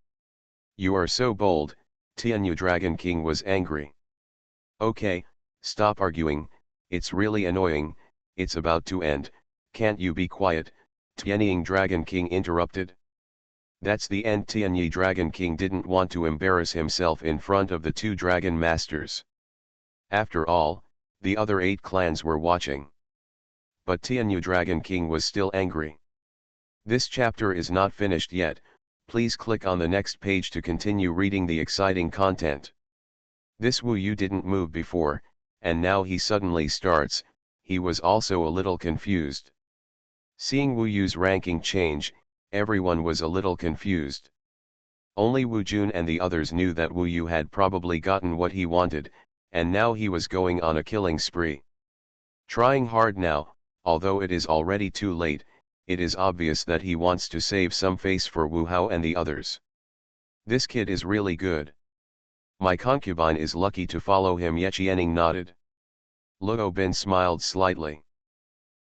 You are so bold, Tianyu Dragon King was angry. Okay, stop arguing, it's really annoying, it's about to end, can't you be quiet, Tianying Dragon King interrupted. That's the end. Tianyi Dragon King didn't want to embarrass himself in front of the two Dragon Masters. After all, The other 8 clans were watching. But Tianyu Dragon King was still angry. This chapter is not finished yet, please click on the next page to continue reading the exciting content. This Wu Yu didn't move before, and now he suddenly starts. He was also a little confused. Seeing Wu Yu's ranking change, everyone was a little confused. Only Wu Jun and the others knew that Wu Yu had probably gotten what he wanted, and now he was going on a killing spree. Trying hard now, although it is already too late, it is obvious that he wants to save some face for Wu Hao and the others. This kid is really good. My concubine is lucky to follow him. Ye Qianing nodded. Luo Bin smiled slightly.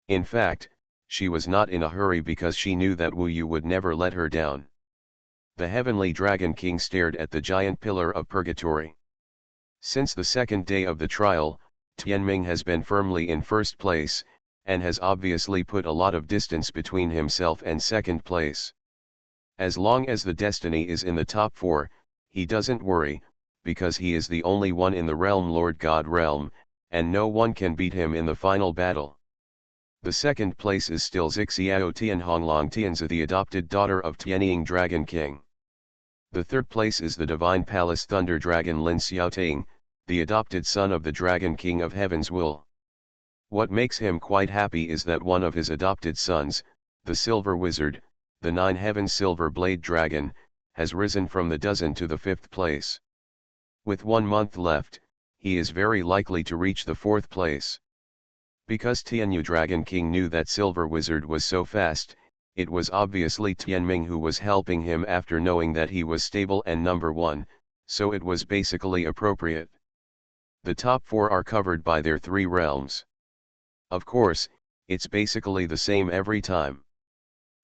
In fact, she was not in a hurry because she knew that Wu Yu would never let her down. The Heavenly Dragon King stared at the giant pillar of purgatory. Since the second day of the trial, Tianming has been firmly in first place, and has obviously put a lot of distance between himself and second place. As long as the destiny is in the top 4, he doesn't worry, because he is the only one in the realm Lord God realm, and no one can beat him in the final battle. The second place is still Zixiao Tianhonglong Tianzi, the adopted daughter of Tianying Dragon King. The third place is the Divine Palace Thunder Dragon Lin Xiaoting, the adopted son of the Dragon King of Heaven's Will. What makes him quite happy is that one of his adopted sons, the Silver Wizard, the 9 Heaven Silver Blade Dragon, has risen from the dozen to the 5th place. With 1 month left, he is very likely to reach the 4th place. Because Tianyu Dragon King knew that Silver Wizard was so fast, it was obviously Tianming who was helping him after knowing that he was stable and number 1, so it was basically appropriate. The top 4 are covered by their 3 realms. Of course, it's basically the same every time.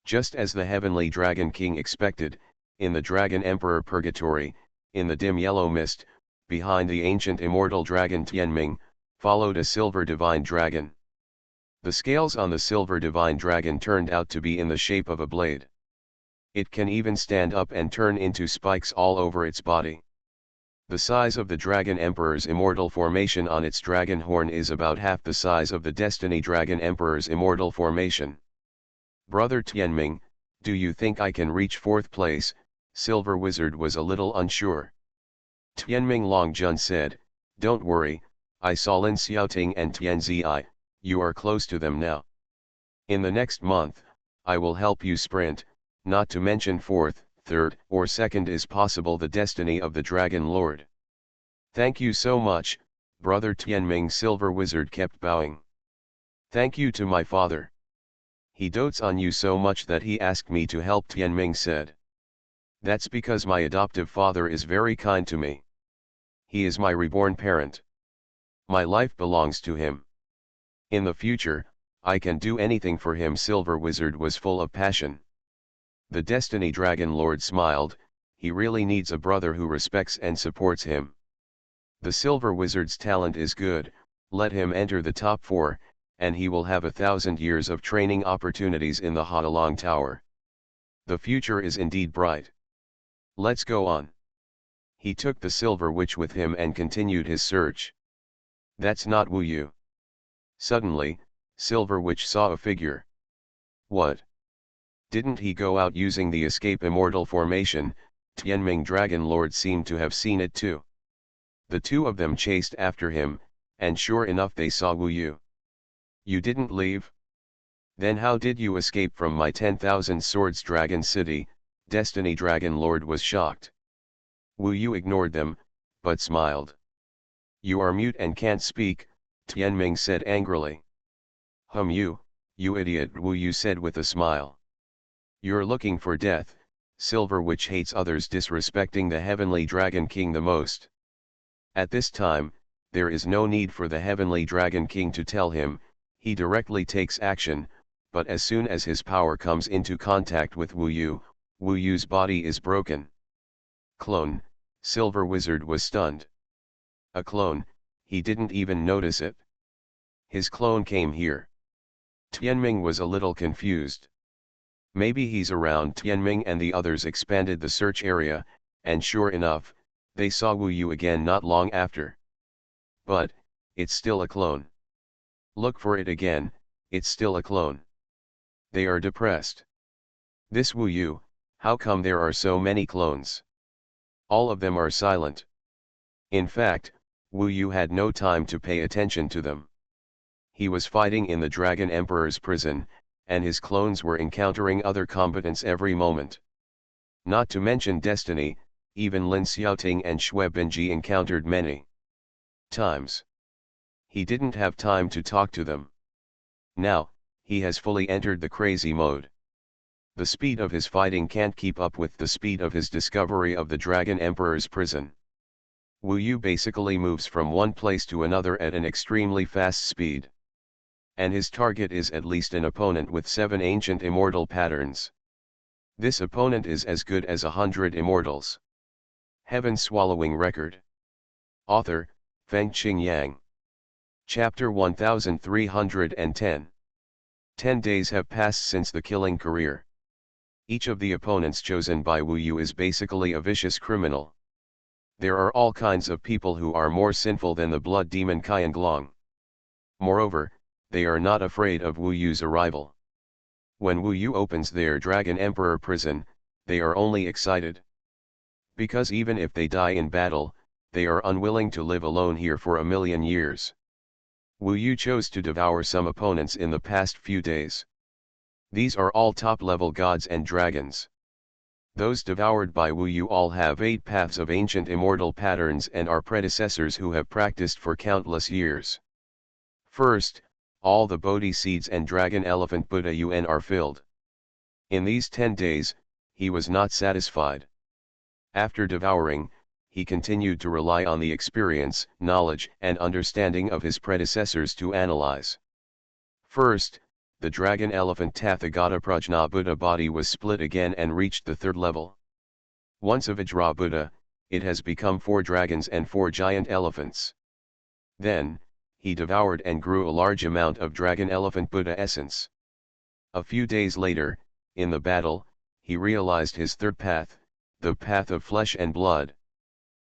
Just as the Heavenly Dragon King expected, in the Dragon Emperor Purgatory, in the dim yellow mist, behind the ancient immortal dragon Tianming, followed a silver divine dragon. The scales on the silver divine dragon turned out to be in the shape of a blade. It can even stand up and turn into spikes all over its body. The size of the Dragon Emperor's immortal formation on its dragon horn is about half the size of the Destiny Dragon Emperor's immortal formation. Brother Tianming, do you think I can reach 4th place? Silver Wizard was a little unsure. Tianming Longjun said, don't worry, I saw Lin Xiaoting and Tianzi. You are close to them now. In the next month, I will help you sprint, not to mention 4th, 3rd, or 2nd is possible the destiny of the Dragon Lord. Thank you so much, Brother Tianming. Silver Wizard kept bowing. Thank you to my father. He dotes on you so much that he asked me to help, Tianming said. That's because my adoptive father is very kind to me. He is my reborn parent. My life belongs to him. In the future, I can do anything for him. Silver Wizard was full of passion. The Destiny Dragon Lord smiled, he really needs a brother who respects and supports him. The Silver Wizard's talent is good, let him enter the top 4, and he will have 1,000 years of training opportunities in the Hadalong Tower. The future is indeed bright. Let's go on. He took the Silver Witch with him and continued his search. That's not Wu Yu. Suddenly, Silver Witch saw a figure. What? Didn't he go out using the escape immortal formation? Tianming Dragon Lord seemed to have seen it too. The 2 of them chased after him, and sure enough they saw Wu Yu. You didn't leave? Then how did you escape from my 10,000 swords Dragon City? Destiny Dragon Lord was shocked. Wu Yu ignored them, but smiled. You are mute and can't speak, Tianming said angrily. You idiot, Wu Yu said with a smile. You're looking for death. Silver Witch hates others disrespecting the Heavenly Dragon King the most. At this time, there is no need for the Heavenly Dragon King to tell him, he directly takes action, but as soon as his power comes into contact with Wu Yu's body is broken. Clone, Silver Wizard was stunned. A clone, he didn't even notice it. His clone came here. Tianming was a little confused. Maybe he's around. Tianming and the others expanded the search area, and sure enough, they saw Wu Yu again not long after. But, it's still a clone. Look for it again, it's still a clone. They are depressed. This Wu Yu, how come there are so many clones? All of them are silent. In fact, Wu Yu had no time to pay attention to them. He was fighting in the Dragon Emperor's prison, and his clones were encountering other combatants every moment. Not to mention Destiny, even Lin Xiaoting and Xue Benji encountered many times. He didn't have time to talk to them. Now, he has fully entered the crazy mode. The speed of his fighting can't keep up with the speed of his discovery of the Dragon Emperor's prison. Wu Yu basically moves from one place to another at an extremely fast speed. And his target is at least an opponent with 7 ancient immortal patterns. This opponent is as good as 100 immortals. Heaven-swallowing record. Author, Fengqing Yang. Chapter 1310. 10 days have passed since the killing career. Each of the opponents chosen by Wu Yu is basically a vicious criminal. There are all kinds of people who are more sinful than the blood demon Qianglong. Moreover, they are not afraid of Wu Yu's arrival. When Wu Yu opens their Dragon Emperor prison, they are only excited. Because even if they die in battle, they are unwilling to live alone here for 1,000,000 years. Wu Yu chose to devour some opponents in the past few days. These are all top-level gods and dragons. Those devoured by Wu Yu all have 8 paths of ancient immortal patterns and are predecessors who have practiced for countless years. First, all the Bodhi seeds and Dragon Elephant Buddha Yuan are filled. In these 10 days, he was not satisfied. After devouring, he continued to rely on the experience, knowledge and understanding of his predecessors to analyze. First, the Dragon Elephant Tathagata Prajna Buddha body was split again and reached the 3rd level. Once a Vajra Buddha, it has become 4 dragons and 4 giant elephants. Then, he devoured and grew a large amount of Dragon Elephant Buddha essence. A few days later, in the battle, he realized his 3rd path, the path of flesh and blood.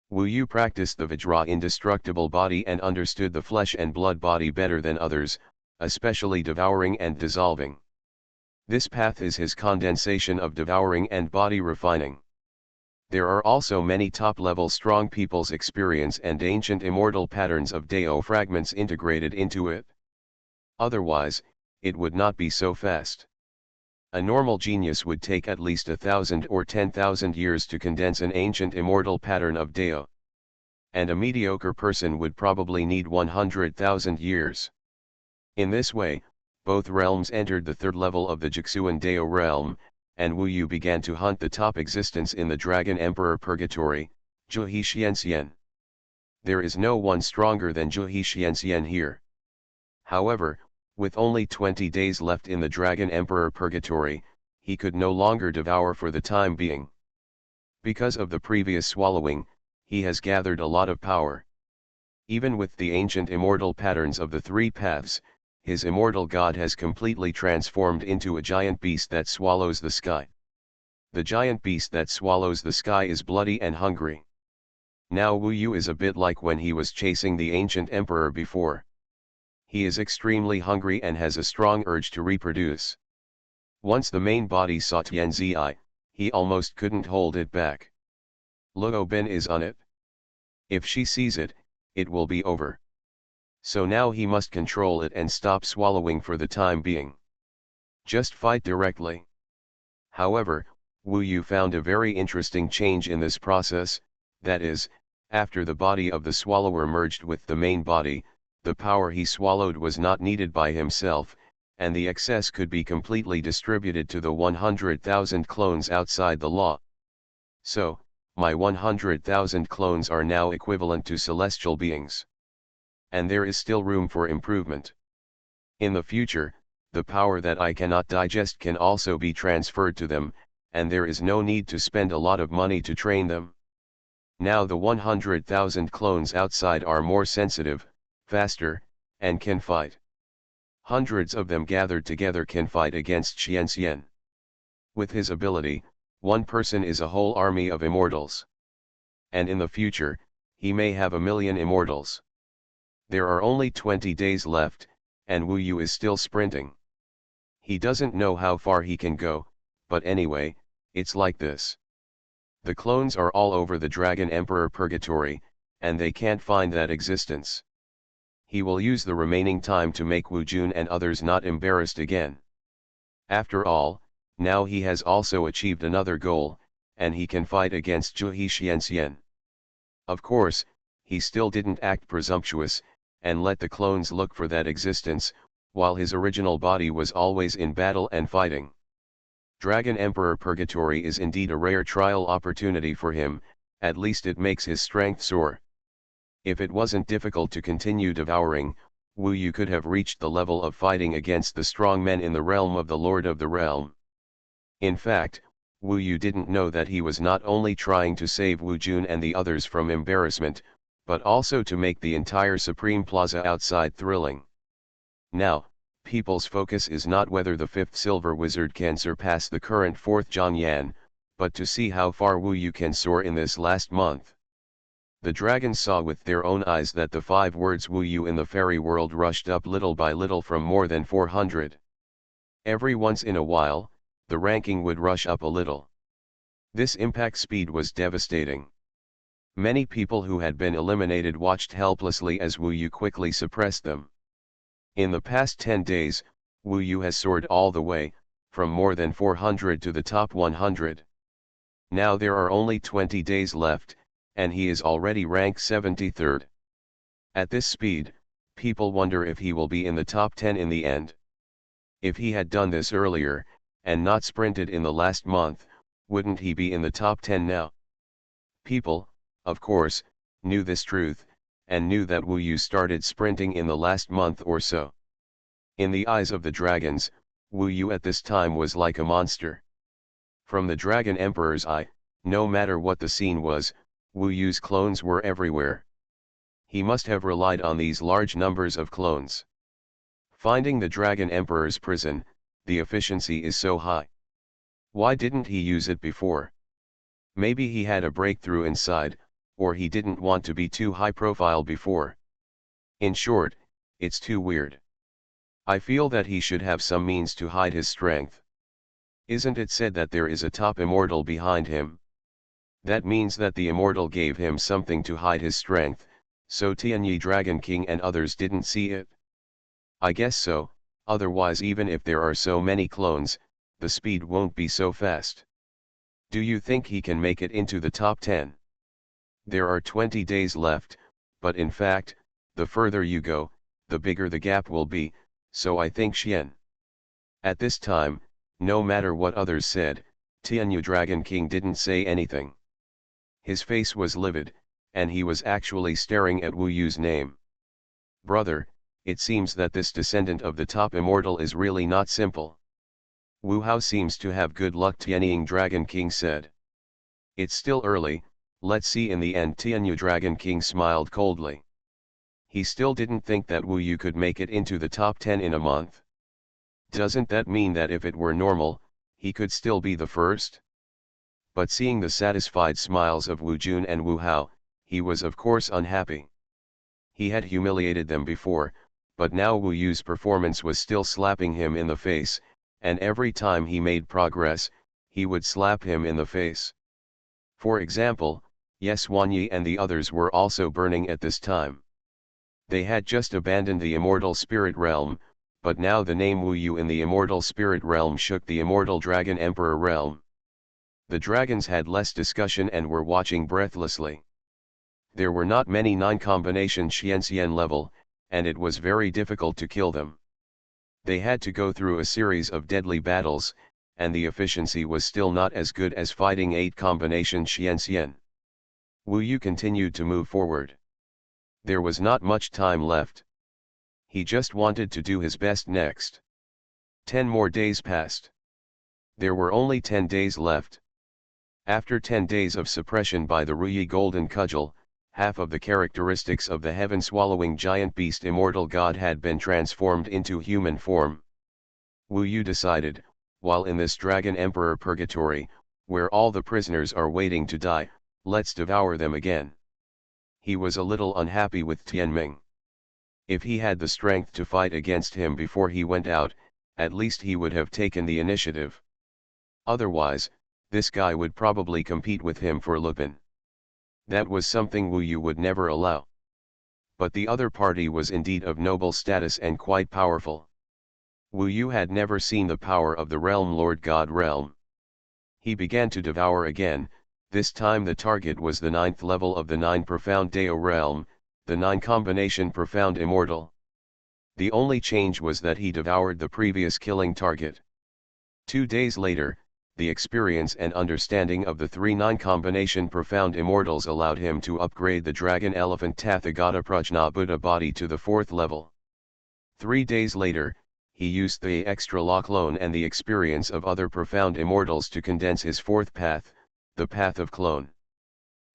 Wu Yu practiced the Vajra indestructible body and understood the flesh and blood body better than others, especially devouring and dissolving. This path is his condensation of devouring and body refining. There are also many top-level strong people's experience and ancient immortal patterns of Dao fragments integrated into it. Otherwise, it would not be so fast. A normal genius would take at least 1,000 or 10,000 years to condense an ancient immortal pattern of Dao. And a mediocre person would probably need 100,000 years. In this way, both realms entered the 3rd level of the Jixuan Dao realm, and Wu Yu began to hunt the top existence in the Dragon Emperor Purgatory, Zhuhe Xianxian. There is no one stronger than Zhuhe Xianxian here. However, with only 20 days left in the Dragon Emperor Purgatory, he could no longer devour for the time being. Because of the previous swallowing, he has gathered a lot of power. Even with the ancient immortal patterns of the 3 paths, his immortal god has completely transformed into a giant beast that swallows the sky. The giant beast that swallows the sky is bloody and hungry. Now Wu Yu is a bit like when he was chasing the ancient emperor before. He is extremely hungry and has a strong urge to reproduce. Once the main body saw Tianzi, he almost couldn't hold it back. Luo Ben is on it. If she sees it, it will be over. So now he must control it and stop swallowing for the time being. Just fight directly. However, Wu Yu found a very interesting change in this process, that is, after the body of the swallower merged with the main body, the power he swallowed was not needed by himself, and the excess could be completely distributed to the 100,000 clones outside the law. So, my 100,000 clones are now equivalent to celestial beings. And there is still room for improvement. In the future, the power that I cannot digest can also be transferred to them, and there is no need to spend a lot of money to train them. Now the 100,000 clones outside are more sensitive, faster, and can fight. Hundreds of them gathered together can fight against Xianxian. With his ability, one person is a whole army of immortals. And in the future, he may have 1,000,000 immortals. There are only 20 days left, and Wu Yu is still sprinting. He doesn't know how far he can go, but anyway, it's like this. The clones are all over the Dragon Emperor Purgatory, and they can't find that existence. He will use the remaining time to make Wu Jun and others not embarrassed again. After all, now he has also achieved another goal, and he can fight against Zhu Xianxian. Of course, he still didn't act presumptuous, and let the clones look for that existence, while his original body was always in battle and fighting. Dragon Emperor Purgatory is indeed a rare trial opportunity for him, at least it makes his strength soar. If it wasn't difficult to continue devouring, Wu Yu could have reached the level of fighting against the strong men in the realm of the Lord of the Realm. In fact, Wu Yu didn't know that he was not only trying to save Wu Jun and the others from embarrassment, but also to make the entire Supreme Plaza outside thrilling. Now, people's focus is not whether the fifth Silver Wizard can surpass the current fourth Xuanhuan, but to see how far Wu Yu can soar in this last month. The dragons saw with their own eyes that the 5 words Wu Yu in the fairy world rushed up little by little from more than 400. Every once in a while, the ranking would rush up a little. This impact speed was devastating. Many people who had been eliminated watched helplessly as Wu Yu quickly suppressed them. In the past 10 days, Wu Yu has soared all the way, from more than 400 to the top 100. Now there are only 20 days left, and he is already ranked 73rd. At this speed, people wonder if he will be in the top 10 in the end. If he had done this earlier, and not sprinted in the last month, wouldn't he be in the top 10 now? People, of course, knew this truth, and knew that Wu Yu started sprinting in the last month or so. In the eyes of the dragons, Wu Yu at this time was like a monster. From the Dragon Emperor's eye, no matter what the scene was, Wu Yu's clones were everywhere. He must have relied on these large numbers of clones. Finding the Dragon Emperor's prison, the efficiency is so high. Why didn't he use it before? Maybe he had a breakthrough inside, or he didn't want to be too high profile before. In short, it's too weird. I feel that he should have some means to hide his strength. Isn't it said that there is a top immortal behind him? That means that the immortal gave him something to hide his strength, so Tianyi Dragon King and others didn't see it? I guess so, otherwise even if there are so many clones, the speed won't be so fast. Do you think he can make it into the top 10? There are 20 days left, but in fact, the further you go, the bigger the gap will be, so I think Xian. At this time, no matter what others said, Tianyu Dragon King didn't say anything. His face was livid, and he was actually staring at Wu Yu's name. Brother, it seems that this descendant of the top immortal is really not simple. Wu Hao seems to have good luck, Tianying Dragon King said. It's still early, let's see in the end. Tianyu Dragon King smiled coldly. He still didn't think that Wu Yu could make it into the top 10 in a month. Doesn't that mean that if it were normal, he could still be the first? But seeing the satisfied smiles of Wu Jun and Wu Hao, he was of course unhappy. He had humiliated them before, but now Wu Yu's performance was still slapping him in the face, and every time he made progress, he would slap him in the face. For example, Xuanyi and the others were also burning at this time. They had just abandoned the immortal spirit realm, but now the name Wu Yu in the immortal spirit realm shook the immortal Dragon Emperor realm. The dragons had less discussion and were watching breathlessly. There were not many 9-combination Xianxian level, and it was very difficult to kill them. They had to go through a series of deadly battles, and the efficiency was still not as good as fighting 8-combination Xianxian. Wu Yu continued to move forward. There was not much time left. He just wanted to do his best next. 10 more days passed. There were only 10 days left. After 10 days of suppression by the Ruyi Golden Cudgel, half of the characteristics of the heaven-swallowing giant beast immortal god had been transformed into human form. Wu Yu decided, while in this Dragon Emperor Purgatory, where all the prisoners are waiting to die, let's devour them again. He was a little unhappy with Tianming. If he had the strength to fight against him before he went out, at least he would have taken the initiative. Otherwise, this guy would probably compete with him for Lupin. That was something Wu Yu would never allow. But the other party was indeed of noble status and quite powerful. Wu Yu had never seen the power of the realm Lord God realm. He began to devour again. This time the target was the 9th level of the 9 profound Dao realm, the 9 combination profound immortal. The only change was that he devoured the previous killing target. 2 days later, the experience and understanding of the 3-9 combination profound immortals allowed him to upgrade the dragon elephant Tathagata Prajna Buddha body to the 4th level. 3 days later, he used the extra law clone and the experience of other profound immortals to condense his 4th path, the path of clone.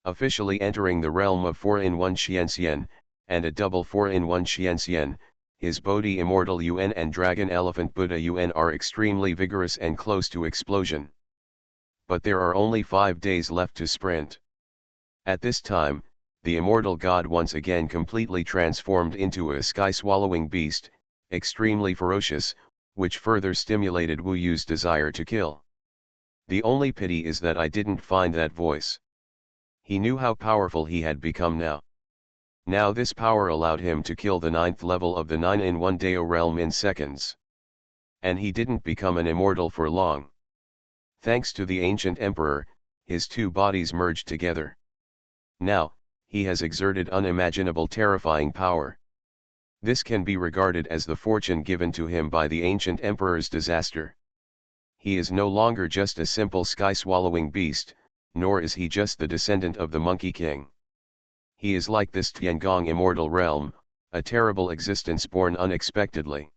Officially entering the realm of 4-in-1 Xianxian, and a double 4-in-1 Xianxian, his Bodhi Immortal Yuan and Dragon Elephant Buddha Yuan are extremely vigorous and close to explosion. But there are only 5 days left to sprint. At this time, the immortal god once again completely transformed into a sky-swallowing beast, extremely ferocious, which further stimulated Wu Yu's desire to kill. The only pity is that I didn't find that voice. He knew how powerful he had become now. Now this power allowed him to kill the 9th level of the 9-in-1 Dao realm in seconds. And he didn't become an immortal for long. Thanks to the ancient emperor, his 2 bodies merged together. Now, he has exerted unimaginable terrifying power. This can be regarded as the fortune given to him by the ancient emperor's disaster. He is no longer just a simple sky-swallowing beast, nor is he just the descendant of the Monkey King. He is like this Tiangong immortal realm, a terrible existence born unexpectedly.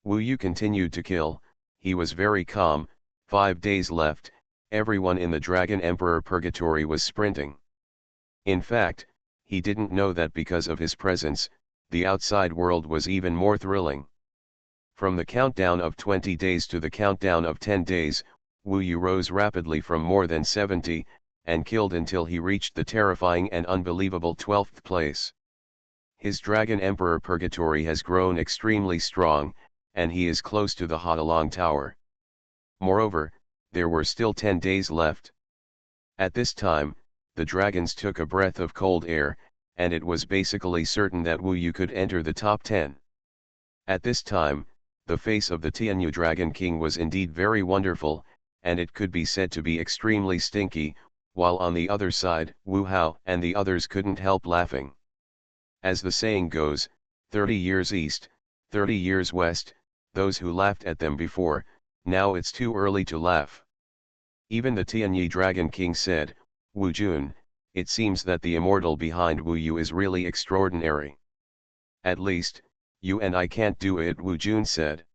Wu Yu continued to kill. He was very calm. 5 days left, everyone in the Dragon Emperor Purgatory was sprinting. In fact, he didn't know that because of his presence, the outside world was even more thrilling. From the countdown of 20 days to the countdown of 10 days, Wu Yu rose rapidly from more than 70, and killed until he reached the terrifying and unbelievable 12th place. His Dragon Emperor Purgatory has grown extremely strong, and he is close to the Hatalong Tower. Moreover, there were still 10 days left. At this time, the dragons took a breath of cold air, and it was basically certain that Wu Yu could enter the top 10. At this time, the face of the Tianyu Dragon King was indeed very wonderful, and it could be said to be extremely stinky, while on the other side, Wu Hao and the others couldn't help laughing. As the saying goes, 30 years east, 30 years west, those who laughed at them before, now it's too early to laugh. Even the Tianyi Dragon King said, Wu Jun, it seems that the immortal behind Wu Yu is really extraordinary. At least, you and I can't do it, Wu Jun said.